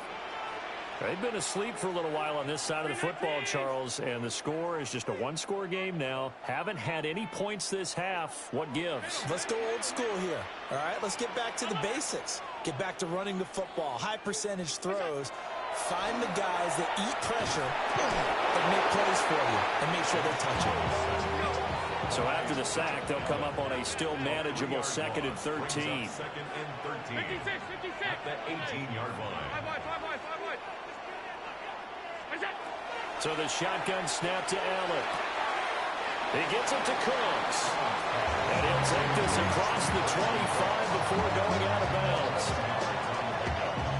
They've been asleep for a little while on this side of the football, Charles, and the score is just a 1-score game now. Haven't had any points this half. What gives? Let's go old school here. All right, let's get back to the basics. Get back to running the football, high percentage throws. Find the guys that eat pressure and make plays for you and make sure they touch it. So after the sack, they'll come up on a still manageable 2nd and 13. 2nd and 13. 56. At the 18-yard line. 5 wide. So the shotgun snap to Allen. He gets it to Cooks. And he'll take this across the 25 before going out of bounds.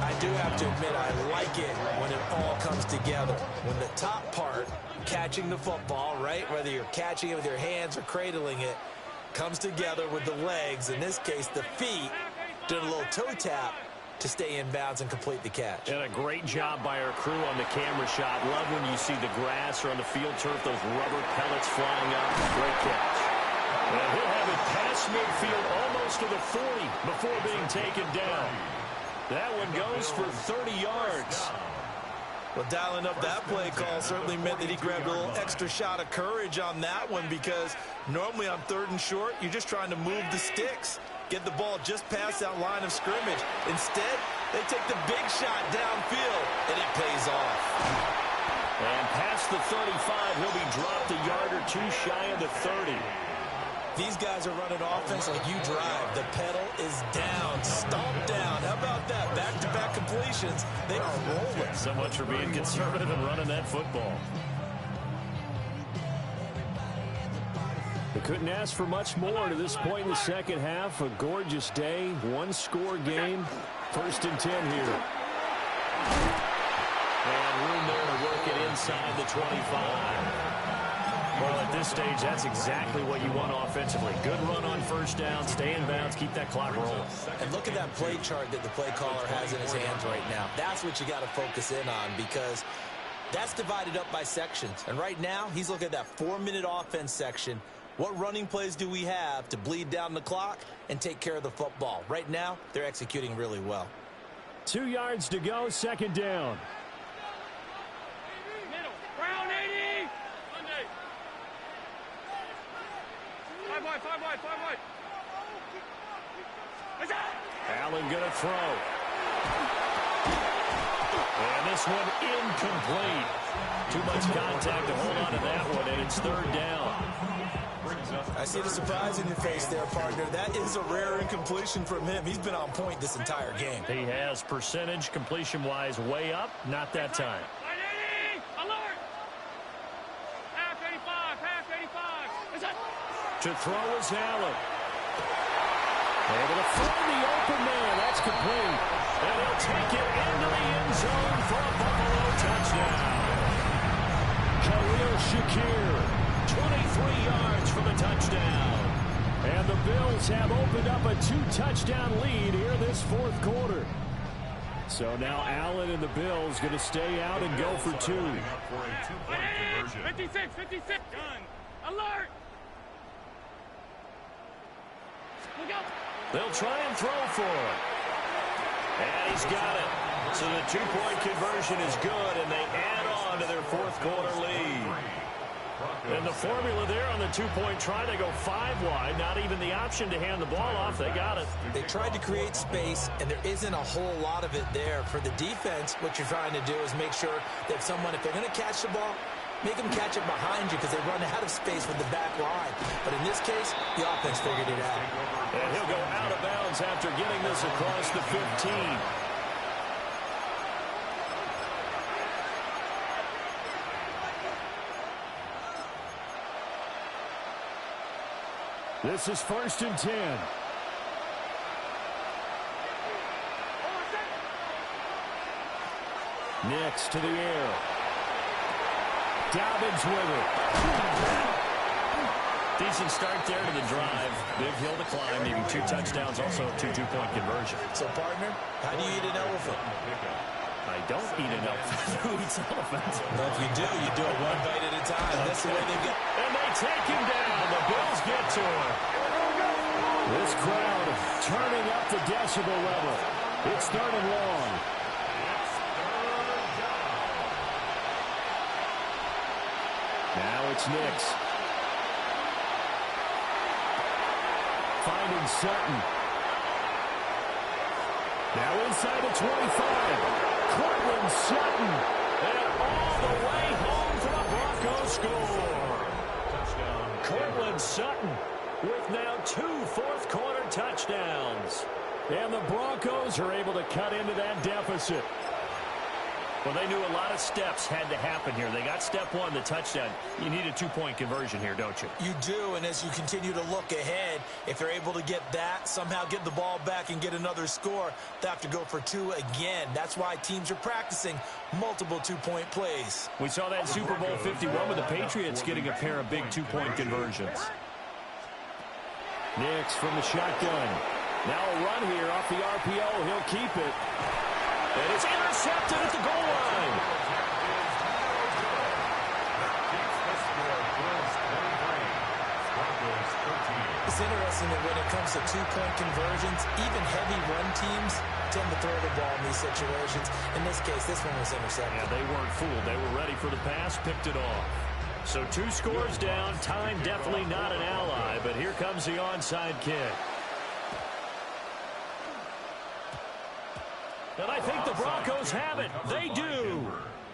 I do have to admit, I like it when it all comes together. When the top part, catching the football, right, whether you're catching it with your hands or cradling it, comes together with the legs, in this case the feet, doing a little toe tap to stay in bounds and complete the catch. And a great job by our crew on the camera shot. Love when you see the grass or on the field turf, those rubber pellets flying up. Great catch. And he'll have it past midfield almost to the 40 before being taken down. That one goes for 30 yards. Well, dialing up that play call certainly meant that he grabbed a little extra shot of courage on that one, because normally on 3rd and short, you're just trying to move the sticks, get the ball just past that line of scrimmage. Instead, they take the big shot downfield, and it pays off. And past the 35, he'll be dropped a yard or two shy of the 30. These guys are running offense like you drive. The pedal is down, stomp down. How about that? Back-to-back completions. They are rolling. So much for being conservative and running that football. They couldn't ask for much more to this point in the second half. A gorgeous day, 1-score game. 1st and 10 here. And room there to work it inside the 25. Well, at this stage, that's exactly what you want offensively. Good run on 1st down, stay in bounds, keep that clock rolling. And look at that play chart that the play caller has in his hands right now. That's what you got to focus in on, because that's divided up by sections. And right now, he's looking at that 4-minute offense section. What running plays do we have to bleed down the clock and take care of the football? Right now, they're executing really well. 2 yards to go, 2nd down. Middle. Brown 80. Sunday. 5 wide. Allen gonna throw. And this one incomplete. Too much contact to hold on to that one, and it's 3rd down. I see the surprise in your face there, partner. That is a rare incompletion from him. He's been on point this entire game. He has percentage completion-wise way up, not that time. 180. Alert. Half 85. To throw is Allen. Able to find the open man. That's complete. And he'll take it into the end zone for a Buffalo touchdown. Khalil Shakir, 23 yards for the touchdown. And the Bills have opened up a 2-touchdown lead here in this fourth quarter. So now Allen and the Bills going to stay out and go for 2. 56, 56. Done. Alert. Look out. They'll try and throw for it. And he's got it. So the 2-point conversion is good, and they add on to their fourth quarter lead. And the formula there on the 2-point try, they go 5 wide. Not even the option to hand the ball off. They got it. They tried to create space, and there isn't a whole lot of it there. For the defense, what you're trying to do is make sure that if they're going to catch the ball, make them catch it behind you because they run out of space with the back line. But in this case, the offense figured it out. And he'll go out of bounds after getting this across the 15. This is 1st and 10. Next to the air. Dobbins with it. Decent start there to the drive. Big hill to climb, maybe 2 touchdowns, also 2 2-point conversion. So, partner, how do you eat an elephant? I don't eat an elephant. Who eats elephants? Well, if you do it one bite at a time. That's the way they get. And they take him down. The Bills get to him. This crowd turning up the decibel level. It's 3rd and long. Now it's Nix. Finding Sutton. Now inside the 25. Cortland Sutton. And all the way home for the Broncos score. Touchdown. Cortland Sutton with now 2 fourth-quarter touchdowns. And the Broncos are able to cut into that deficit. Well, they knew a lot of steps had to happen here. They got step 1, the touchdown. You need a 2-point conversion here, don't you? You do, and as you continue to look ahead, if they're able to get that, somehow get the ball back and get another score, they have to go for 2 again. That's why teams are practicing multiple 2-point plays. We saw that Super Bowl 51 with the Patriots getting a pair of big 2-point conversions. Nix from the shotgun. Now a run here off the RPO. He'll keep it. And it's intercepted at the goal line. It's interesting that when it comes to 2-point conversions, even heavy run teams tend to throw the ball in these situations. In this case, this one was intercepted. Yeah, they weren't fooled. They were ready for the pass, picked it off. So 2 scores down. Time definitely not an ally, but here comes the onside kick. And I think the Broncos have it. They do.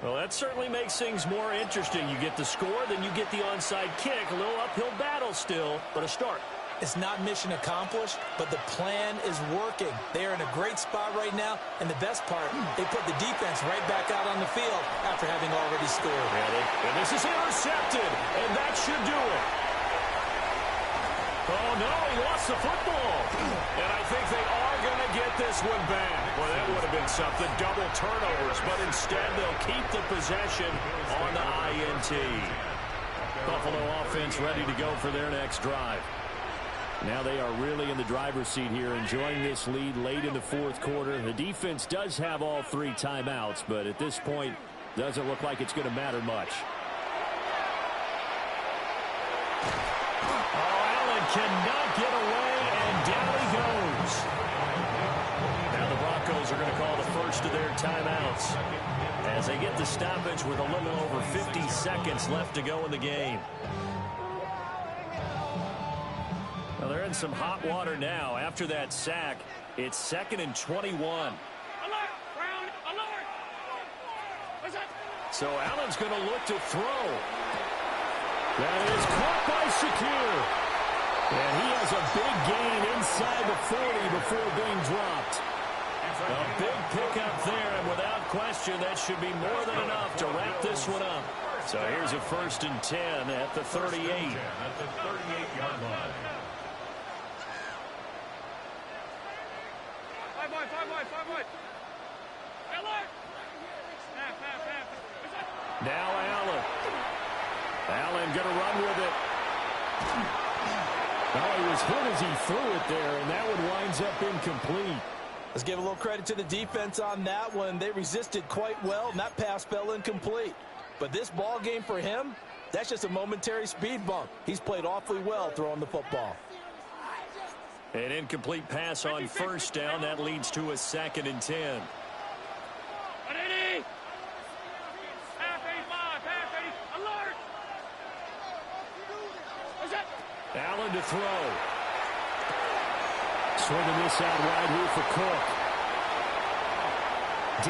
Well, that certainly makes things more interesting. You get the score, then you get the onside kick. A little uphill battle still, but a start. It's not mission accomplished, but the plan is working. They are in a great spot right now, and the best part, they put the defense right back out on the field after having already scored. And this is intercepted, and that should do it. Oh, no, he lost the football. And I think they are going to get this one back. Well, that would have been something, double turnovers, but instead they'll keep the possession on the INT. Buffalo offense ready to go for their next drive. Now they are really in the driver's seat here, enjoying this lead late in the fourth quarter. The defense does have all 3 timeouts, but at this point, doesn't look like it's going to matter much. Cannot get away, and down he goes. Now the Broncos are going to call the first of their timeouts as they get the stoppage with a little over 50 seconds left to go in the game. Well, they're in some hot water now. After that sack, it's 2nd and 21. Alert! Brown, alert! What's that? So Allen's going to look to throw. That is caught by Shakir. And he has a big gain inside the 40 before being dropped. A big pickup there, and without question, that should be more than enough to wrap this one up. So here's a 1st and 10 at the 38. At the 38-yard line. 5 wide. Alert! Now Allen. Allen going to run with it. Well, he was hit as he threw it there, and that one winds up incomplete. Let's give a little credit to the defense on that one. They resisted quite well, and that pass fell incomplete. But this ball game for him, that's just a momentary speed bump. He's played awfully well throwing the football. An incomplete pass on first down. That leads to a 2nd and 10. Allen to throw. Swinging this out wide here for Cook.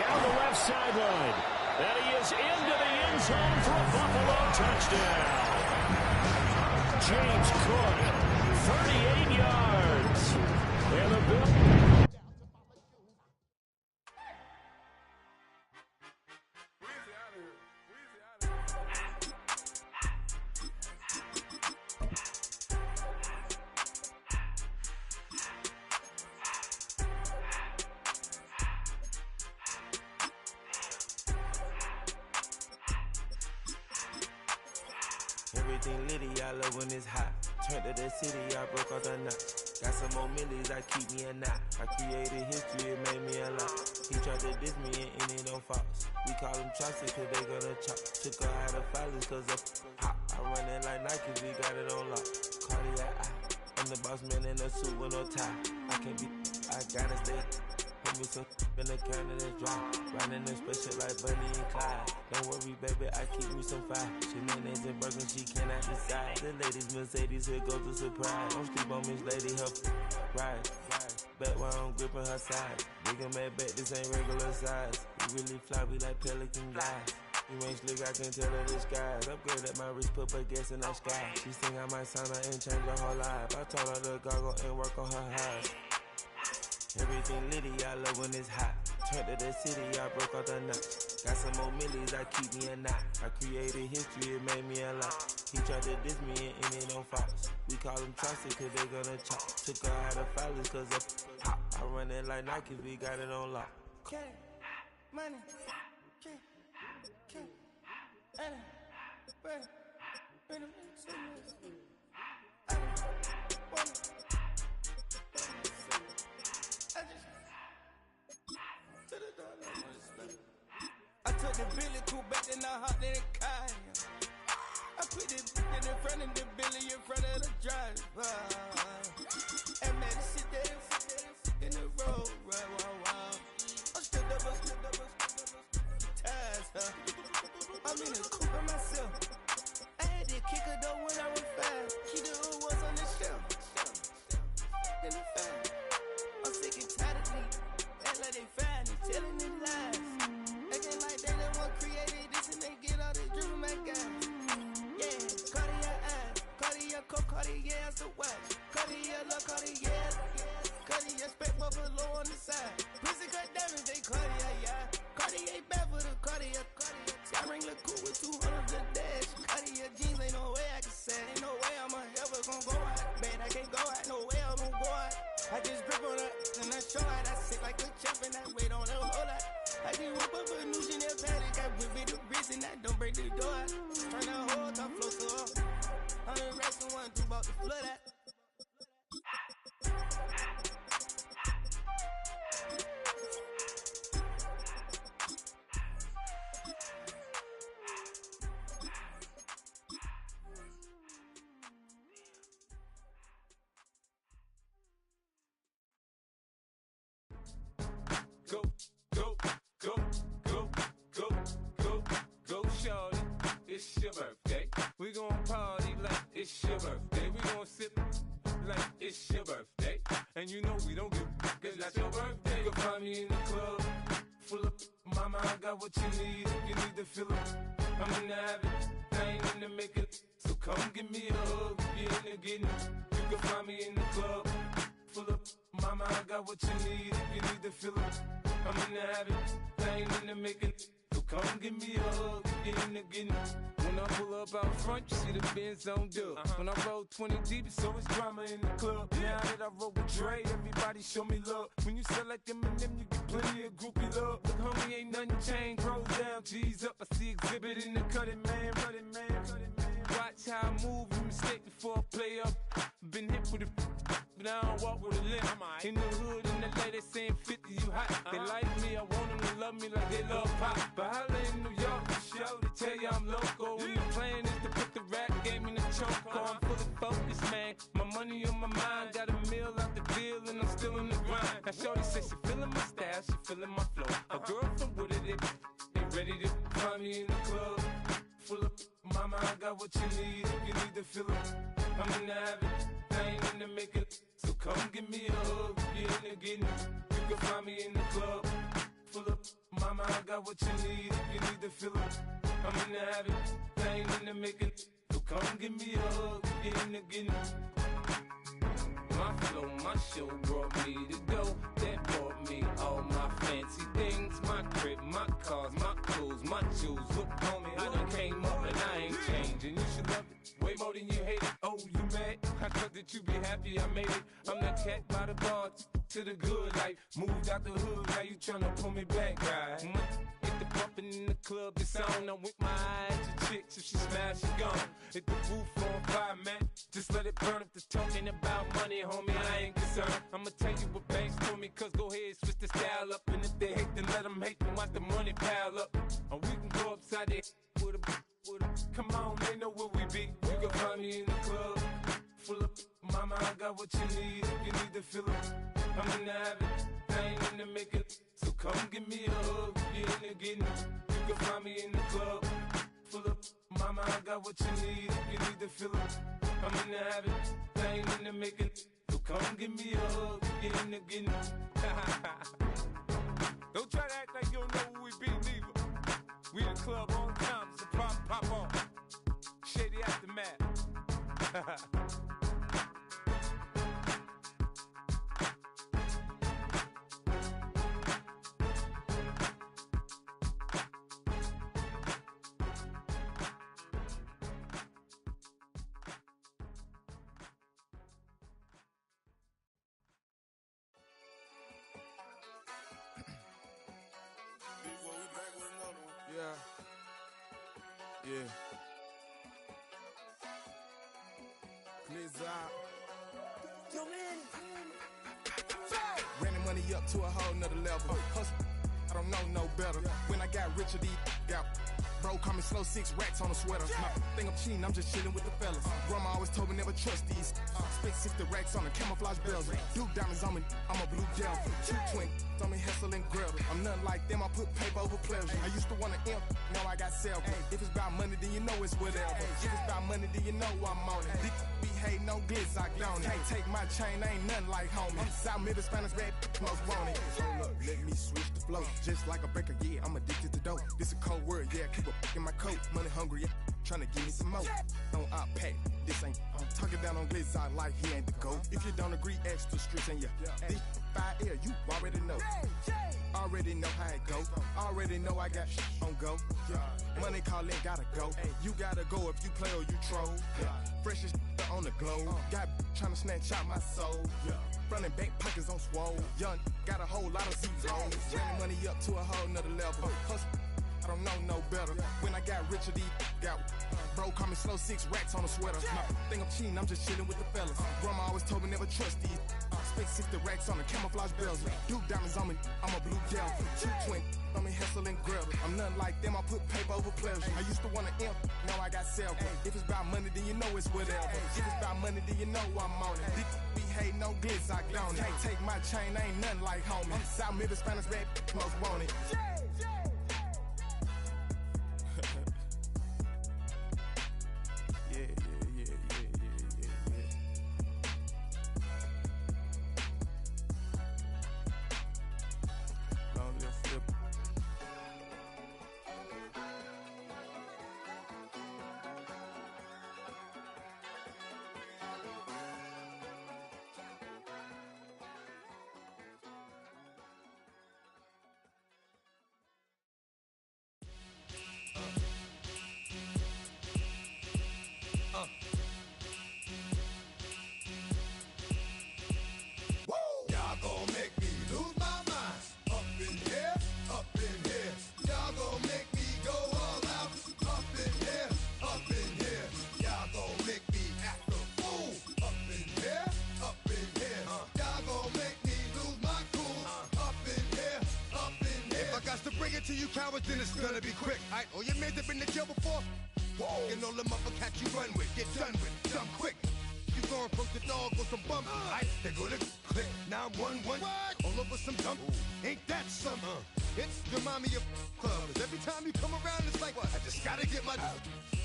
Down the left sideline. And he is into the end zone for a Buffalo touchdown. James Cook, 38 yards. And the Bills. Everything litty, I love when it's hot. Turned to the city, I broke all the knots. Got some more millies, I keep me a knot. I created history, it made me a lot. He tried to diss me and it on Fox. We call them chopsticks cause they gonna chop. Took her out of filers cause of hot. I run it like Nike, we got it on lock. Cardiac eye. I'm the boss man in a suit with no tie. I can't be, I gotta stay. Put me some in the counter that's dry. Riding in special like Bunny and Clyde. Don't worry, baby, I keep me some fire. She mayonnaise and burger, she cannot decide. The ladies Mercedes, here goes the surprise. Don't sleep on Miss Lady, her ride. Bet while I'm gripping her side. Nigga mad bet, this ain't regular size. We really fly, we like Pelican guys. You ain't slick, I can tell her the skies. Upgrade at my wrist, put her gas in the sky. She think I might sign her and change her whole life. I told her to goggle and work on her highs. Everything litty, I love when it's hot. Turned to the city, I broke all the knots. Got some more millies, I keep me a knot. I created history, it made me a lot. He tried to diss me and it on Fox. We call them chopsticks cause they gonna chop. Took her out of filers cause of hot. I run it like Nike, we got it on lock. Okay, money, okay, money, I took the Billy cool back and I hopped in the car. I put the in front of the Billy in front of the driver. And man, the shit there in the road, wow. I'm still double, ties, I'm in the coupe by myself. I had to kick her though when I was 5. Keep the hood was on the shelf. In the fan. I'm sick and tired of me. Act like they find it, telling them lies. Acting like they the one created this and they get all this driven my guys. Yeah, Cartier eyes, Cartier coat, Cartier ass to watch. Cartier look, Cartier, Cartier spec buffalo on the side. Pussy cut diamonds, they Cartier, yeah. Cartier bad for the Cartier. I ring the cool with 200 the dash. Cartier jeans, ain't no way I can say. Ain't no way I'm ever gonna go out. Man, I can't go out, no way I'm gonna go out. I just grip on her and I show out. I sit like a chop and I wait on her whole lot. I just whip up a new Chanel paddock. I whip it the bricks and I don't break the door out. Turn the whole top floor to up. 100 racks and 1 2 about the flood out. Go, shorty, it's your birthday. We gon' party like it's your birthday. We gon' sip like it's your birthday. And you know we don't give cause that's your birthday. You can find me in the club, full of mama, I got what you need. If you need to fill up, I'm in the habit, I ain't in the making. So come give me a hug, if you're in the getting. You can find me in the club, full of mama, I got what you need. If you need to fill up, I'm in the habit, I ain't in the making. So come give me a hug, get in the getting. When I pull up out front, you see the Benz on dub. When I roll 20 deep, it's always drama in the club. Now that I roll with Dre, everybody show me love. When you sell like Eminem, you get plenty of groupie love. Look, homie, ain't nothing changed. Roll down, G's up. I see exhibit in the cutting, man. Watch how I move, you mistake before I play up. been hit with a but I don't walk with a limp. In the hood, in the LA, they saying 50, you hot. They like me, I want them to love me like they love pop. But holla in New York, show to tell you I'm local. And the plan is to put the rap game in the choke. I'm fully focused, man. My money on my mind. Got a meal out the deal, and I'm still in the grind. Now, shorty says she feeling my style, she feeling my flow. A girl from Wooded, they ready to find me in the club. Full of mama, I got what you need. If you need to fill it, I'm in the habit. I ain't in the making. So come give me a hug, you in the getting. You can find me in the club. Full of mama, I got what you need. If you need to fill it, I'm in the habit. I ain't in the making. So come give me a hug, you in the getting. My flow, my show brought me to go. That brought me all my fancy things. My crib, my cars, my clothes, my jewels. Look, homie, I done came up and I ain't changing. You should love it way more than you hate it. Oh, you mad? I thought that you be happy I made it. I'm that cat by the bar to the good life. Moved out the hood, now you tryna pull me back, right? Hit the bumpin' in the club, it's on. I'm with my eyes to chicks, if she smash, she gone. Hit the roof on fire, man. Just let it burn. If they're talking about money, homie, I ain't concerned. I'ma tell you what banks told me, cause go ahead, switch the style up. And if they hate, then let them hate, then watch the money pile up. Or we can go upside there with a. Come on, they know where we be. You can find me in the club. Full of mama, I got what you need. If you need to fill it, I'm in the habit. I ain't in the making. So come give me a hug. You in the getting. You can find me in the club. Full of mama, I got what you need. If you need to fill it, I'm in the habit. I ain't in the making. So come give me a hug. You in the getting. Don't try to act like you don't know who we be, neither. We in the club all the time, so pop on. Shady Aftermath. Yeah. Blizzard. Yo, man. Ran the money up to a whole nother level. Hustle, I don't know no better. When I got richer, these got bro, call me slow, 6 racks on a sweater. My think I'm cheating, I'm just chilling with the fellas. Grandma always told me never trust these. Spent 60 racks on the camouflage bells. Duke diamonds on me, I'm a blue gel. 220 on me, Hessel and Grub. I'm nothing like them, I put paper over pleasure. I used to want to imp, now I got self. If it's about money, then you know it's whatever. If it's about money, then you know I'm on it. Be hating no glitz, I don't. Can't take my chain, ain't nothing like homie. South Middle Spanish red, most want it. Hold up, let me switch the flow. Just like a baker, yeah, I'm addicted to dope. This a cold word, yeah, keep a in my coat. Money hungry, yeah, tryna give me some more. On op pack, this ain't. I'm talking down on glitz, I like he ain't the GOAT. If you don't agree, ask the streets and yeah. This fire air, you already know. Already know how it go. Already know I got shit on go. Money calling, gotta go. You gotta go if you play or you troll. Freshest on the globe. Got tryna snatch out my soul. Running bank pockets on swole. Young, got a whole lot of zeros. Running money up to a whole nother level. Hustle, I don't know no better. When I got richer, these got bro, call me slow, 6 racks on a sweater. My think I'm cheating, I'm just chilling with the fellas. Grandma always told me never trust these. Spent 60 racks on the camouflage bells. Duke diamonds on me, I'm a blue gel. 220 on me, Hessel and Grub. I'm nothing like them, I put paper over pleasure. I used to want to imp, now I got self. If it's about money, then you know it's whatever. If it's about money, then you know I'm on it. Be hating no glitz, I don't. Can't take my chain, ain't nothing like homie. South Middle Spanish red, most want it. bring it to you cowards, then it's gonna be quick. Alright, all your men have been to jail before? Whoa. And all the motherfuckers you run with, get done with, dumb quick. You gon' approach the dog with some bump. Alright, they're gonna click 911. All over some dump. Ain't that something? It's remind me of clubs. Every time you come around, it's like, I just gotta get my.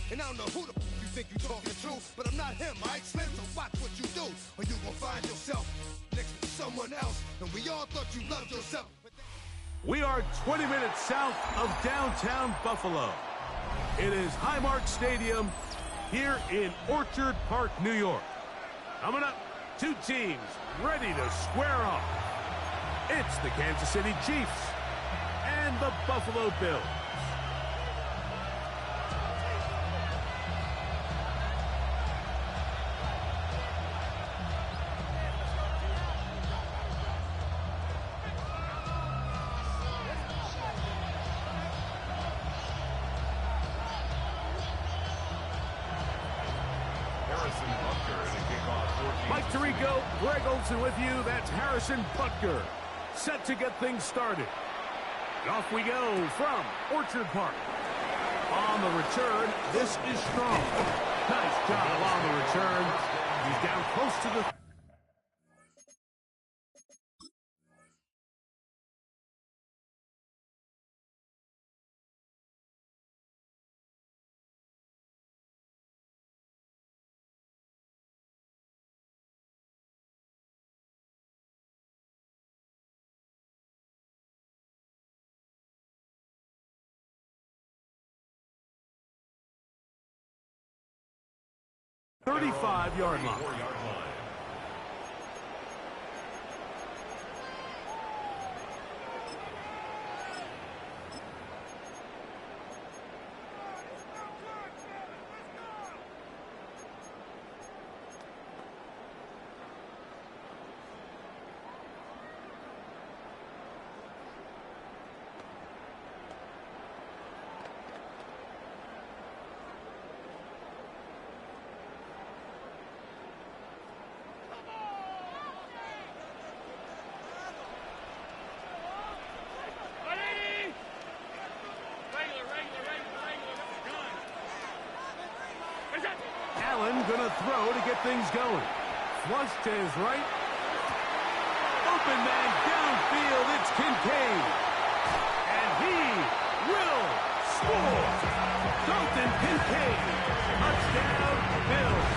And I don't know who the you think you talking to, but I'm not him, alright, Slim? So watch what you do, or you gon' find yourself next to someone else. And we all thought you loved yourself. We are 20 minutes south of downtown Buffalo. It is Highmark Stadium here in Orchard Park, New York. Coming up, two teams ready to square off. It's the Kansas City Chiefs and the Buffalo Bills. Mike Tirico, Greg Olson with you. That's Harrison Butker, set to get things started. And off we go from Orchard Park. On the return, this is Strong. Nice job on the return. He's down close to the... ...35-yard line. Allen gonna throw to get things going. Flush to his right. Open man downfield. It's Kincaid. And he will score. Dalton Kincaid. Touchdown, Bills.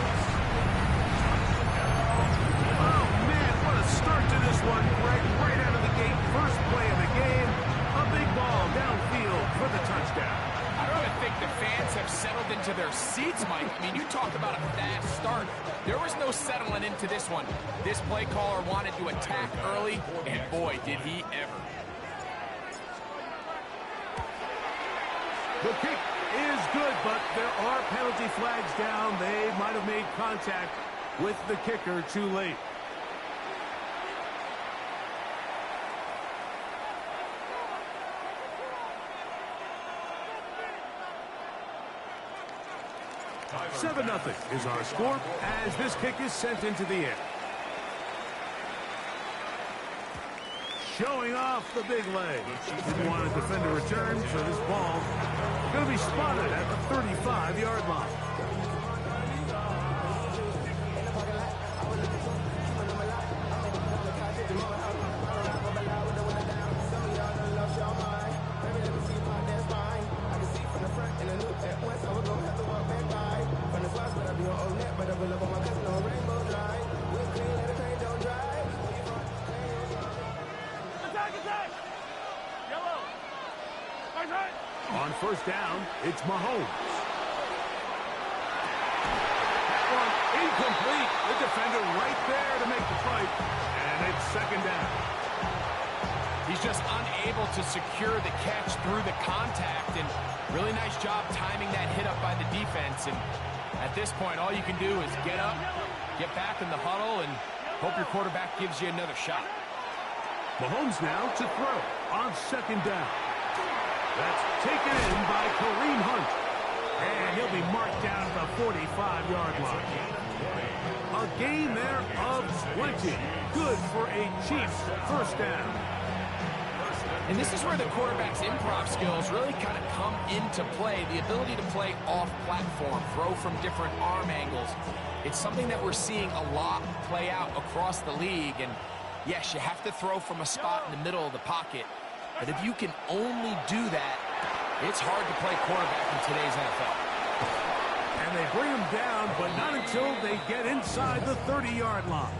Oh, man, what a start to this one, Greg. Right out of the gate, first play of the game. A big ball downfield for the touchdown. I don't even think the fans have settled into their seats, Mike. I mean, you talk about a fast start. There was no settling into this one. This play caller wanted to attack early, and boy, did he ever. The kick is good, but there are penalty flags down. They might have made contact with the kicker too late. Seven 7-0 is our score as this kick is sent into the air. Showing off the big leg. Didn't want to defend a return, so this ball is going to be spotted at the 35-yard line. On first down, it's Mahomes. That one incomplete. The defender right there to make the fight, and it's second down. He's just unable to secure the catch through the contact, and really nice job timing that hit up by the defense. And at this point, all you can do is get up, get back in the huddle, and hope your quarterback gives you another shot. Mahomes now to throw on second down. That's taken in by Kareem Hunt. And he'll be marked down at the 45-yard line. A gain there of 20. Good for a Chiefs first down. And this is where the quarterback's improv skills really kind of come into play. The ability to play off-platform, throw from different arm angles. It's something that we're seeing a lot play out across the league. And yes, you have to throw from a spot in the middle of the pocket. But if you can only do that, it's hard to play quarterback in today's NFL. And they bring him down, but not until they get inside the 30-yard line.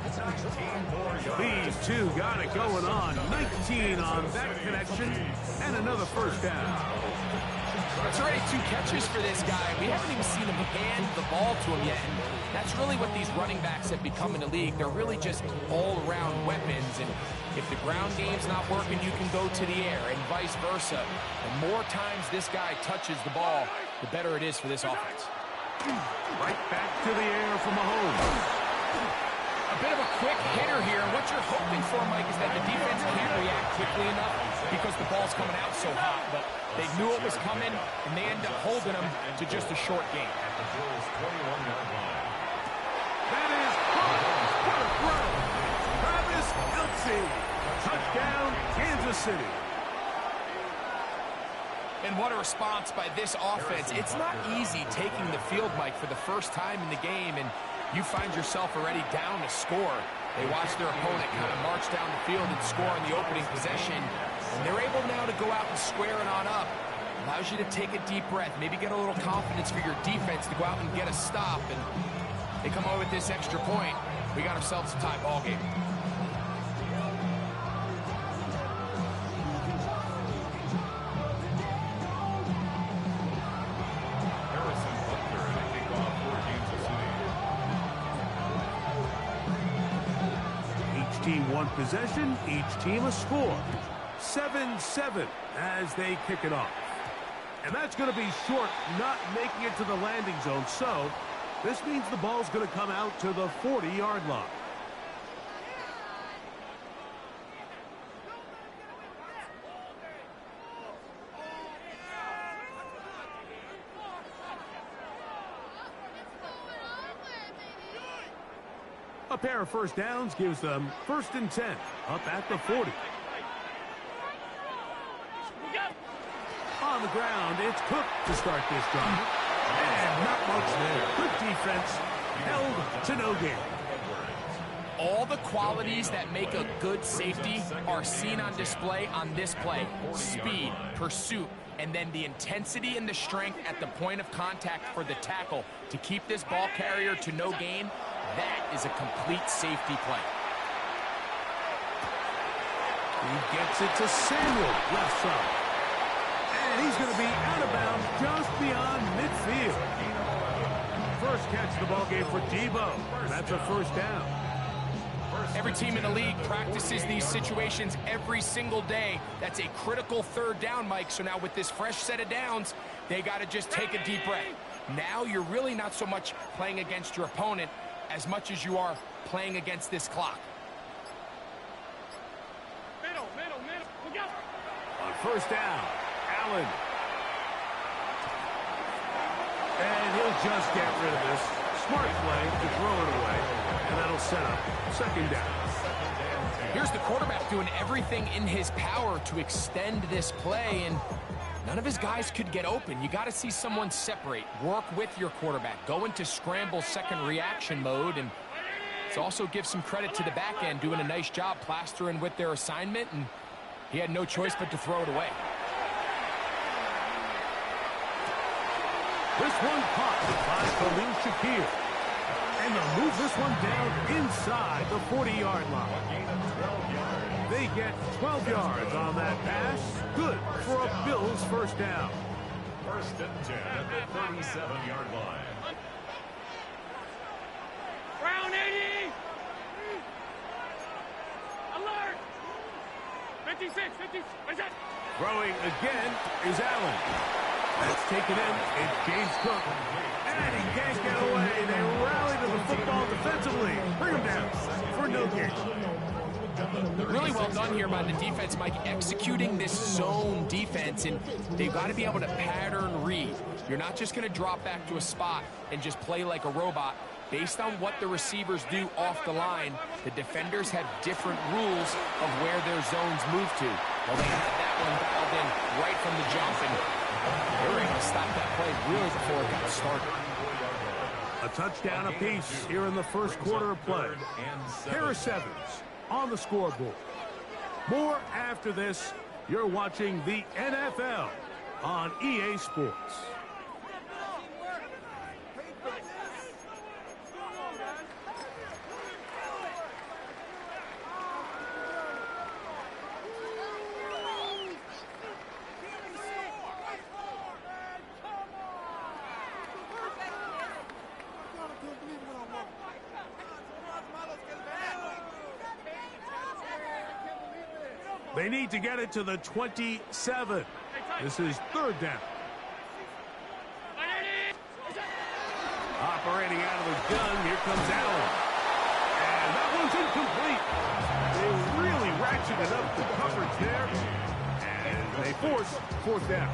These two got it going on. 19 on that connection, and another first down. It's already 2 catches for this guy. We haven't even seen him hand the ball to him yet. And that's really what these running backs have become in the league. They're really just all-around weapons. And if the ground game's not working, you can go to the air and vice versa. The more times this guy touches the ball, the better it is for this offense. Right back to the air from Mahomes. A bit of a quick hitter here. What you're hoping for, Mike, is that the defense can't react quickly enough because the ball's coming out so hot. But they knew it was coming, and they end up holding them to just a short game. That is caught. What a throw. Travis Kelce. Touchdown, Kansas City. And what a response by this offense. It's not easy taking the field, Mike, for the first time in the game, and you find yourself already down to score. They watch their opponent kind of march down the field and score on the opening possession, and they're able now to go out and square it on up. Allows you to take a deep breath, maybe get a little confidence for your defense to go out and get a stop, and they come away with this extra point. We got ourselves a tie ball game. Team one possession, each team a score. 7-7 as they kick it off. And that's going to be short, not making it to the landing zone. So this means the ball's going to come out to the 40-yard line. A pair of first downs gives them 1st and 10, up at the 40. On the ground, it's Cook to start this drive. And not much there. Good defense, held to no gain. All the qualities that make a good safety are seen on display on this play. Speed, pursuit, and then the intensity and the strength at the point of contact for the tackle to keep this ball carrier to no gain. That is a complete safety play. He gets it to Samuel, left side. And he's going to be out of bounds just beyond midfield. First catch of the ball game for Debo. That's a first down. Every team in the league practices these situations every single day. That's a critical 3rd down, Mike. So now with this fresh set of downs, they got to just take a deep breath. Now you're really not so much playing against your opponent as much as you are playing against this clock. Middle. Look out. On first down, Allen. And he'll just get rid of this. Smart play to throw it away. And that'll set up 2nd down. Here's the quarterback doing everything in his power to extend this play, and none of his guys could get open. You got to see someone separate, work with your quarterback, go into scramble second reaction mode, and it also gives some credit to the back end doing a nice job plastering with their assignment, and he had no choice but to throw it away. This one caught by Khalil Shakir. And they'll move this one down inside the 40-yard line. They get 12 yards on that pass. Good for a Bills first down. 1st and 10 at the 37-yard line. Round 80. Alert. 56. What is that? Throwing again is Allen. That's taken in. It's James Cook. And he can't get away. They rally to the football defensively. Bring him down for no gain. Really well done here by the defense, Mike, executing this zone defense, and they've got to be able to pattern read. You're not just going to drop back to a spot and just play like a robot. Based on what the receivers do off the line, the defenders have different rules of where their zones move to. Well, they had that discipline dialed in right from the jump, and they were able to stop that play really before it got started. A touchdown apiece here in the first quarter of play. Pair of sevens on the scoreboard. More after this. You're watching the NFL on EA Sports. They need to get it to the 27. This is third down. Operating out of the gun, here comes Allen. And that one's incomplete. They really ratcheted up the coverage there. And they force fourth down.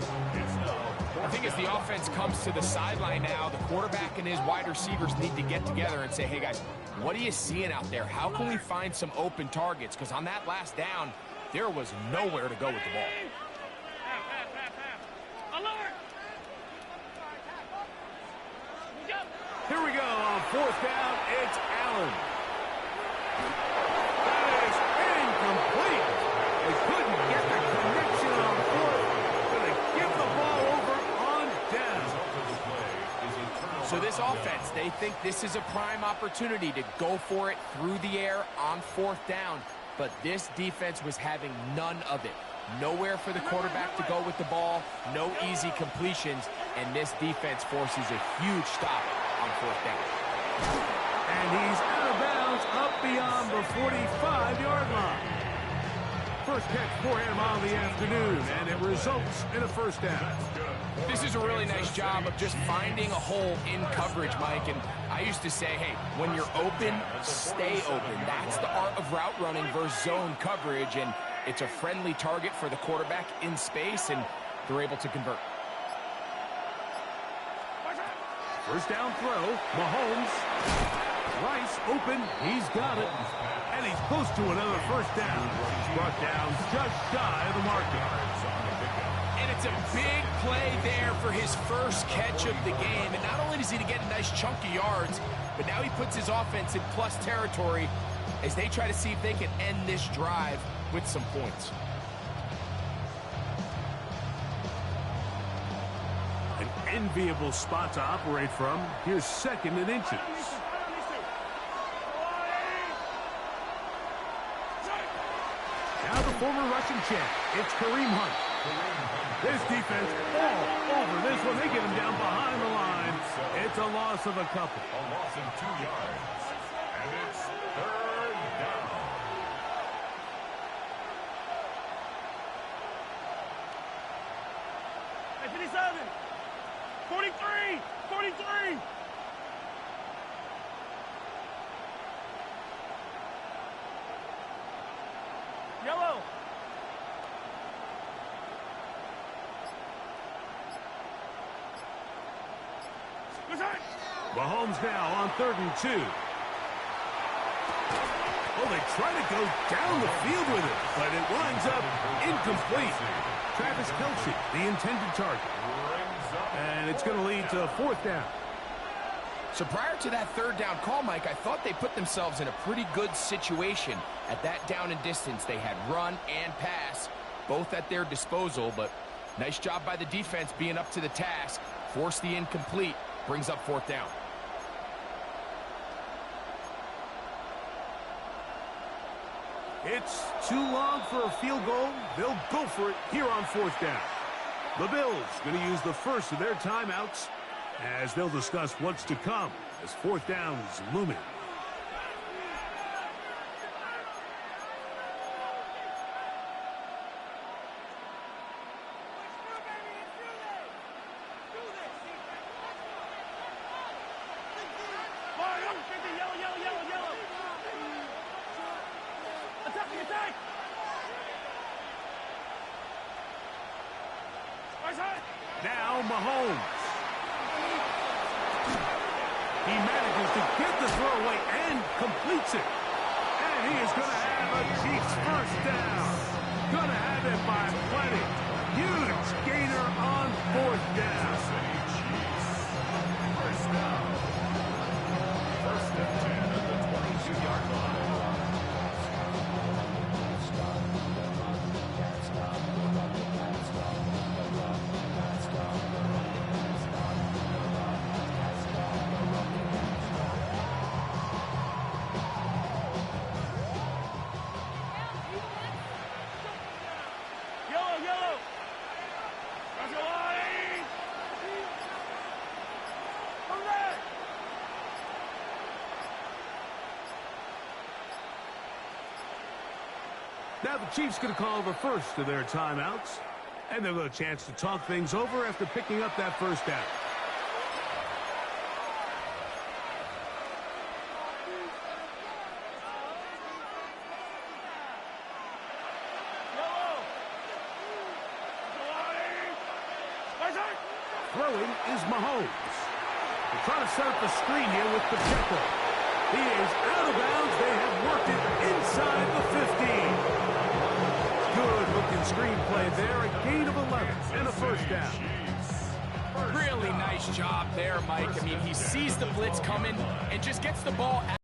I think as the offense comes to the sideline now, the quarterback and his wide receivers need to get together and say, hey, guys, what are you seeing out there? How can we find some open targets? Because on that last down, there was nowhere to go with the ball. Here we go on fourth down. It's Allen. That is incomplete. They couldn't get the connection on fourth. Going to give the ball over on down. So this offense, they think this is a prime opportunity to go for it through the air on fourth down. But this defense was having none of it. Nowhere for the quarterback to go with the ball, no easy completions, and this defense forces a huge stop on fourth down. And he's out of bounds up beyond the 45-yard line. First catch for him on the afternoon, and it results in a first down. This is a really nice job of just finding a hole in coverage, Mike. And I used to say, hey, when you're open, stay open. That's the art of route running versus zone coverage. And it's a friendly target for the quarterback in space, and they're able to convert. First down throw, Mahomes. Rice open, he's got it. And he's close to another first down. He's brought down just shy of the marker. And it's a big play there for his first catch of the game. And not only does he get a nice chunk of yards, but now he puts his offense in plus territory as they try to see if they can end this drive with some points. An enviable spot to operate from. Here's second and inches. Now the former Russian champ, it's Kareem Hunt. This defense all over this one. They get him down behind the line. It's a loss of a couple. A loss of 2 yards. And it's third down. Hey, 57. 43. 43. Yellow. Mahomes now on 3rd and 2. Oh, they try to go down the field with it, but it winds up incomplete. Travis Kelce, the intended target. And it's going to lead to 4th down. So prior to that 3rd down call, Mike, I thought they put themselves in a pretty good situation at that down and distance. They had run and pass, both at their disposal, but nice job by the defense being up to the task. Force the incomplete, brings up 4th down. It's too long for a field goal. They'll go for it here on 4th down. The Bills going to use the first of their timeouts as they'll discuss what's to come as 4th down is looming. Now Mahomes. He manages to get the throw away and completes it. And he is going to have a Chiefs first down. Going to have it by plenty. Huge gainer on 4th down. First down. 1st and 10 at the 22-yard line. Now the Chiefs going to call the first of their timeouts. And they'll have a chance to talk things over after picking up that first down. Throwing is Mahomes. They're trying to set up the screen here with Pacheco. He is out of bounds. They have worked it inside the 15. Good-looking screenplay there. A gain of 11 and a first down. Really nice job there, Mike. I mean, he sees the blitz coming and just gets the ball out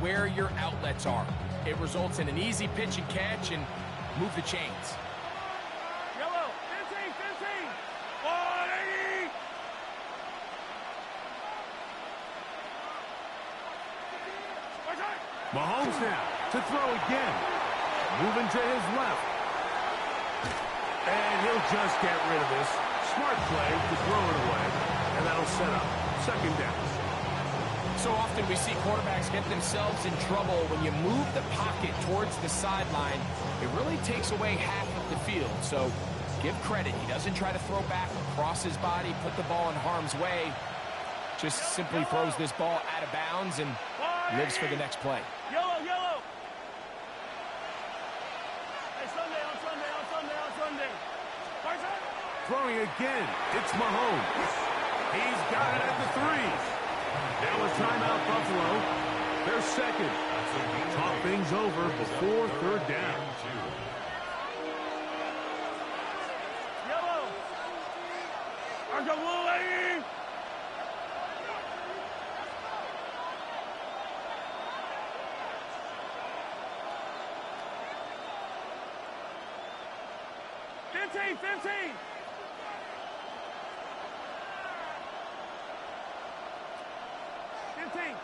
where your outlets are. It results in an easy pitch and catch and move the chains. Yellow, 15, 15. 180. Mahomes now to throw again. Moving to his left. And he'll just get rid of this. Smart play to throw it away. And that'll set up 2nd down. So often we see quarterbacks get themselves in trouble when you move the pocket towards the sideline. It really takes away half of the field. So give credit. He doesn't try to throw back across his body, put the ball in harm's way. Just simply throws this ball out of bounds and lives for the next play. Yellow, yellow. Hey, Sunday, on Sunday, on Sunday, on Sunday. Throwing again. It's Mahomes. He's got it at the 3. Now a timeout, Buffalo. They're second. Talk things over before 3rd down. Yellow. Argaway. Fifteen. 15. 15.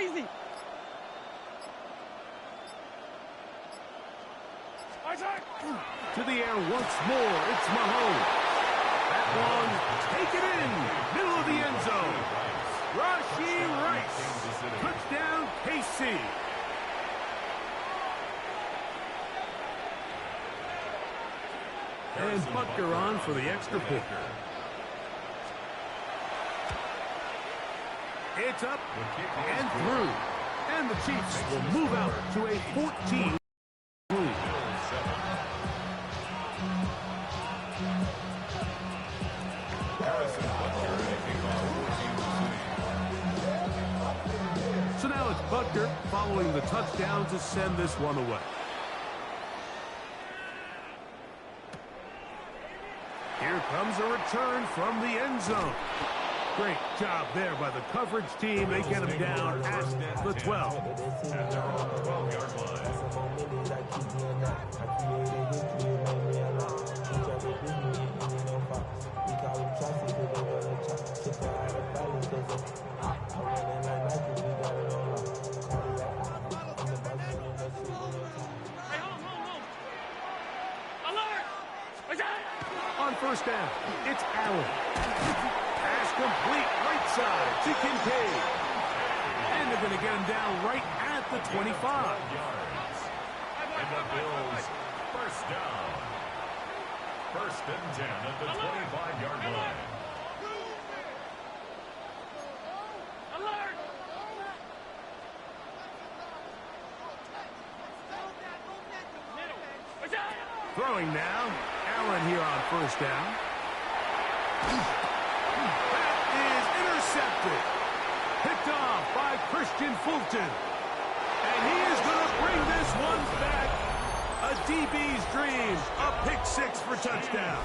Easy. To the air once more. It's Mahomes. That one, take it in. Middle of the end zone. Rashee Rice. Touchdown, KC. And Butker on for the extra point. It's up and through. And the Chiefs will move out to a 14 lead. So now it's Butker following the touchdown to send this one away. Here comes a return from the end zone. Great job there by the coverage team. They get him down at the 12. And they're on the 12-yard line. On 1st down, it's Allen. Pass complete right side to Kincaid. And they're going to get him down right at the 25. And the Bills, 1st down. 1st and 10 at the 25-yard line. Throwing now. Allen here on 1st down. That is intercepted. Christian Fulton. And he is going to bring this one back. A DB's dream. A pick-6 for touchdown.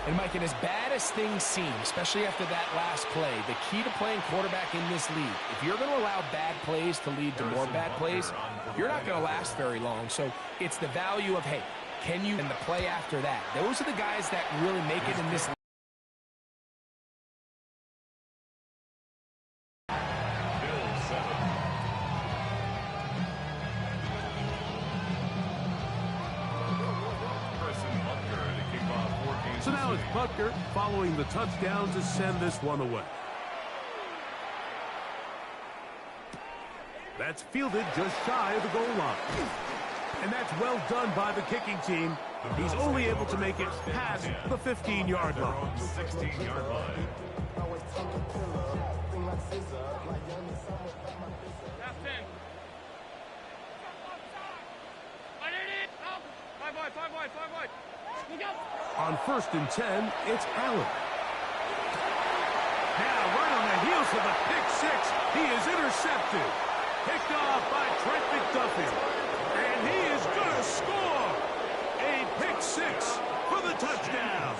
And, Mike, and as bad as things seem, especially after that last play, the key to playing quarterback in this league, if you're going to allow bad plays to lead to more bad plays, you're not going to last very long. So it's the value of, hey, can you, and the play after that. Those are the guys that really make it in this league. So now it's Butker following the touchdown to send this one away. That's fielded just shy of the goal line. And that's well done by the kicking team. He's only able to make it past the 15-yard line. 16-yard line. On 1st and 10, it's Allen. Now, right on the heels of the pick-6, he is intercepted. Picked off by Trent McDuffie. And he is going to score. A pick-6 for the touchdown.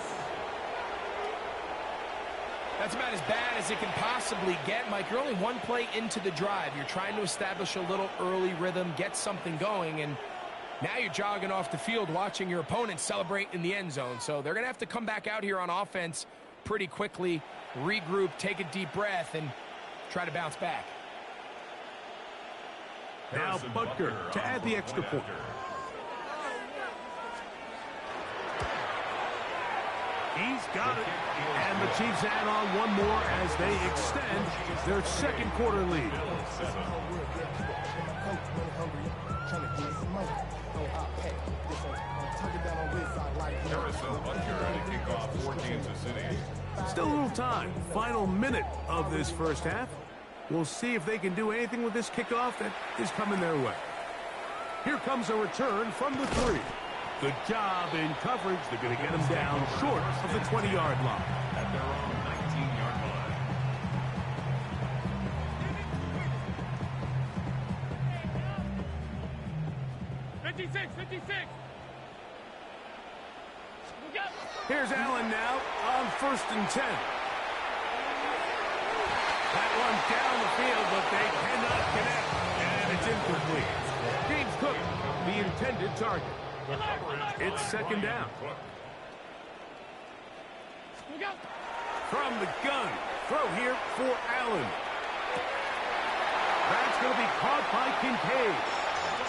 That's about as bad as it can possibly get, Mike. You're only one play into the drive. You're trying to establish a little early rhythm, get something going, and now you're jogging off the field watching your opponent celebrate in the end zone. So they're going to have to come back out here on offense pretty quickly, regroup, take a deep breath, and try to bounce back. Now Butker to add the extra point. He's got it. And the Chiefs add on one more as they extend their second quarter lead. Still a little time. Final minute of this first half. We'll see if they can do anything with this kickoff that is coming their way. Here comes a return from the 3. Good job in coverage. They're going to get him down short of the 20-yard line. At their own 19-yard line. 56. Here's Allen now on 1st and 10. That one down the field, but they cannot connect, and it's incomplete. James Cook, the intended target. It's second down. From the gun, throw here for Allen. That's going to be caught by Kincaid.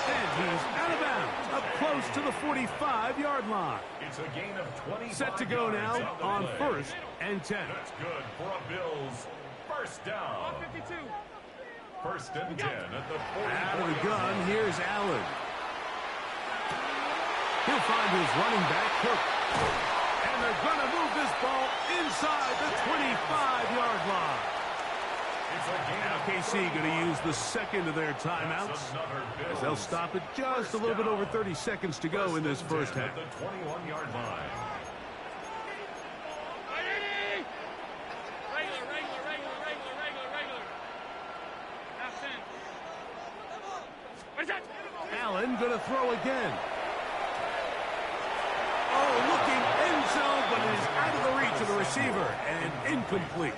And he's out of bounds, up close to the 45-yard line. It's a gain of 20. Set to go now on 1st and 10. That's good for a Bills first down. 52. 1st and 10 at the 40. Out of the gun, here's Allen. He'll find his running back, Cook. And they're going to move this ball inside the 25-yard line. Now KC going to use the second of their timeouts, as they'll stop it just a little bit over 30 seconds to go in this first half. The 21-yard line. Allen going to throw again. Oh, looking end zone, but it is out of the reach of the receiver and incomplete.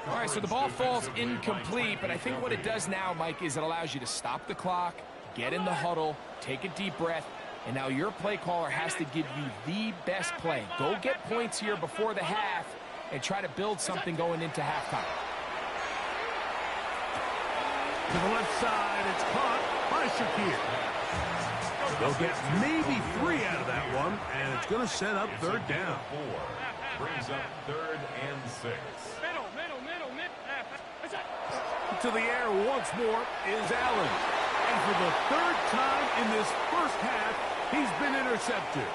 All right, so the ball falls incomplete, but I think what it does now, Mike, is it allows you to stop the clock, get in the huddle, take a deep breath, and now your play caller has to give you the best play. Go get points here before the half and try to build something going into halftime. To the left side, it's caught by Shakir. They'll get maybe 3 out of that one, and it's going to set up third down. 4 brings up 3rd and 6. To the air once more is Allen. And for the 3rd time in this first half, he's been intercepted.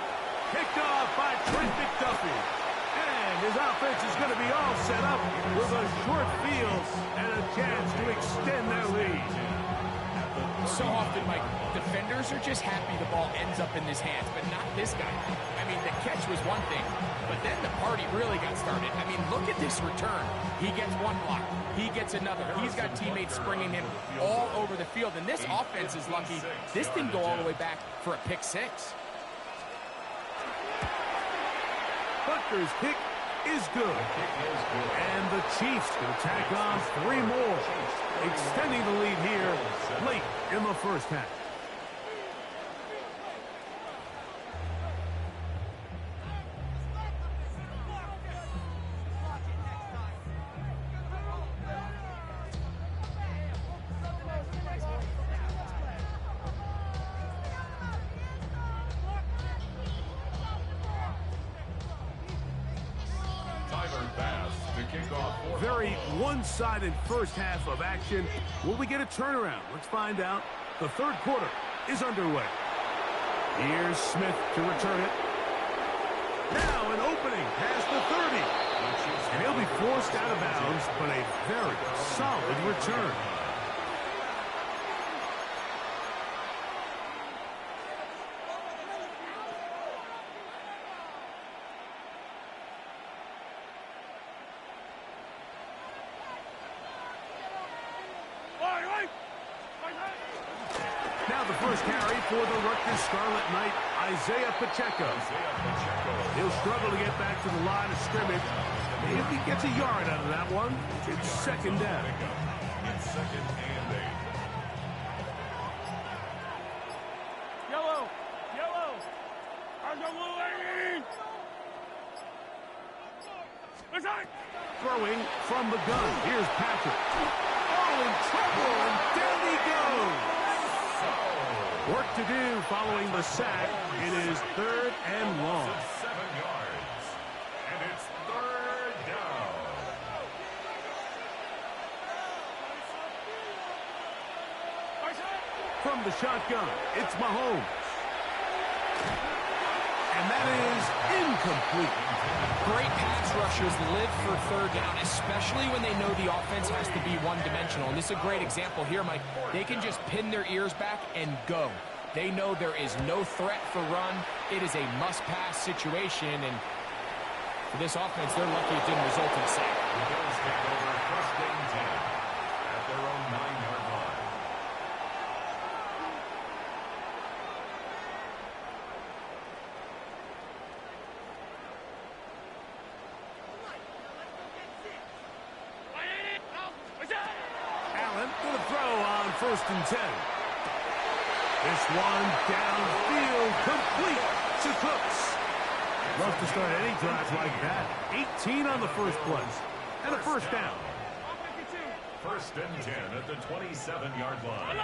Picked off by Trent McDuffie. And his offense is going to be all set up with a short field and a chance to extend their lead. So often, Mike, defenders are just happy the ball ends up in his hands, but not this guy. I mean, the catch was one thing, but then the party really got started. I mean, look at this return. He gets one block. He gets another. He's got teammates springing him all over the field, and this offense is lucky. This didn't go all the way back for a pick six. Butker's kick is good. And the Chiefs can tack on 3 more, extending the lead here late in the first half. Very one-sided first half of action. Will we get a turnaround? Let's find out. The third quarter is underway. Here's Smith to return it. Now an opening past the 30. And he'll be forced out of bounds, but a very solid return. Now the first carry for the Rutgers Scarlet Knight, Isaiah Pacheco. He'll struggle to get back to the line of scrimmage. If he gets a yard out of that one, it's second down. It's second and 8. Yellow! Yellow! Throwing from the gun. Here's Patrick. Oh, in trouble, and down he goes. Work to do following the sack. It is third and long. 7 yards. And it's third down. From the shotgun, it's Mahomes. And that is incomplete. Great pass rushers live for third down, especially when they know the offense has to be one-dimensional. And this is a great example here, Mike. They can just pin their ears back and go. They know there is no threat for run. It is a must-pass situation, and for this offense, they're lucky it didn't result in a sack. The Bills take over first and 10 at their own 9-yard line. Allen going to throw on first and 10. This one downfield, complete to Cooks. Love to start any drive like that. 18 on the first play. And a first down. First and 10 at the 27-yard line.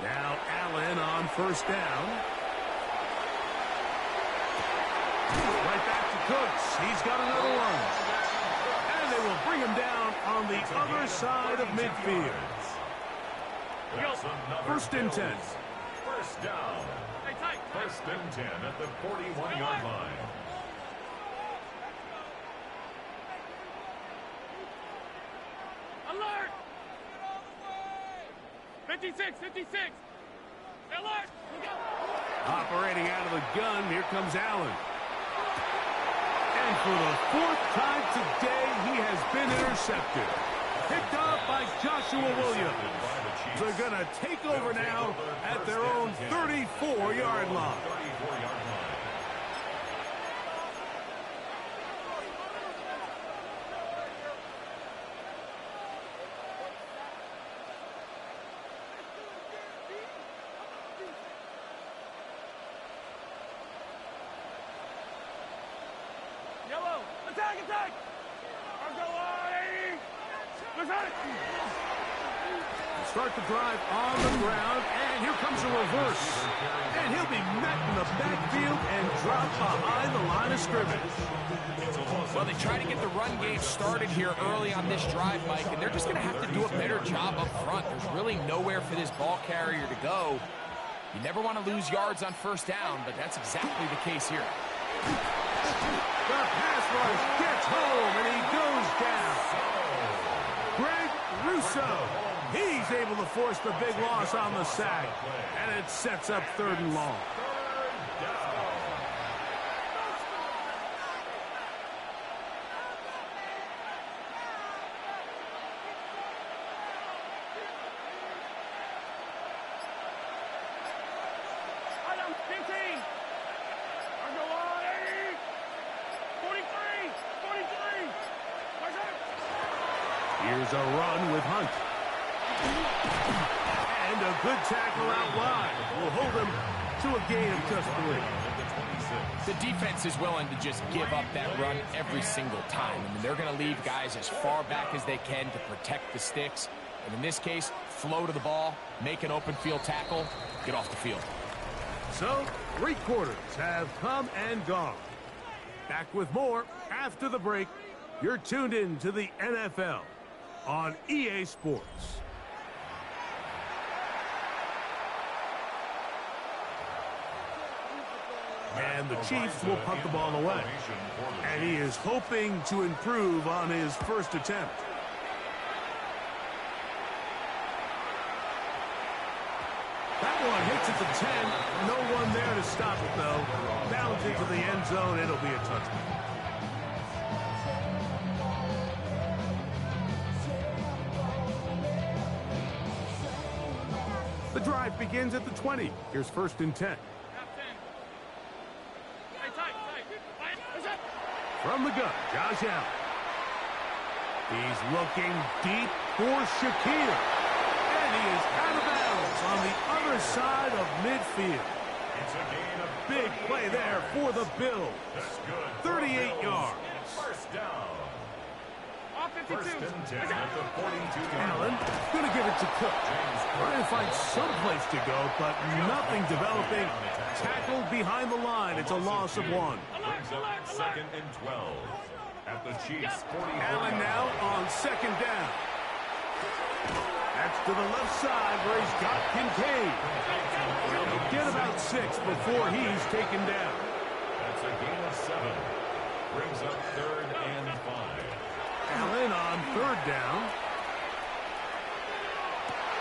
Now Allen on first down. Right back to Cooks. He's got another one. And they will bring him down on the other side of midfield. First and 10. First down. First and 10 at the 41-yard line. Alert! 56, 56. Alert! Operating out of the gun, here comes Allen. And for the 4th time today, he has been intercepted. Picked off by Joshua Williams. They're going to take over now at their own 34-yard line. Yellow! Attack, attack! Start the drive on the ground, and here comes a reverse. And he'll be met in the backfield and dropped behind the line of scrimmage. Well, they try to get the run game started here early on this drive, Mike, and they're just going to have to do a better job up front. There's really nowhere for this ball carrier to go. You never want to lose yards on first down, but that's exactly the case here. The pass rush gets home, and he goes down. Greg Rousseau, he's able able to force the big loss on the sack, and it sets up 3rd and long. Here's a run with Hunt. And a good tackle out wide will hold him to a gain of just 3. The defense is willing to just give up that run every single time. I mean, they're going to leave guys as far back as they can to protect the sticks. And in this case, flow to the ball, make an open field tackle, get off the field. So, 3 quarters have come and gone. Back with more after the break. You're tuned in to the NFL on EA Sports. And the Chiefs will punt the ball away. And he is hoping to improve on his first attempt. That one hits at the 10. No one there to stop it, though. Bounds into the end zone. It'll be a touchdown. The drive begins at the 20. Here's 1st and 10. From the gun, Josh Allen. He's looking deep for Shaquille. And he is out of bounds on the other side of midfield. It's a gain of big play there for the Bills. 38 yards. First down. 1st and 10 at the 42. Allen going to give it to Cook. Trying to find some place to go, but nothing developing. Tackled behind the line. It's a loss of 1. Brings up 2nd and 12 at the Chiefs 40. Allen now on 2nd down. That's to the left side where he's got Kincaid. He'll get about 6 before he's taken down. That's a gain of 7. Brings up 3rd and 5. Allen on 3rd down.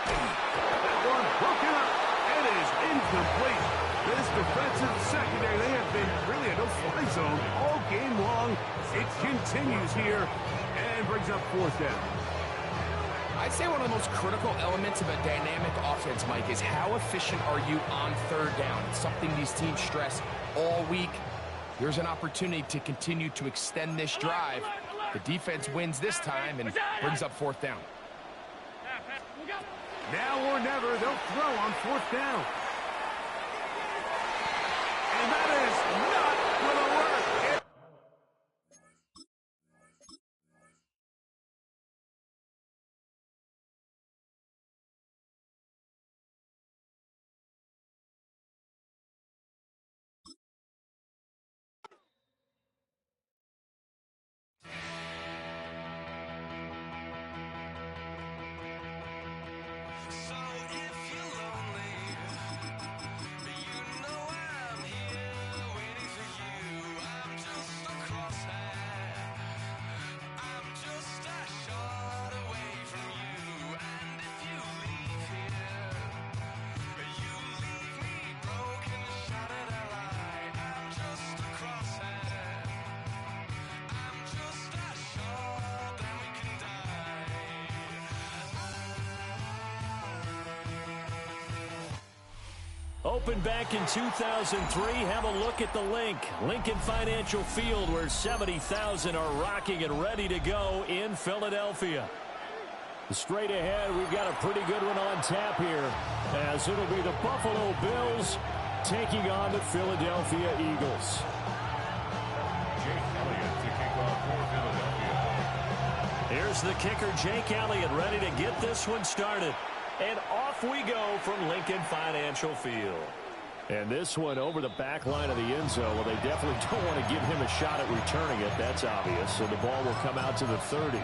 That one broken up. It is incomplete. This defensive secondary, they have been really a no-fly zone all game long. It continues here and brings up 4th down. I'd say one of the most critical elements of a dynamic offense, Mike, is how efficient are you on 3rd down? It's something these teams stress all week. Here's an opportunity to continue to extend this drive. The defense wins this time and brings up 4th down. Now or never, they'll throw on 4th down. And that is not going to work. Opened back in 2003, have a look at the Lincoln Financial Field, where 70,000 are rocking and ready to go in Philadelphia. Straight ahead, we've got a pretty good one on tap here, as it'll be the Buffalo Bills taking on the Philadelphia Eagles. Jake Elliott to kick off for Philadelphia. Here's the kicker, Jake Elliott, ready to get this one started. And off we go from Lincoln Financial Field. And this one over the back line of the end zone. Well, they definitely don't want to give him a shot at returning it. That's obvious. So the ball will come out to the 30.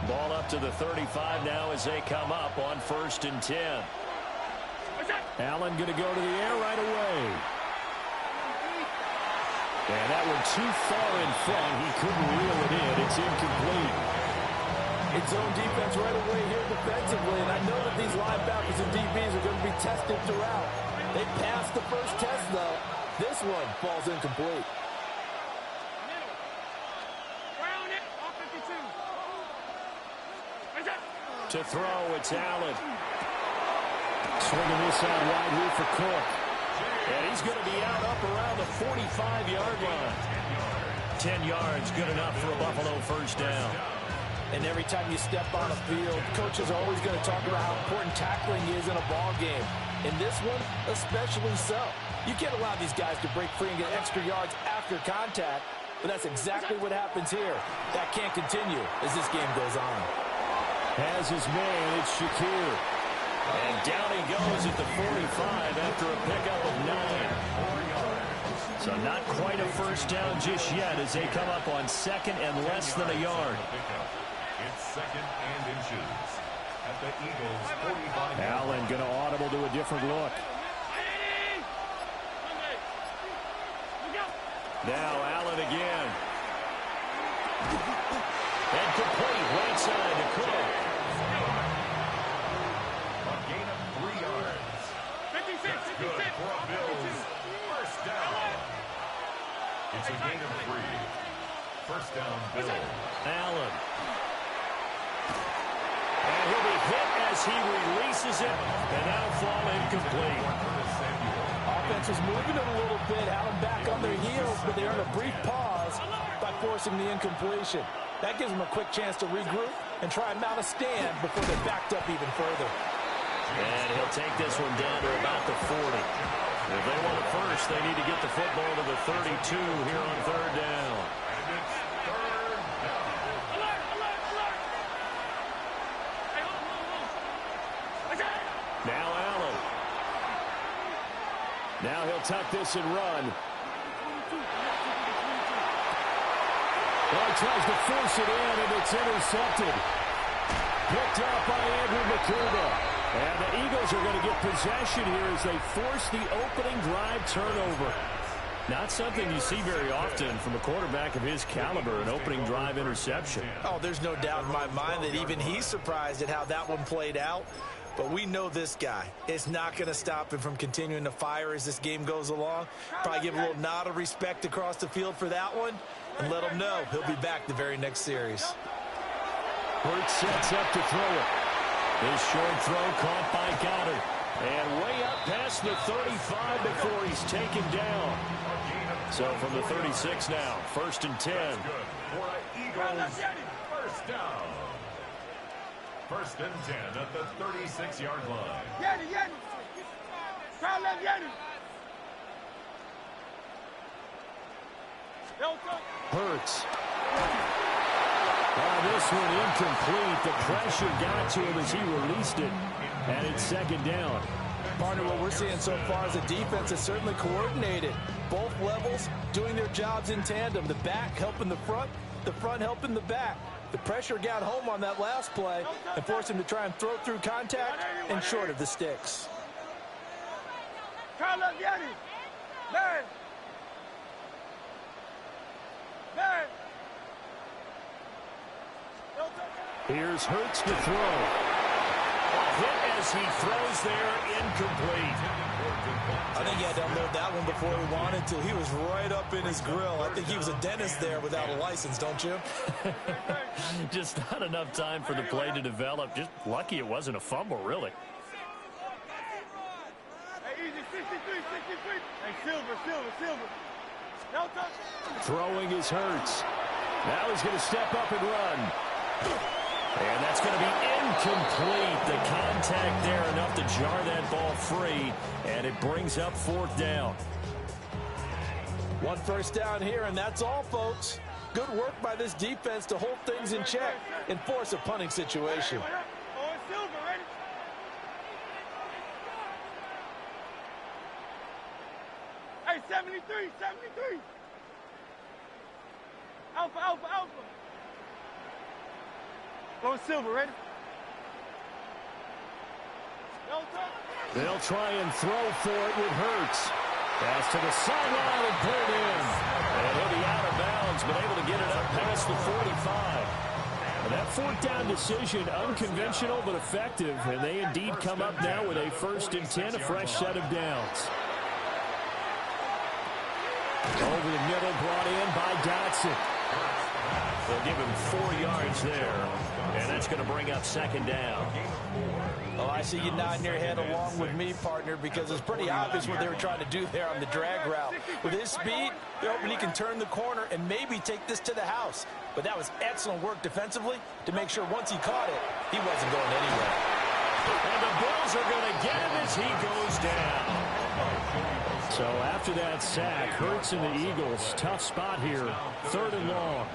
Ball up to the 35 now as they come up on 1st and 10. Allen going to go to the air right away. And that one too far in front. He couldn't reel it in. It's incomplete. It's zone defense right away here defensively, and I know that these linebackers and DBs are going to be tested throughout. They passed the first test, though. This one falls incomplete. To throw, it's Allen. Swinging this out wide here for Cook. And he's going to be out up around the 45-yard line. 10 yards, good enough for a Buffalo first down. And every time you step on a field, coaches are always going to talk about how important tackling is in a ball game. In this one, especially so. You can't allow these guys to break free and get extra yards after contact, but that's exactly what happens here. That can't continue as this game goes on. Has his man, it's Shakir. And down he goes at the 45 after a pickup of 9. So not quite a first down just yet as they come up on second and less than a yard. It's second and inches at the Eagles' 45. Allen going to audible to a different look. Now Allen again. And complete right side to Cook. A gain of 3 yards. That's good for a Bills first down. It's a gain of 3. First down, Bills. Allen. And he'll be hit as he releases it, and that'll fall incomplete. Offense was moving it a little bit, had them back on their heels, but they earned a brief pause by forcing the incompletion. That gives them a quick chance to regroup and try and mount a stand before they're backed up even further. And he'll take this one down to about the 40. If they want it first, they need to get the football to the 32 here on third down. And it's third down. Now Allen. Now he'll tuck this and run. Well, he tries to force it in, and it's intercepted. Picked up by Andrew McCurva. And the Eagles are going to get possession here as they force the opening drive turnover. Not something you see very often from a quarterback of his caliber, an opening drive interception. Oh, there's no doubt in my mind that even he's surprised at how that one played out. But we know this guy is not going to stop him from continuing to fire as this game goes along. Probably give a little nod of respect across the field for that one and let him know he'll be back the very next series. Hurts sets up to throw it. His short throw caught by Goddard. And way up past the 35 before he's taken down. So from the 36 now, first and 10. That's good for Eagles first down. First and 10 at the 36-yard line. Yeti. Try left Yeti. Hurts. This one incomplete. The pressure got to him as he released it. And it's second down. Partner, what we're seeing so far is a defense that's certainly coordinated. Both levels doing their jobs in tandem. The back helping the front helping the back. The pressure got home on that last play and forced him to try and throw through contact and short of the sticks. Try left Yeti. Man. Here's Hurts to throw. Hit as he throws there, incomplete. I think he had to unload that one before he wanted to. He was right up in his grill. I think he was a dentist there without a license, don't you? Just not enough time for the play to develop. Just lucky it wasn't a fumble, really. Hey, easy, 63. Hey, Silver. Throwing is Hurts. Now he's going to step up and run. And that's going to be incomplete. The contact there enough to jar that ball free. And it brings up fourth down. One first down here, and that's all, folks. Good work by this defense to hold things in check and force a punting situation. Oh, it's Silver, ready? Hey, 73. Alpha. Go Silver, ready? They'll try and throw for it with Hurts. Pass to the sideline and pulled in. And he'll be out of bounds, but able to get it up past the 45. And that fourth down decision, unconventional but effective. And they indeed come up now with a 1st and 10, a fresh set of downs. Over the middle, brought in by Dotson. They'll give him 4 yards there. And that's going to bring up 2nd down. Oh, I see you nodding your head along with me, partner, because it's pretty obvious what they were trying to do there on the drag route. With his speed, they're hoping he can turn the corner and maybe take this to the house. But that was excellent work defensively to make sure once he caught it, he wasn't going anywhere. And the Bills are going to get him as he goes down. So after that sack, Hurts and the Eagles, tough spot here, 3rd and long.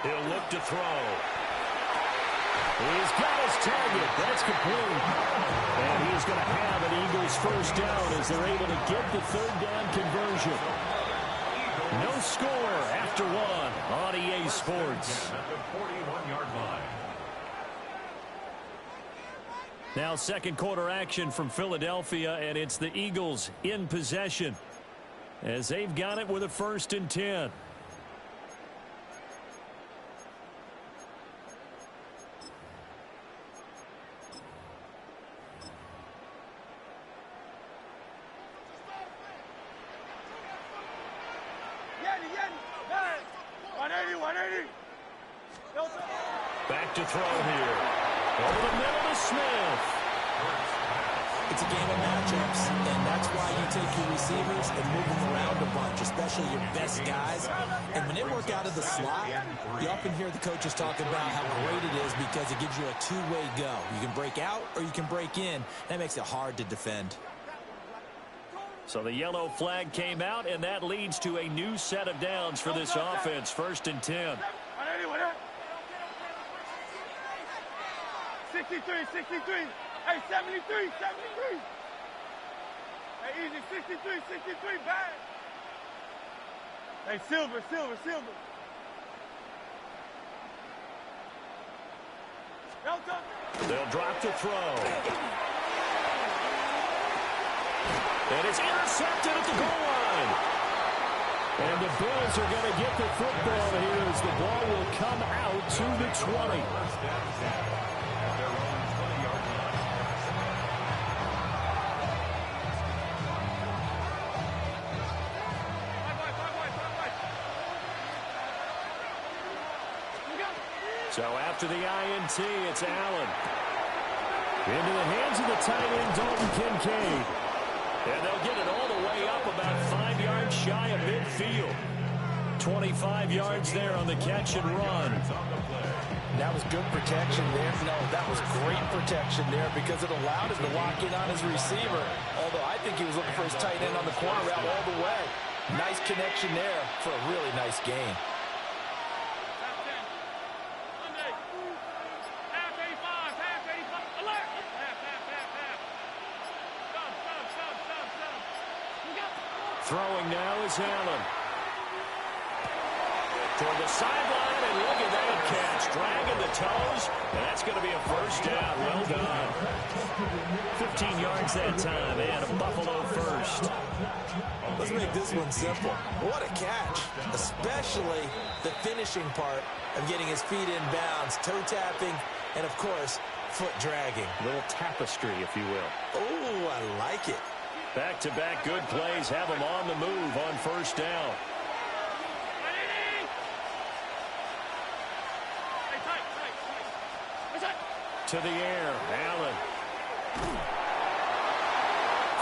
He'll look to throw. He's got his target. That's complete. And he's going to have an Eagles 1st down as they're able to get the 3rd down conversion. No score after 1 on EA Sports. At the 41-yard line. Now 2nd quarter action from Philadelphia, and it's the Eagles in possession as they've got it with a 1st and 10. Back to throw here. Over the middle to Smith. It's a game of matchups, and that's why you take your receivers and move them around a bunch, especially your best guys. And when they work out of the slot, you often hear the coaches talk about how great it is because it gives you a two-way go. You can break out or you can break in. That makes it hard to defend. So the yellow flag came out, and that leads to a new set of downs for this offense. 1st and 10. 63. Hey, 73. Hey, easy, 63, back. Hey, silver. They'll drop to throw. And it's intercepted at the goal line. And the Bills are going to get the football here as the ball will come out to the 20. So after the INT, it's Allen. Into the hands of the tight end, Dalton Kincaid. And they'll get it all the way up about 5 yards shy of midfield. 25 yards there on the catch and run. That was good protection there. No, that was great protection there because it allowed him to lock in on his receiver. Although I think he was looking for his tight end on the corner route all the way. Nice connection there for a really nice game. Throwing now is Allen. Toward the sideline, and look at that catch. Dragging the toes, and that's going to be a 1st down. Well done. 15 yards that time, and a Buffalo 1st. Let's make this one simple. What a catch, especially the finishing part of getting his feet in bounds, toe tapping, and, of course, foot dragging. A little tapestry, if you will. Oh, I like it. Back-to-back good plays have them on the move on 1st down. To the air, Allen.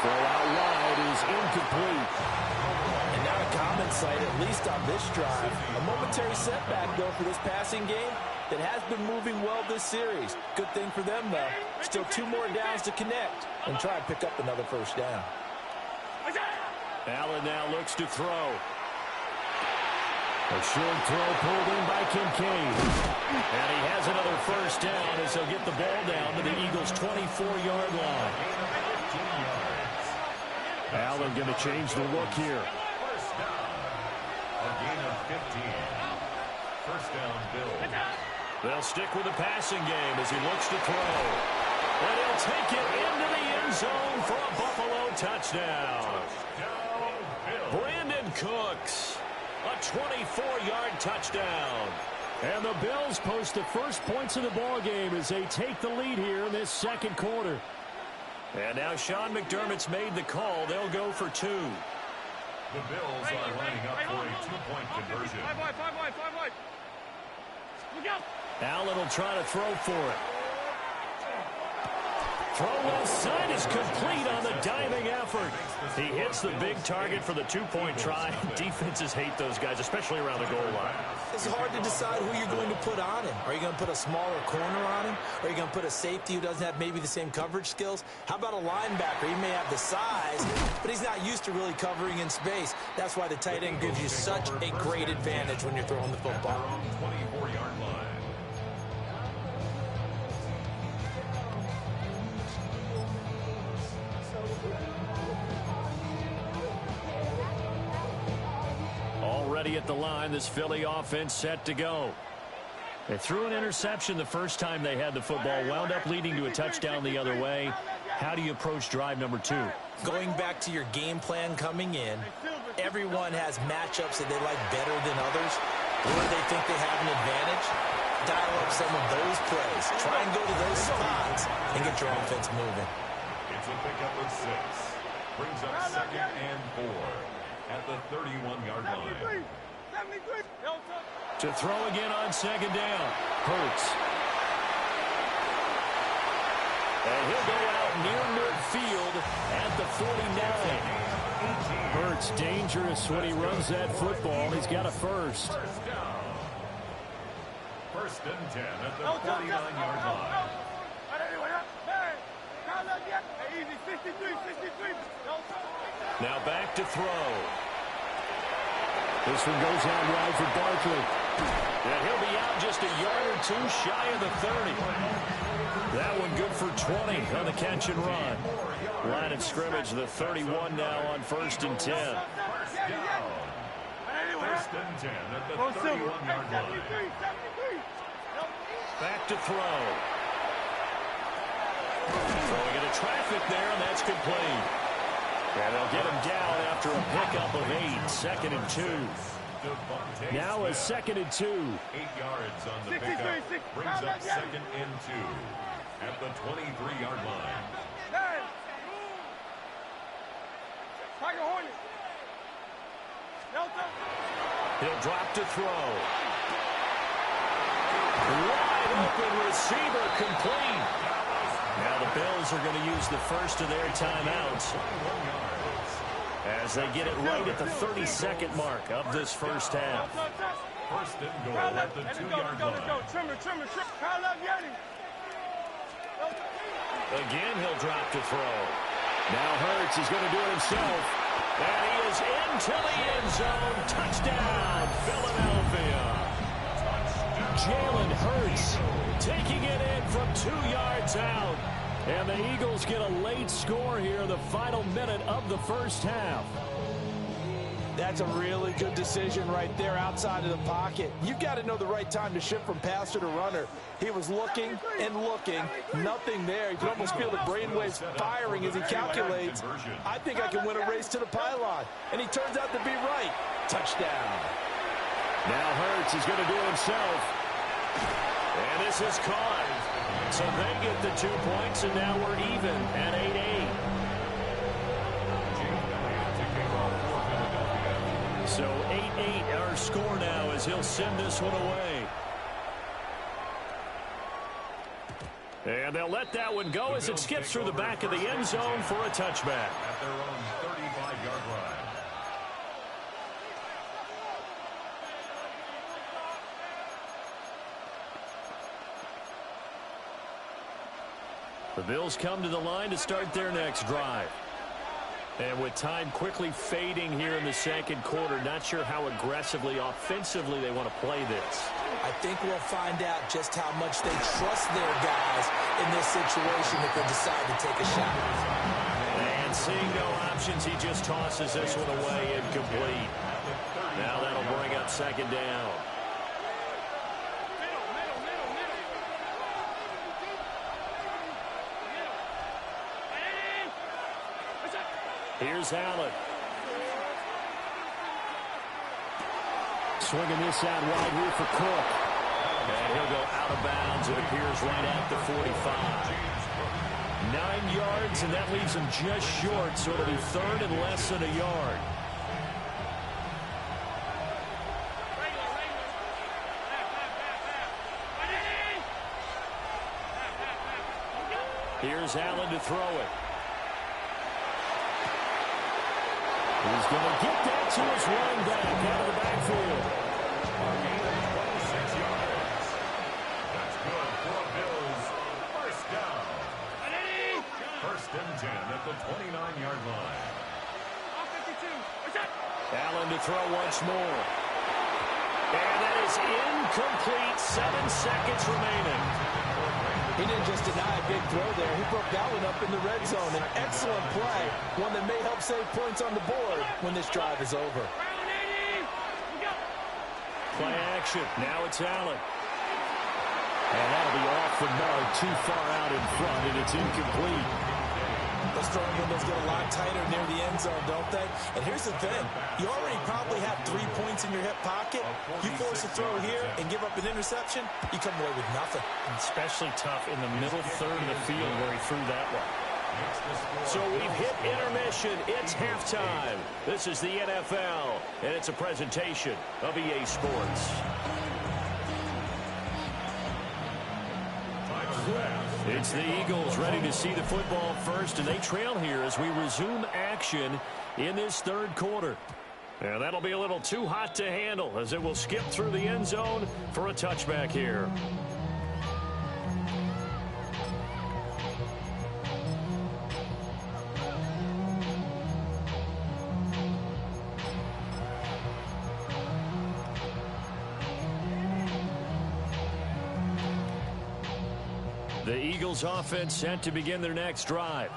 Throw out wide is incomplete. And not a common sight, at least on this drive. A momentary setback, though, for this passing game that has been moving well this series. Good thing for them, though. Still 2 more downs to connect and try and pick up another 1st down. Allen now looks to throw. A short throw pulled in by Kincaid. And he has another 1st down as they'll get the ball down to the Eagles' 24-yard line. Allen going to change the look here. 1st down. A gain of 15. 1st down, Bills. They'll stick with the passing game as he looks to throw. And he'll take it into the end zone for a Buffalo touchdown. Brandon Cooks, a 24-yard touchdown. And the Bills post the first points of the ball game as they take the lead here in this second quarter. And now Sean McDermott's made the call. They'll go for 2. The Bills are lining up for a 2-point conversion. Five wide. Look out. Allen will try to throw for it. Throw left side is complete on the diving effort. He hits the big target for the 2-point try. Defenses hate those guys, especially around the goal line. It's hard to decide who you're going to put on him. Are you going to put a smaller corner on him? Are you going to put a safety who doesn't have maybe the same coverage skills? How about a linebacker? He may have the size, but he's not used to really covering in space. That's why the tight end gives you such a great advantage when you're throwing the football. 24-yard line. Already at the line, this Philly offense set to go. They threw an interception the first time they had the football, wound up leading to a touchdown the other way. How do you approach drive number 2? Going back to your game plan coming in, everyone has matchups that they like better than others. Where they think they have an advantage, dial up some of those plays. Try and go to those spots and get your offense moving. It's a pickup of 6. Brings up 2nd and 4 at the 31-yard line. To throw again on 2nd down. Hurts. And he'll go out near midfield at the 49. Hurts dangerous when he runs that football. He's got a first. First and 10 at the 49-yard line. Now back to throw. This one goes out wide for Barkley. And he'll be out just a yard or 2 shy of the 30. That one good for 20 on the catch and run. Line of scrimmage, the 31 now on 1st and 10. First and 10 at the 31-yard line. Back to throw. Throwing into traffic there, and that's complete. And they'll get him down after a pickup of 8. 2nd and 2. Now a 2nd and 2. 8 yards on the pickup. Brings up 2nd and 2 at the 23-yard line. He'll drop to throw. Wide open receiver complete. Now the Bills are going to use the first of their timeouts as they get it right at the 32nd mark of this first half. First and goal at the 2-yard line. Again, he'll drop to throw. Now Hurts is going to do it himself. And he is into the end zone. Touchdown, Philadelphia. Jalen Hurts taking it in from 2 yards out. And the Eagles get a late score here, the final minute of the first half. That's a really good decision right there outside of the pocket. You've got to know the right time to shift from passer to runner. He was looking and looking, nothing there. You can almost feel the brainwaves firing as he calculates. I think I can win a race to the pylon. And he turns out to be right. Touchdown. Now Hurts is going to do it himself. And this is caught. So they get the 2 points, and now we're even at 8-8. So 8-8 our score now as he'll send this one away. And they'll let that one go as it skips through the back of the end zone for a touchback. At their own 35-yard line. The Bills come to the line to start their next drive. And with time quickly fading here in the second quarter, not sure how aggressively, offensively they want to play this. I think we'll find out just how much they trust their guys in this situation if they decide to take a shot. And seeing no options, he just tosses this one away incomplete. Now that'll bring up 2nd down. Here's Allen. Swinging this out wide here for Cook. And he'll go out of bounds. It appears right at the 45. 9 yards, and that leaves him just short, so it'll be third and less than a yard. Here's Allen to throw it. He's going to get that to his running back out of the backfield. That's good for Bills. First down. First and 10 at the 29-yard line. Allen to throw once more. And that is incomplete. 7 seconds remaining. He didn't just deny a big throw there. He broke that one up in the red zone. An excellent play, one that may help save points on the board when this drive is over. Play action. Now it's Allen. And that'll be off the mark, too far out in front, and it's incomplete. Those throwing windows get a lot tighter near the end zone, don't they? And here's the thing. You already probably have 3 points in your hip pocket. You force a throw here and give up an interception, you come away with nothing. Especially tough in the middle third of the field where he threw that one. So we've hit intermission. It's halftime. This is the NFL, and it's a presentation of EA Sports. It's the Eagles ready to see the football first, and they trail here as we resume action in this third quarter. And that'll be a little too hot to handle as it will skip through the end zone for a touchback here. The Eagles offense set to begin their next drive.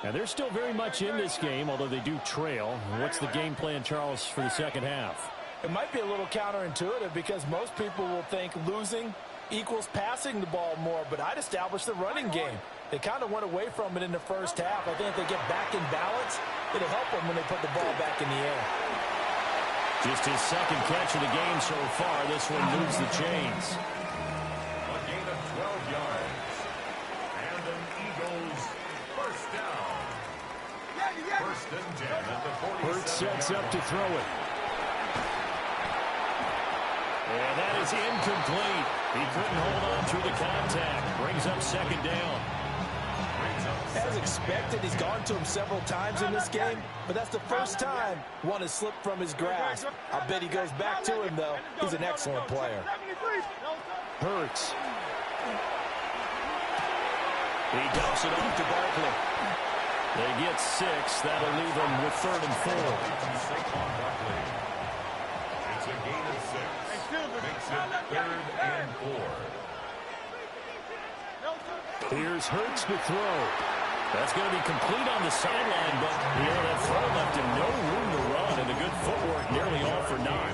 And they're still very much in this game, although they do trail. What's the game plan, Charles, for the second half? It might be a little counterintuitive because most people will think losing equals passing the ball more, but I'd establish the running game. They kind of went away from it in the first half. I think if they get back in balance, it'll help them when they put the ball back in the air. Just his second catch of the game so far. This one moves the chains. A gain of 12 yards. And an Eagles first down. First and 10 at the 47. Hurts sets up to throw it. And that is incomplete. He couldn't hold on through the contact. Brings up second down. As expected, he's gone to him several times in this game, but that's the first time one has slipped from his grasp. I bet he goes back to him, though. He's an excellent player. Hurts. He dumps it off to Barkley. They get 6. That'll leave them with 3rd and 4. It's a gain of 6. Makes it 3rd and 4. Here's Hurts to throw. That's going to be complete on the sideline, but that throw left him no room to run, and the good footwork nearly all for naught.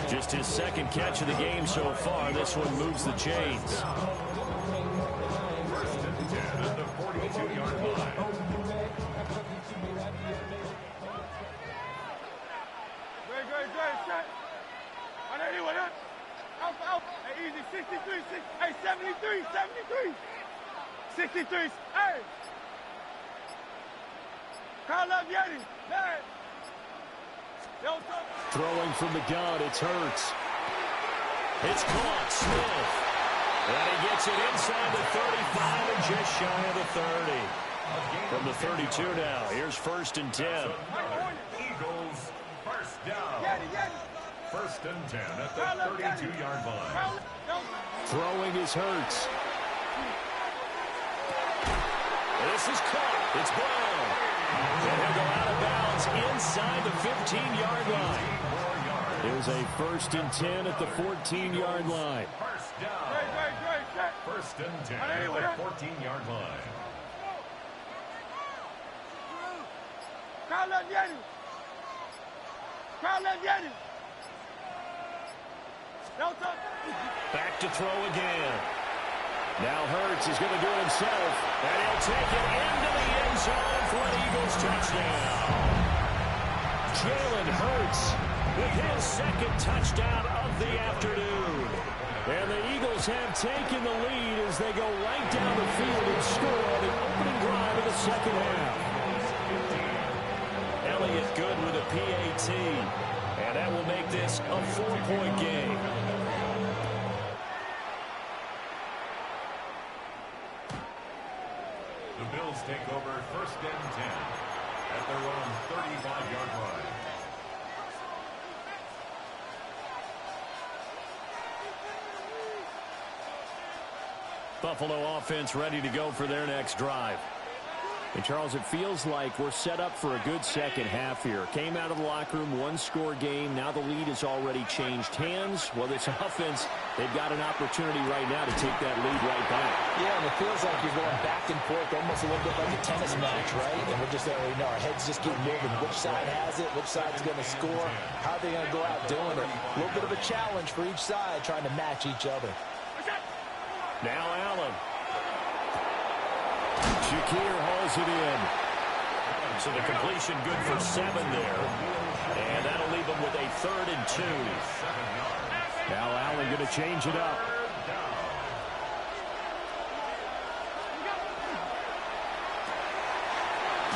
Just his second catch of the game so far. This one moves the chains. First and 10 at the 42-yard line. Hey, easy, 63, 73, 63, hey! Carl up, Yeti, hey! Throwing from the gun, it's Hurts. It's caught, Smith. And he gets it inside the 35 and just shy of the 30. From the 32 now, here's 1st and 10. Eagles first down. First and 10 at the 32-yard line. Throwing is Hurts. This is caught. It's Brown. And he'll go out of bounds inside the 15-yard line. There's a 1st and 10 at the 14-yard line. First down. First and 10 at the 14-yard line. Back to throw again. Now Hurts is going to do it himself. And he'll take it into the end zone for an Eagles touchdown. Jalen Hurts with his second touchdown of the afternoon. And the Eagles have taken the lead as they go right down the field and score on the opening drive of the second half. Elliott good with a PAT. And that will make this a 4-point game. The Bills take over 1st and 10 at their own 35-yard line. Buffalo offense ready to go for their next drive. And, Charles, it feels like we're set up for a good second half here. Came out of the locker room, one-score game. Now the lead has already changed hands. Well, this offense, they've got an opportunity right now to take that lead right back. Yeah, and it feels like you're going back and forth, almost a little bit like a tennis match, right? And we're just there, our heads just keep moving. Which side has it? Which side's going to score? How are they going to go out doing it? A little bit of a challenge for each side, trying to match each other. Now Allen. Shakir hauls it in. So the completion good for 7 there. And that'll leave them with a 3rd and 2. Now Allen going to change it up.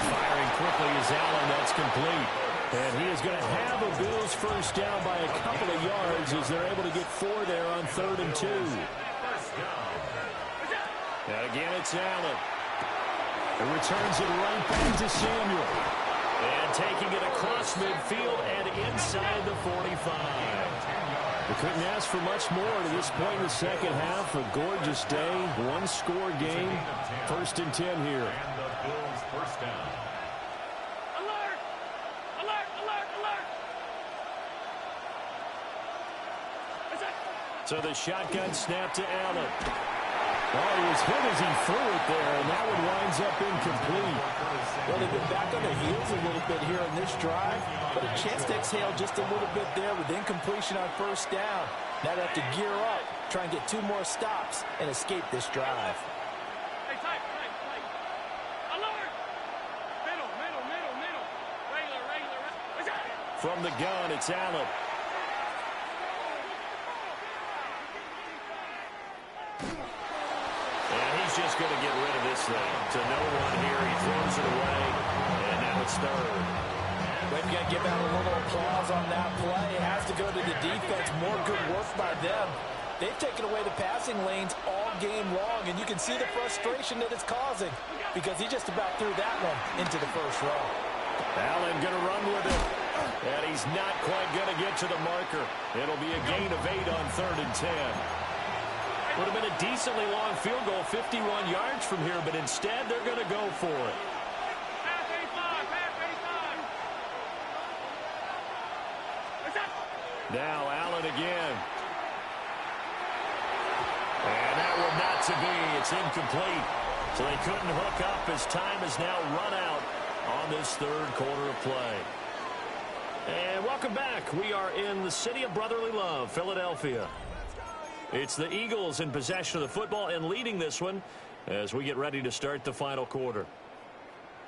Firing quickly is Allen. That's complete. And he is going to have a Bills first down by a couple of yards as they're able to get 4 there on 3rd and 2. And again, it's Allen. And returns it right back to Samuel. And taking it across midfield and inside the 45. We couldn't ask for much more to this point in the second half. A gorgeous day, one-score game. 1st and 10 here. And the Bills first down. Alert! Alert! Alert! Alert! So the shotgun snap to Allen. Well, he was hit as he threw it there, and that one winds up incomplete. Well, they've been back on their heels a little bit here in this drive, but a chance to exhale just a little bit there with incompletion on 1st down. Now they have to gear up, try and get 2 more stops, and escape this drive. Hey, tight. Alert! Middle. Regular. From the gun, it's Allen. Just going to get rid of this thing. To no one here. He throws it away. And now it's 3rd. We've got to give out a little applause on that play. It has to go to the defense. More good work by them. They've taken away the passing lanes all game long, and you can see the frustration that it's causing because he just about threw that one into the 1st row. Allen going to run with it. And he's not quite going to get to the marker. It'll be a gain of 8 on 3rd and 10. Would have been a decently long field goal, 51 yards from here, but instead they're going to go for it. Now Allen again. And that one not to be. It's incomplete. So they couldn't hook up as time has now run out on this 3rd quarter of play. And welcome back. We are in the city of brotherly love, Philadelphia. It's the Eagles in possession of the football and leading this one as we get ready to start the final quarter.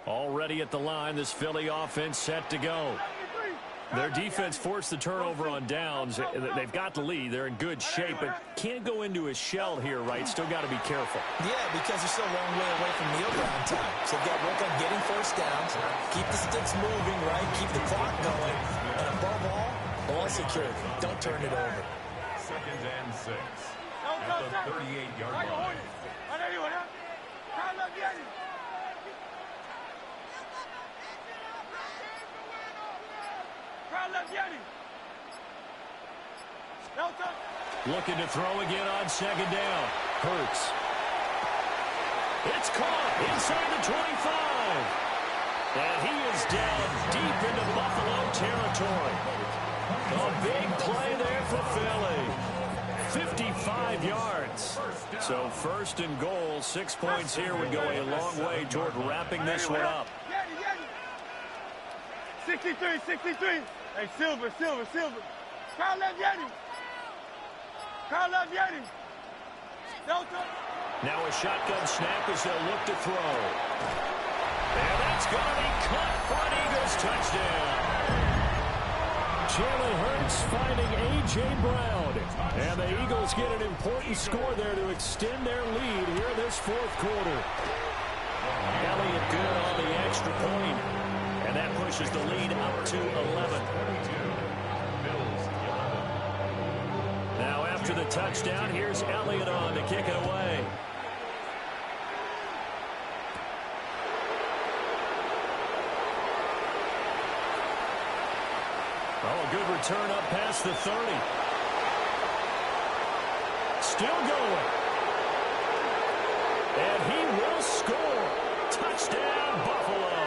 Already at the line, this Philly offense set to go. Their defense forced the turnover on downs. They've got the lead. They're in good shape, but can't go into a shell here, right? Still got to be careful. Yeah, because they're still a long way away from kneel down time. So they've got to work on getting 1st downs, keep the sticks moving, right? Keep the clock going. And above all, ball security. Don't turn it over. 2nd and 6 at the 38-yard line. Looking to throw again on 2nd down. Hurts. It's caught inside the 25. And he is down deep into Buffalo territory. A big play there for Philly. 55 yards. So 1st and goal, 6 points here would go a long way toward wrapping this one up. 63. Hey, Silver. Carl left Yeti. Now a shotgun snap as they'll look to throw. And that's going to be caught for an Eagles touchdown. Jalen Hurts finding A.J. Brown. And the Eagles get an important score there to extend their lead here in this fourth quarter. Elliott good on the extra point. And that pushes the lead up to 11. Now after the touchdown, here's Elliott on to kick it away. Oh, a good return up past the 30. Still going. And he will score. Touchdown, Buffalo.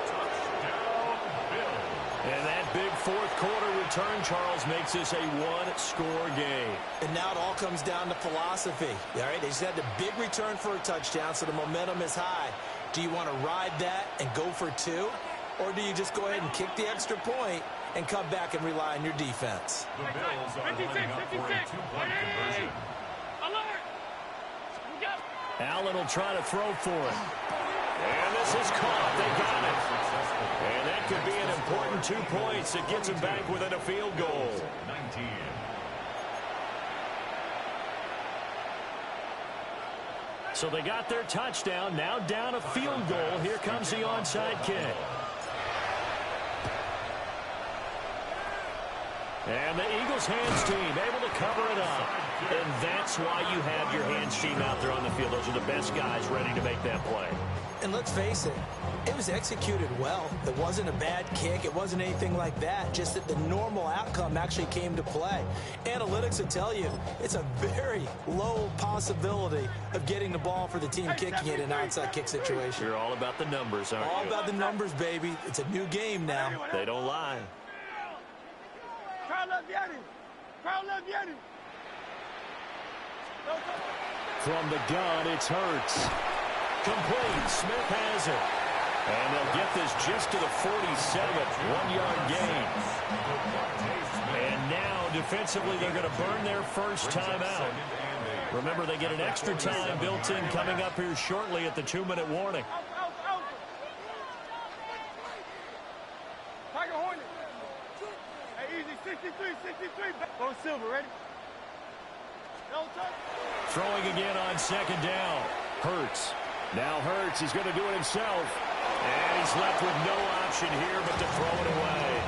Touchdown, Bills. And that big fourth quarter return, Charles, makes this a one-score game. And now it all comes down to philosophy. All right, they just had the big return for a touchdown, so the momentum is high. Do you want to ride that and go for two? Or do you just go ahead and kick the extra point and come back and rely on your defense? The Bills are lining up for a two-point conversion. Allen will try to throw for it. And this is caught. They got it. And that could be an important 2 points. It gets them back within a field goal. 19. So they got their touchdown. Now down a field goal. Here comes the onside kick. And the Eagles hands team able to cover it up. And that's why you have your hands team out there on the field. Those are the best guys ready to make that play. And let's face it, it was executed well. It wasn't a bad kick. It wasn't anything like that. Just that the normal outcome actually came to play. Analytics will tell you it's a very low possibility of getting the ball for the team kicking it in an onside kick situation. You're all about the numbers, aren't you? All about the numbers, baby. It's a new game now. They don't lie. From the gun, it's Hurts. Complete. Smith has it. And they'll get this just to the 47. 1-yard gain. And now, defensively, they're going to burn their first timeout. Remember, they get an extra time built in coming up here shortly at the 2-minute warning. Go Silver, ready? Throwing again on second down. Hurts. Now Hurts, he's going to do it himself. And he's left with no option here but to throw it away.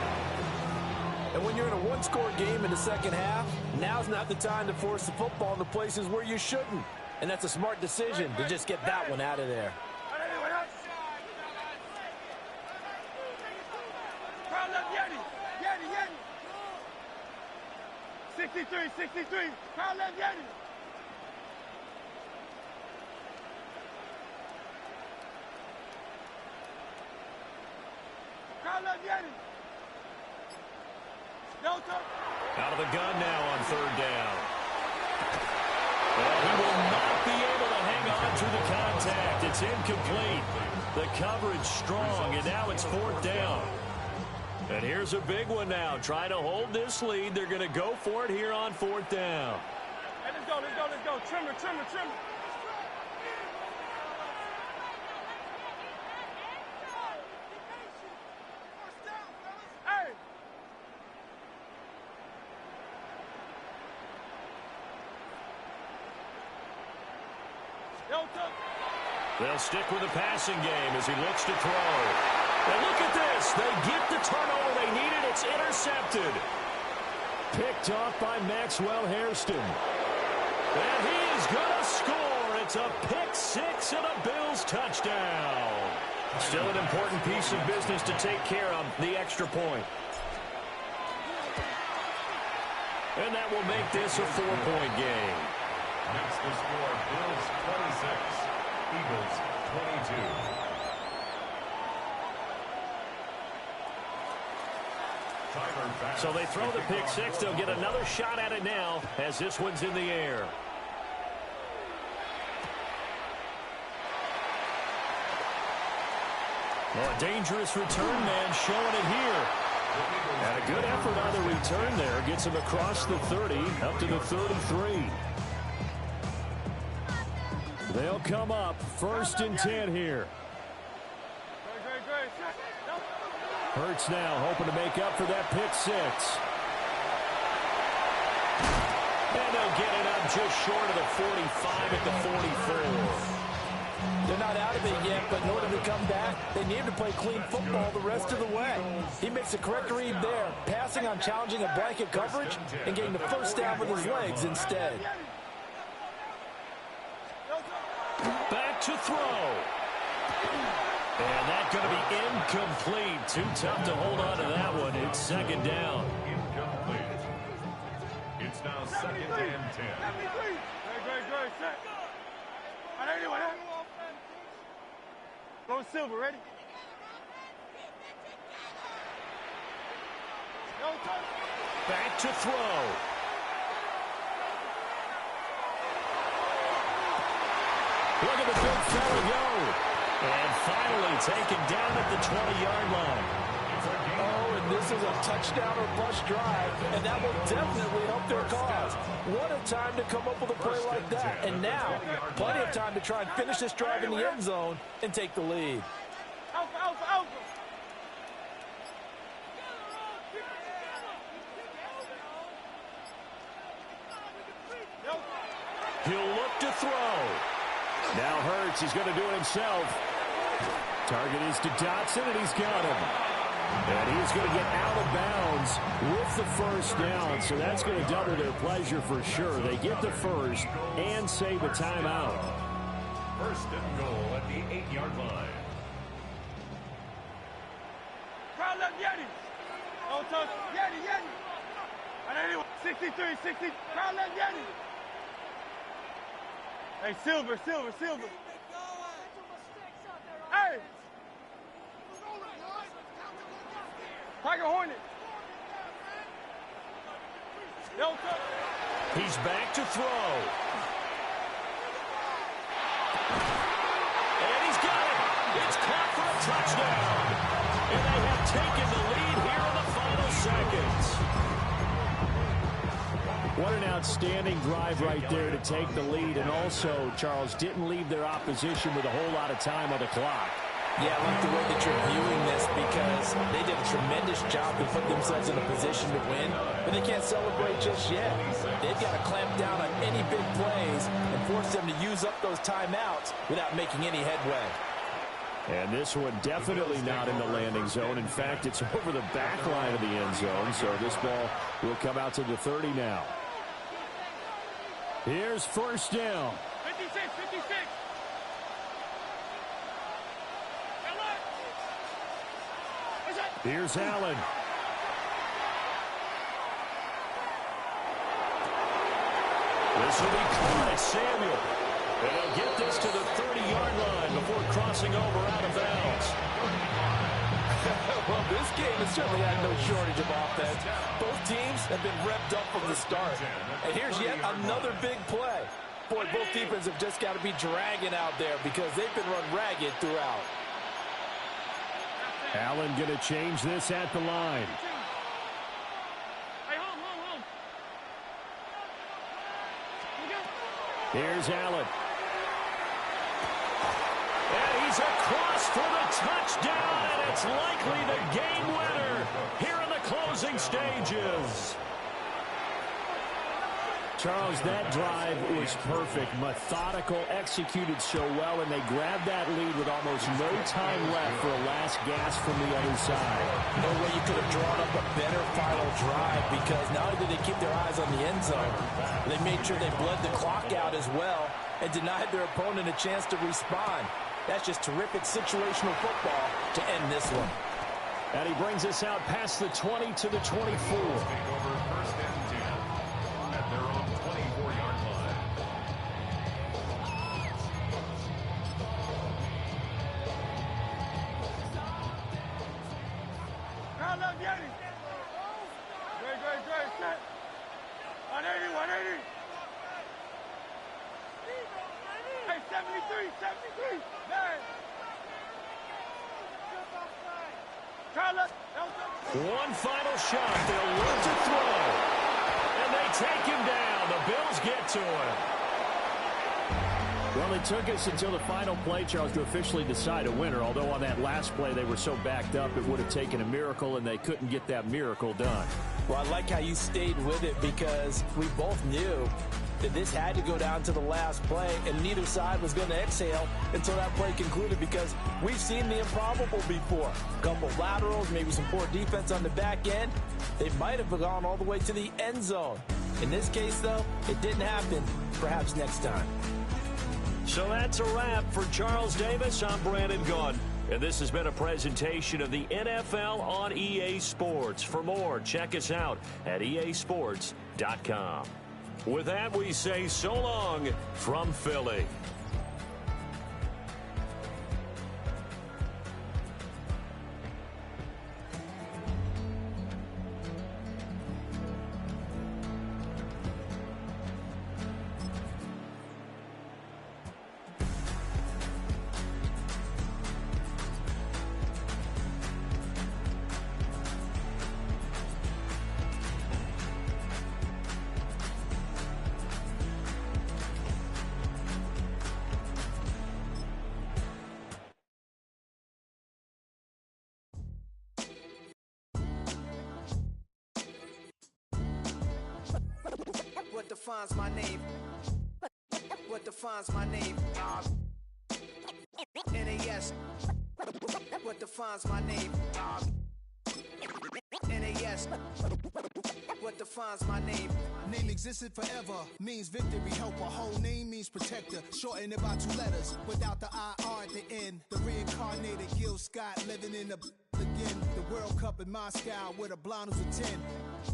And when you're in a one-score game in the second half, now's not the time to force the football into places where you shouldn't. And that's a smart decision to just get that one out of there. 63. Crowd left Yeti. Crowd left Yeti. Delta. Out of the gun now on third down. Well, he will not be able to hang on to the contact. It's incomplete. The coverage strong, and now it's fourth down. And here's a big one now. Trying to hold this lead. They're going to go for it here on fourth down. Hey, let's go. Trimmer. Hey! They'll stick with the passing game as he looks to throw. And look at this. They get the turnover they needed. It's intercepted. Picked off by Maxwell Hairston. And he is going to score. It's a pick six and a Bills touchdown. Still an important piece of business to take care of, the extra point. And that will make this a 4-point game. Next to score, Bills 26, Eagles 22. So they throw the pick six. They'll get another shot at it now as this one's in the air. Well, a dangerous return man showing it here. And a good effort on the return there. Gets him across the 30 up to the 33. They'll come up 1st and 10 here. Hurts now hoping to make up for that pick 6. And they'll get it up just short of the 45 at the 44. They're not out of it yet, but in order to come back, they need to play clean football the rest of the way. He makes the correct read there, passing on challenging a blanket coverage and getting the first down with his legs instead. Back to throw. And that's going to be incomplete. Too tough to hold on to that one. It's 2nd down. Incomplete. It's now 2nd and 10. Great, set. Go Silver, ready? Back to throw. Look at the big fella go. And finally taken down at the 20-yard line. Oh, and this is a touchdown or bust drive, and that will definitely help their cause. What a time to come up with a play like that. And now, plenty of time to try and finish this drive in the end zone and take the lead. Alpha. He'll look to throw. Now Hurts, he's going to do it himself. Target is to Dotson, and he's got him. And he's going to get out of bounds with the first down, so that's going to double their pleasure for sure. They get the first and save a timeout. 1st and goal at the 8-yard line. Crowd left Yeti. Oh, touch. Yeti. And anyway, 63. Crowd left Yeti. Hey, Silver. Hey! Tiger Hornet. He's back to throw. And he's got it. It's caught for a touchdown. And they have taken the lead here in the final seconds. What an outstanding drive right there to take the lead. And also, Charles, didn't leave their opposition with a whole lot of time on the clock. Yeah, I like the way that you're viewing this because they did a tremendous job to put themselves in a position to win, but they can't celebrate just yet. They've got to clamp down on any big plays and force them to use up those timeouts without making any headway. And this one definitely not in the landing zone. In fact, it's over the back line of the end zone, so this ball will come out to the 30 now. Here's 1st down. 56. Here's Allen. This will be caught at Samuel. And he'll get this to the 30-yard line before crossing over out of bounds. Well, this game has certainly had no shortage of offense. Both teams have been revved up from the start. And here's yet another big play. Boy, both defenses have just got to be dragging out there because they've been run ragged throughout. Allen going to change this at the line. Here's Allen. And he's across for the touchdown, and it's likely the game winner here in the closing stages. Charles, that drive was perfect, methodical, executed so well, and they grabbed that lead with almost no time left for a last gasp from the other side. No way you could have drawn up a better final drive because not only did they keep their eyes on the end zone, they made sure they bled the clock out as well and denied their opponent a chance to respond. That's just terrific situational football to end this one. And he brings us out past the 20 to the 24. Great, set. 180. Hey, 73. Man. One final shot. They'll look to throw. And they take him down. The Bills get to him. Well, it took us until the final play, Charles, to officially decide a winner, although on that last play they were so backed up it would have taken a miracle, and they couldn't get that miracle done. Well, I like how you stayed with it because we both knew that this had to go down to the last play, and neither side was going to exhale until that play concluded because we've seen the improbable before. A couple laterals, maybe some poor defense on the back end. They might have gone all the way to the end zone. In this case, though, it didn't happen. Perhaps next time. So that's a wrap for Charles Davis. I'm Brandon Gunn. And this has been a presentation of the NFL on EA Sports. For more, check us out at easports.com. With that, we say so long from Philly. What defines my name? What defines my name? NAS. What defines my name? NAS. What defines my name? Name existed forever, means victory, helper. Whole name means protector, shorten it by 2 letters, without the IR at the end. The reincarnated Gil Scott, living in the again. The World Cup in Moscow, where the blind was a 10.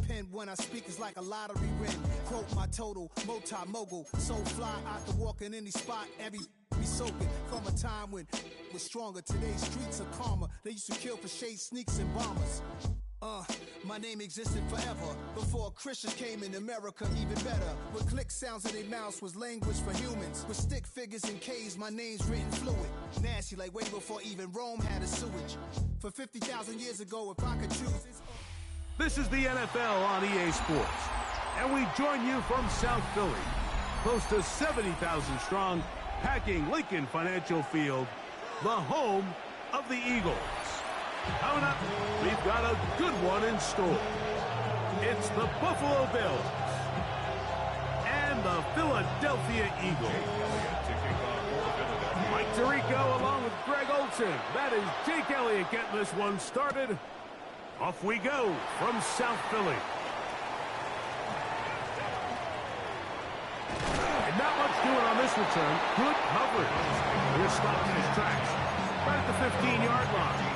Pen when I speak is like a lottery win. Quote my total, multi-mogul, so fly I could walk in any spot, every be soaking. From a time when was stronger, today's streets are calmer. They used to kill for shade sneaks and bombers. My name existed forever before Christians came in America, even better. With click sounds in their mouths was language for humans. With stick figures and K's, my name's written fluid. Nasty like way before even Rome had a sewage. For 50,000 years ago, if I could choose, This is the NFL on EA Sports, and we join you from South Philly, close to 70,000 strong, packing Lincoln Financial Field, the home of the Eagles. Coming up, we've got a good one in store. It's the Buffalo Bills and the Philadelphia Eagles. Mike Tirico along with Greg Olson. That is Jake Elliott getting this one started. Off we go from South Philly. And not much doing on this return. Good coverage. Here's stopped in his tracks. Right at the 15-yard line.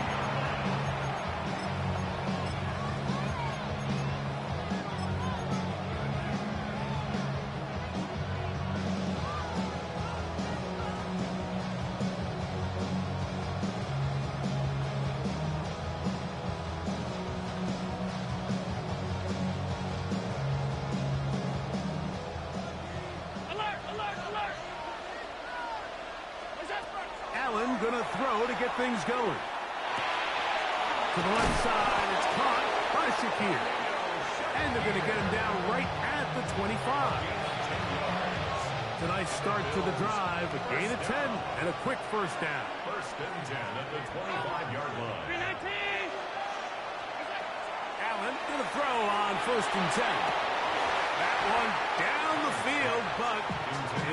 Allen gonna throw to get things going. To the left side, it's caught by Shakir. And they're gonna get him down right at the 25. It's a nice start to the drive, a gain of 10, and a quick first down. First and 10 at the 25-yard line. Allen gonna throw on first and 10. That one down the field, but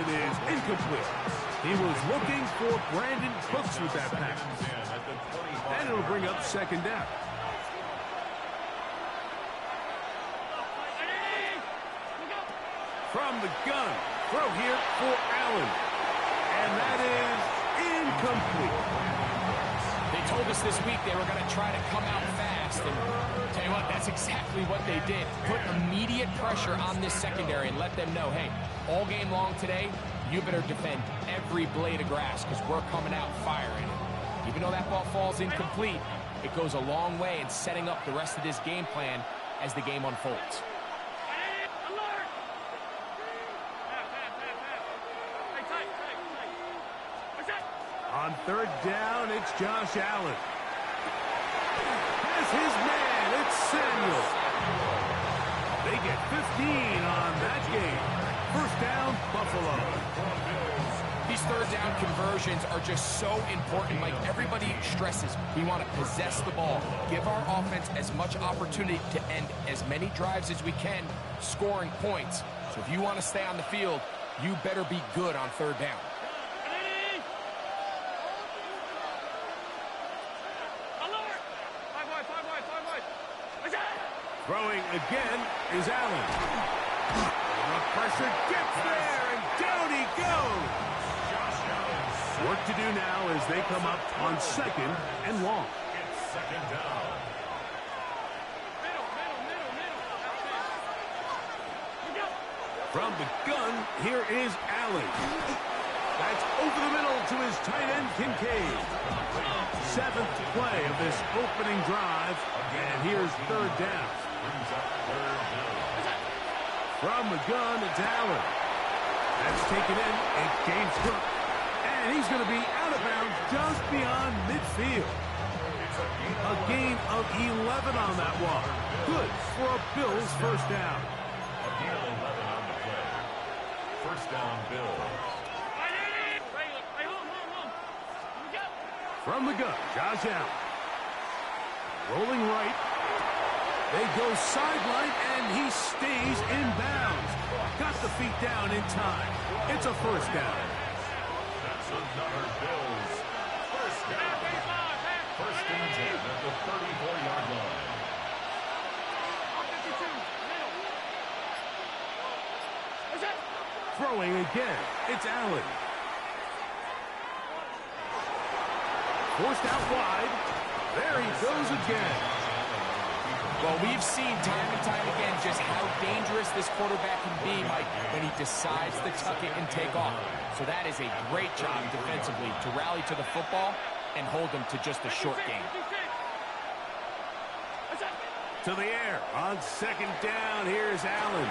it is incomplete. He was looking for Brandon Cooks with that pass. And it'll bring up second down. From the gun, throw here for Allen. And that is incomplete. They told us this week they were going to try to come out fast. And tell you what, that's exactly what they did. Put immediate pressure on this secondary and let them know, hey, all game long today, you better defend every blade of grass because we're coming out firing. Even though that ball falls incomplete, it goes a long way in setting up the rest of this game plan as the game unfolds. On third down, it's Josh Allen. Has his man, it's Samuel. They get 15 on that game. First down, Buffalo. These third down conversions are just so important. Like everybody stresses, we want to possess the ball, give our offense as much opportunity to end as many drives as we can, scoring points. So if you want to stay on the field, you better be good on third down. Throwing again is Allen. The pressure gets there, and down he goes. Work to do now as they come up on 2nd and long. It's 2nd down. From the gun, here is Allen. That's over the middle to his tight end, Kincaid. 7th play of this opening drive, and here's 3rd down. From the gun, it's Allen. That's taken in, and gains Cook. And he's going to be out of bounds just beyond midfield. A gain of 11 on that walk. Good for a Bills first down. A gain of 11 on the play. First down, Bills. From the gun, Josh Allen. Rolling right. They go sideline, and he stays in bounds. Got the feet down in time. It's a first down. That's another Bills first down. 1st and 10 at the 34-yard line. Throwing again, it's Allen. Forced out wide. There he goes again. Well, we've seen time and time again just how dangerous this quarterback can be, Mike, when he decides to tuck it and take off. So that is a great job defensively to rally to the football and hold them to just a short game. To the air on 2nd down. Here's Allen.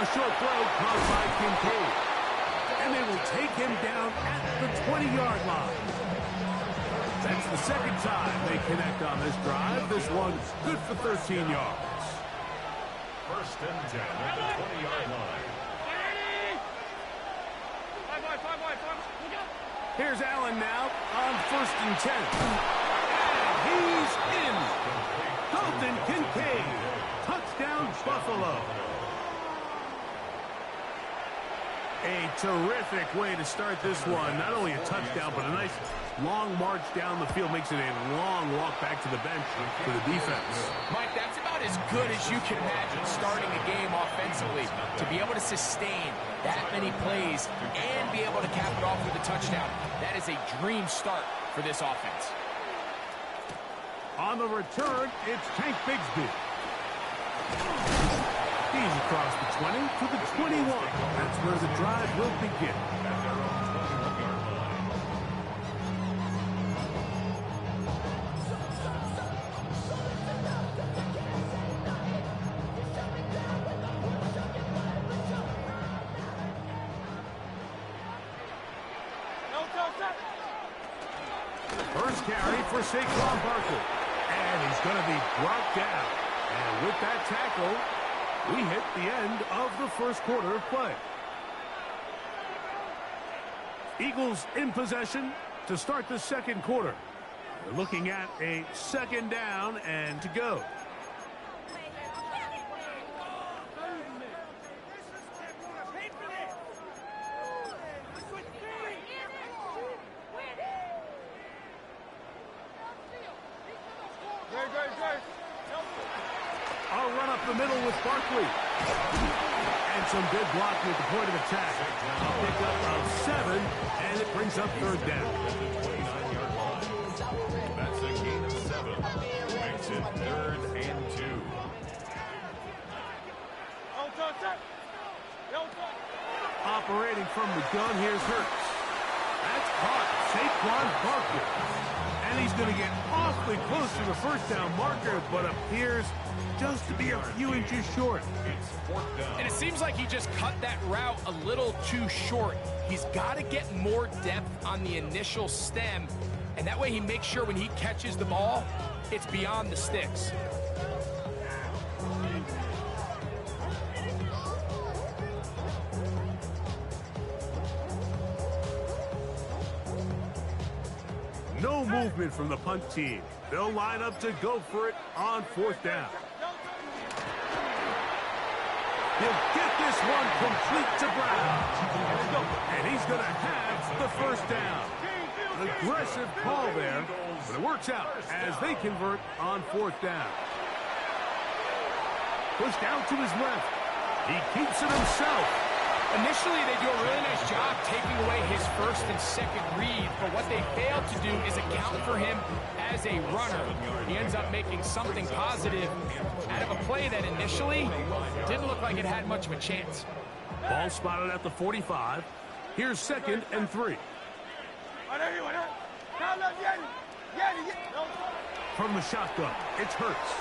A short throw caught by Kincaid. And they will take him down at the 20-yard line. That's the 2nd time they connect on this drive. This one's good for 13 yards. 1st and 10 at the 20-yard line. Here's Allen now on 1st and 10. And he's in. Dalton Kincaid. Touchdown, Buffalo. A terrific way to start this one. Not only a touchdown, but a nice long march down the field. Makes it a long walk back to the bench for the defense. Mike, that's about as good as you can imagine starting a game offensively. To be able to sustain that many plays and be able to cap it off with a touchdown, that is a dream start for this offense. On the return, it's Tank Bigsby. He's across the 20 to the 21. That's where the drive will begin. At their own 21-yard line. First carry for Saquon Barkley. And he's going to be brought down. And with that tackle, we hit the end of the first quarter of play. Eagles in possession to start the 2nd quarter. They're looking at a 2nd down and to go. I'll run up the middle with Barkley. And some good blocking at the point of attack. A pickup of 7, and it brings up 3rd down. That's a gain of 7. Makes it 3rd and 2. Operating from the gun, here's Hurts. That's caught. Saquon Barkley. And he's going to get awfully close to the first down marker, but appears just to be a few inches short. It's 4th down. And it seems like he just cut that route a little too short. He's got to get more depth on the initial stem, and that way he makes sure when he catches the ball, it's beyond the sticks. No movement from the punt team. They'll line up to go for it on 4th down. He'll get this one complete to Brown. And he's going to have the 1st down. Aggressive call there, but it works out as they convert on 4th down. Pushed out to his left. He keeps it himself. Initially, they do a really nice job taking away his 1st and 2nd read, but what they failed to do is account for him as a runner. He ends up making something positive out of a play that initially didn't look like it had much of a chance. Ball spotted at the 45. Here's 2nd and 3. From the shotgun, it's Hurts.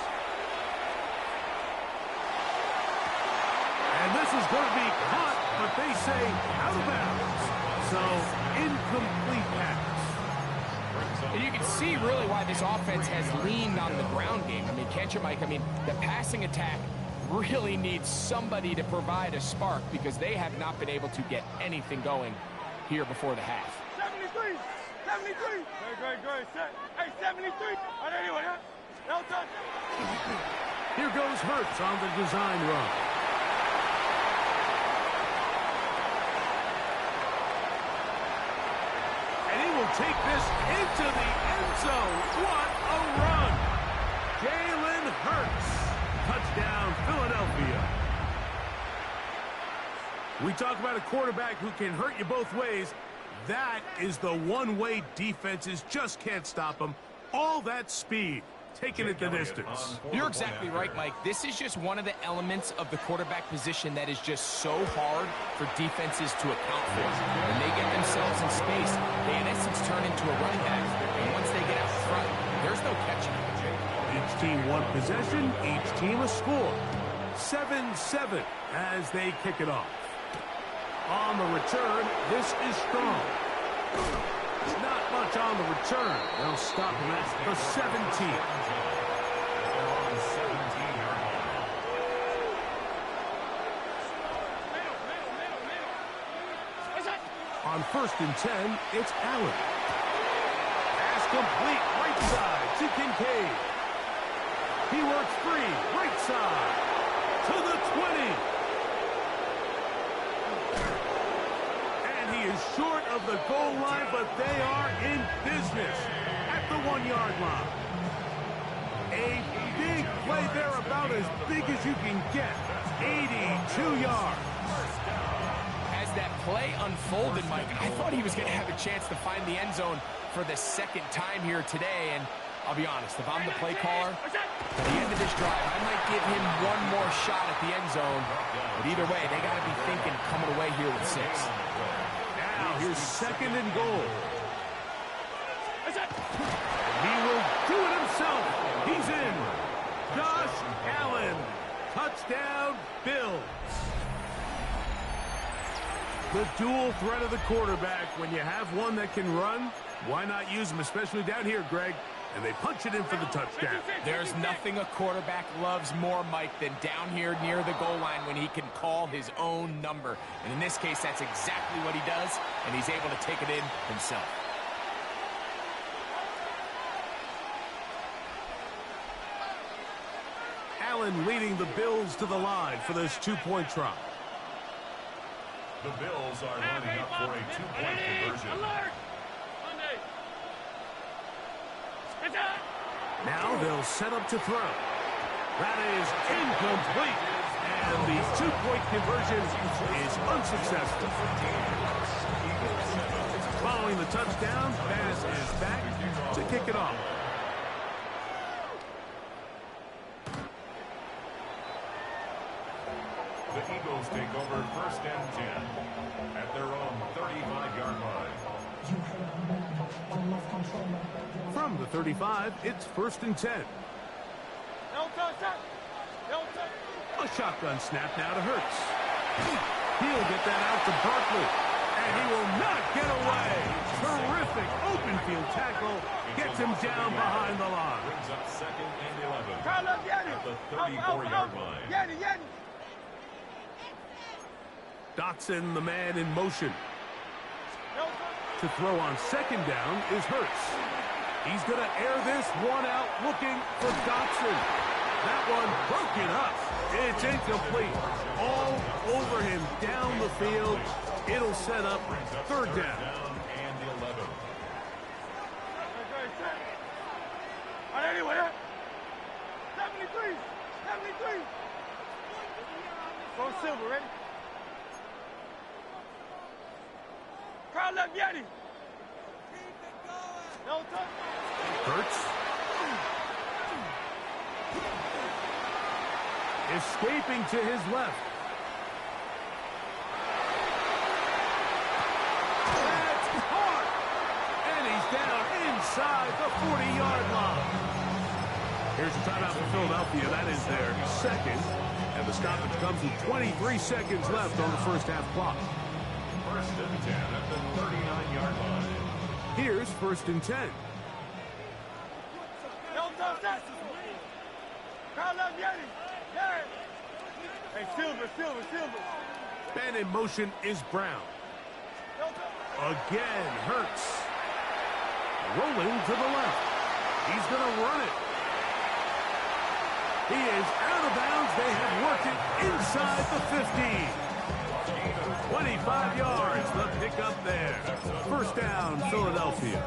And this is going to be caught, but they say out of bounds. So, incomplete pass. And you can see really why this offense has leaned on the ground game. I mean, can't you, Mike? I mean, the passing attack really needs somebody to provide a spark because they have not been able to get anything going here before the half. 73! 73! Great. Hey, 73! Here goes Hurts on the design run. Take this into the end zone. What a run. Jalen Hurts. Touchdown, Philadelphia. We talk about a quarterback who can hurt you both ways. That is the one-way defenses just can't stop him. All that speed. Taking it the distance. You're exactly right, Mike. This is just one of the elements of the quarterback position that is just so hard for defenses to account for. When they get themselves in space, they in essence turn into a running back. And once they get out front, there's no catching them. Each team one possession, each team a score. 7-7 as they kick it off. On the return, this is strong. Not much on the return. They'll stop him at the 17. On 1st and 10, it's Allen. Pass complete, right side to Kincaid. He works free, right side to the 20. He is short of the goal line, but they are in business at the 1-yard line. A big play there, about as big as you can get. 82 yards. As that play unfolded, Mike, I thought he was going to have a chance to find the end zone for the 2nd time here today. And I'll be honest, if I'm the play caller, at the end of this drive, I might give him one more shot at the end zone. But either way, they got to be thinking coming away here with 6. Here's 2nd and goal. He will do it himself. He's in. Josh Allen. Touchdown, Bills. The dual threat of the quarterback. When you have one that can run, why not use him, especially down here, Greg? And they punch it in for the touchdown. There's nothing a quarterback loves more, Mike, than down here near the goal line when he can call his own number. And in this case, that's exactly what he does, and he's able to take it in himself. Allen leading the Bills to the line for this 2-point try. The Bills are lining up for a 2-point conversion. Now they'll set up to throw. That is incomplete. And the 2-point conversion is unsuccessful. Following the touchdown, pass is back to kick it off. The Eagles take over 1st and 10 at their own 35-yard line. From the 35, it's 1st and 10. A shotgun snap now to Hurts. He'll get that out to Barkley. And he will not get away. Terrific open field tackle. Gets him down behind the line. Brings up 2nd and 11 at the 34-yard line. Dotson, the man in motion. To throw on 2nd down is Hurts. He's going to air this one out looking for Dotson. That one broken up. It's incomplete. All over him down the field. It'll set up third down. And the 11. All right, anyway, 73. 73. Go Silver, ready? Crowd left Yeti. No touch. Hurts. Escaping to his left. That's caught. And he's down inside the 40-yard line. Here's a timeout for Philadelphia. That is their second. And the stoppage comes with 23 seconds left on the first half clock. First and 10 at the 39-yard line. Here's first and 10. Don't touch that. Crowd left Yeti. Yeah. Hey, Silver. Man in motion is Brown. Again, Hurts. Rolling to the left. He's going to run it. He is out of bounds. They have worked it inside the 15. 25 yards, the pickup there. First down, Philadelphia.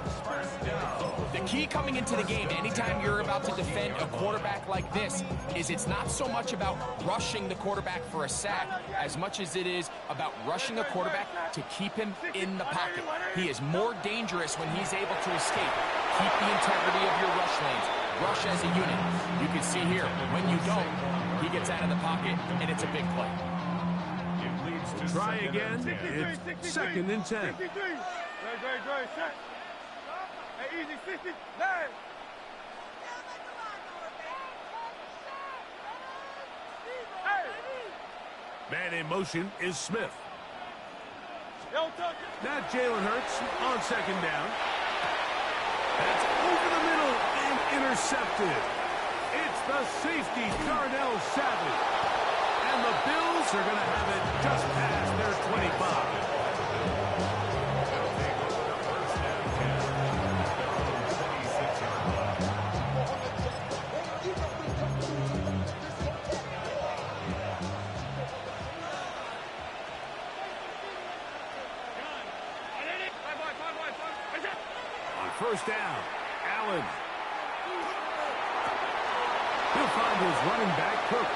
The key coming into the game, anytime you're about to defend a quarterback like this, is it's not so much about rushing the quarterback for a sack as much as it is about rushing a quarterback to keep him in the pocket. He is more dangerous when he's able to escape. Keep the integrity of your rush lanes. Rush as a unit. You can see here, when you don't, he gets out of the pocket, and it's a big play. We'll try again. It's second and 10. Great, set. Hey, easy, 60, Man in motion is Smith. Don't touch it. Now Jalen Hurts on second down. That's over the middle and intercepted. It's the safety, Darnell Savage. And the Bills are going to have it just past their 25. On first down, Allen. He'll find his running back, Cook.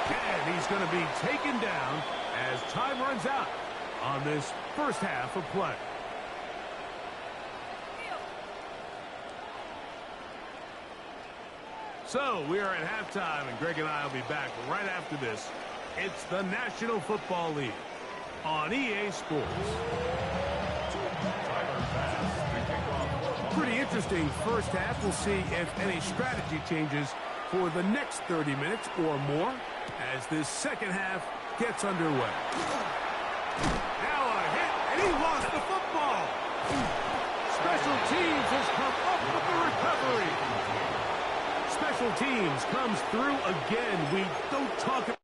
And he's going to be taken down as time runs out on this first half of play. So we are at halftime, and Greg and I will be back right after this. It's the National Football League on EA Sports. Pretty interesting first half. We'll see if any strategy changes for the next 30 minutes or more as this second half gets underway. Now a hit, and he lost the football. Special teams has come up with the recovery. Special teams comes through again. We don't talk about